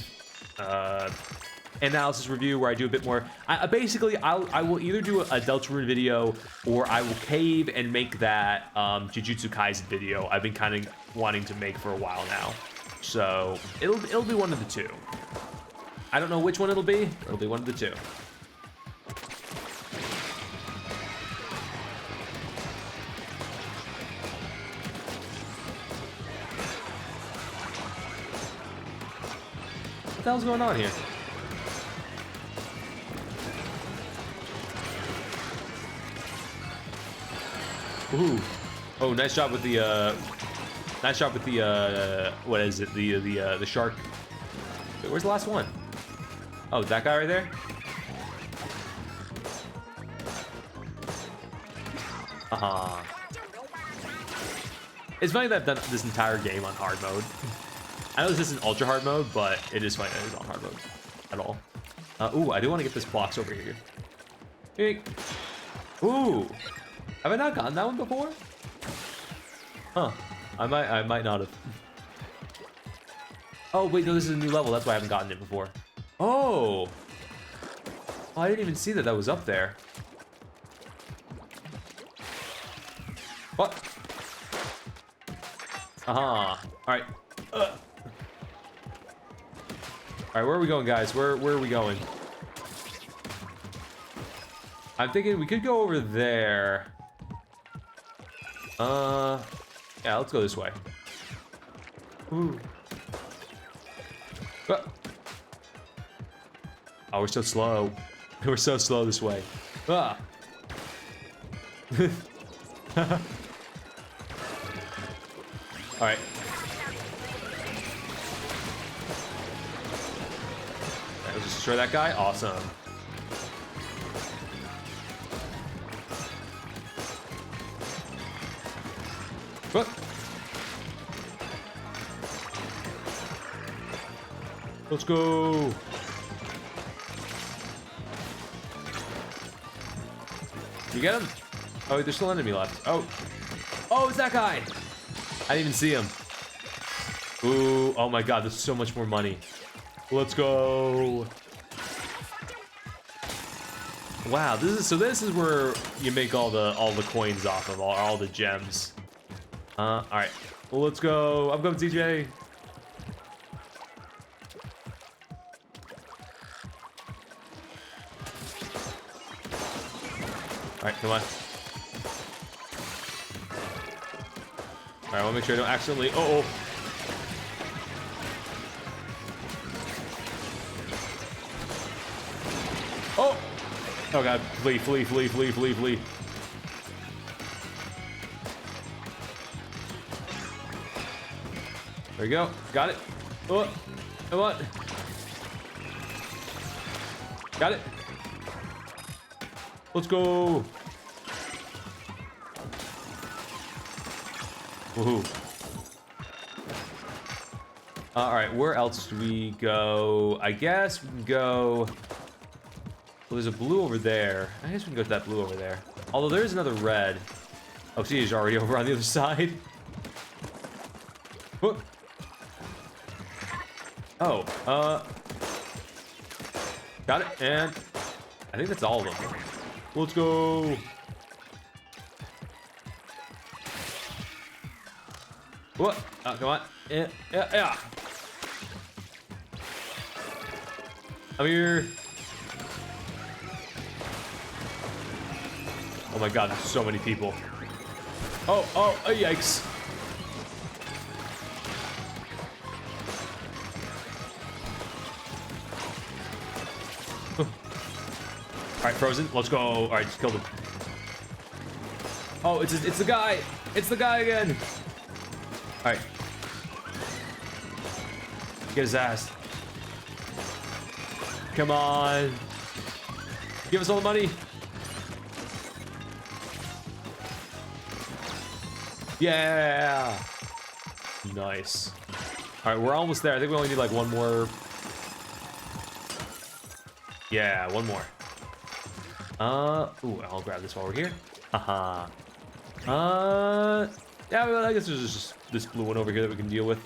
analysis review where I do a bit more. Basically, I will either do a Deltarune video, or I will cave and make that Jujutsu Kaisen video I've been kind of wanting to make for a while now. So it'll be one of the two. I don't know which one it'll be. It'll be one of the two. What the hell's going on here? Ooh. Oh, nice job with the Nice shot with the what is it? The shark. Wait, where's the last one? Oh, that guy right there. It's funny that I've done this entire game on hard mode. I know this isn't ultra hard mode, but it is funny that it's on hard mode at all. Ooh, I do want to get this box over here. Hey. Ooh, have I not gotten that one before? Huh? I might not have. Oh wait, no, this is a new level. That's why I haven't gotten it before. Oh, I didn't even see that that was up there. What? All right. All right, where are we going, guys? Where are we going? I'm thinking we could go over there. Yeah, let's go this way. Ooh. Oh, we're so slow. We're so slow this way. Ah. All right. Let's just destroy that guy. Awesome. What? Let's go. You get him? Oh, there's still an enemy left. Oh. Oh, it's that guy. I didn't even see him. Ooh, oh my god, there's so much more money. Let's go. Wow, this is where you make all the coins off of all the gems. All right, well, let's go. I'm going TJ. All right, come on. All right, I want to make sure I don't accidentally. Oh. Oh. Oh god, flee. There we go. Got it. Oh, come on. Got it. Let's go. Woohoo. All right, where else do we go? I guess we can go. Well, there's a blue over there. I guess we can go to that blue over there. Although there is another red. Oh, see, he's already over on the other side. Whoop. Oh, got it, and I think that's all of them. Let's go. What? Oh, come on. Yeah. I'm here. Oh my god, there's so many people. Oh, yikes. Alright, Frozen, let's go. Alright, just killed him. Oh, it's the guy. It's the guy again. Alright. Get his ass. Come on. Give us all the money. Yeah. Nice. All right, we're almost there. I think we only need like one more. Yeah, one more. Ooh, I'll grab this while we're here. Haha. Yeah, well, I guess there's just this blue one over here that we can deal with.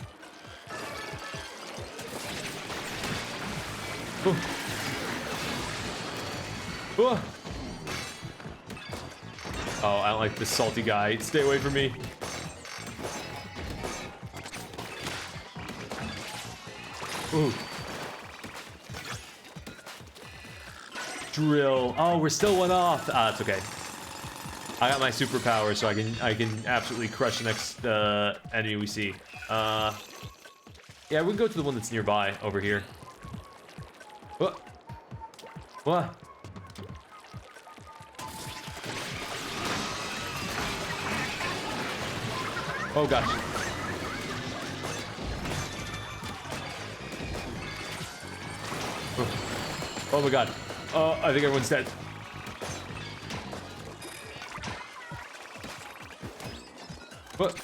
Ooh. Ooh. Oh, I don't like this salty guy. Stay away from me. Ooh. Drill. Oh, we're still one off. It's okay. I got my superpower, so I can absolutely crush the next enemy we see. Yeah, we can go to the one that's nearby over here. What? What? Oh gosh. Oh my god. Oh, I think everyone's dead. What?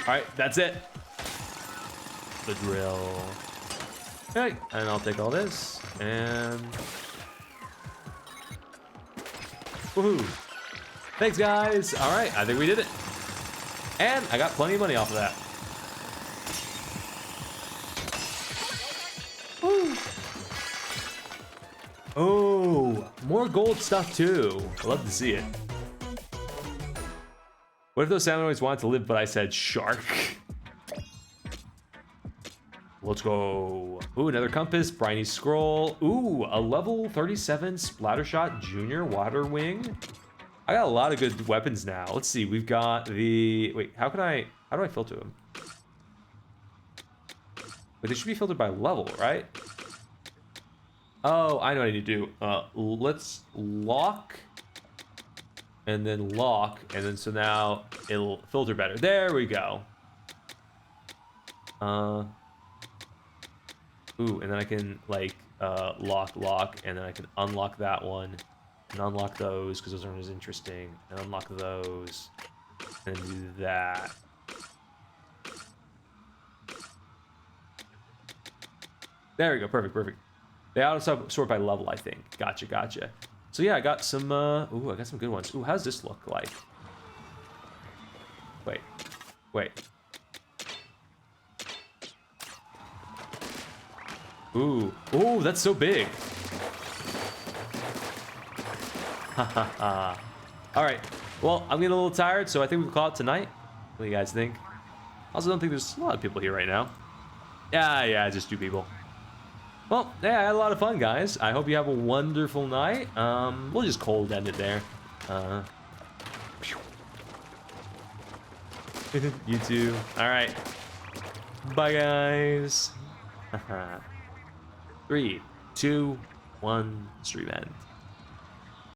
Alright, that's it. The drill. Okay, and I'll take all this and woohoo. Thanks guys. Alright, I think we did it. And I got plenty of money off of that. Woo. Oh, more gold stuff too. I love to see it. What if those salmonids wanted to live, but I said shark? Let's go. Ooh, another compass, briny scroll. Ooh, a level 37 Splattershot Junior Water Wing. I got a lot of good weapons now. Let's see, we've got the... Wait, how do I filter them? But they should be filtered by level, right? Oh, I know what I need to do. Let's lock, and then lock, and then so now it'll filter better. There we go. Ooh, and then I can like lock, and then I can unlock that one, and unlock those because those aren't as interesting, and unlock those, and do that. There we go, perfect. They auto sort by level, I think. Gotcha. So yeah, I got some. Ooh, I got some good ones. Ooh, how does this look like? Wait. Ooh, that's so big. All right. Well, I'm getting a little tired, so I think we'll call it tonight. What do you guys think? Also, don't think there's a lot of people here right now. Yeah, just 2 people. Well, yeah, I had a lot of fun, guys. I hope you have a wonderful night. We'll just cold end it there. You too. All right. Bye, guys. 3, 2, 1, stream end.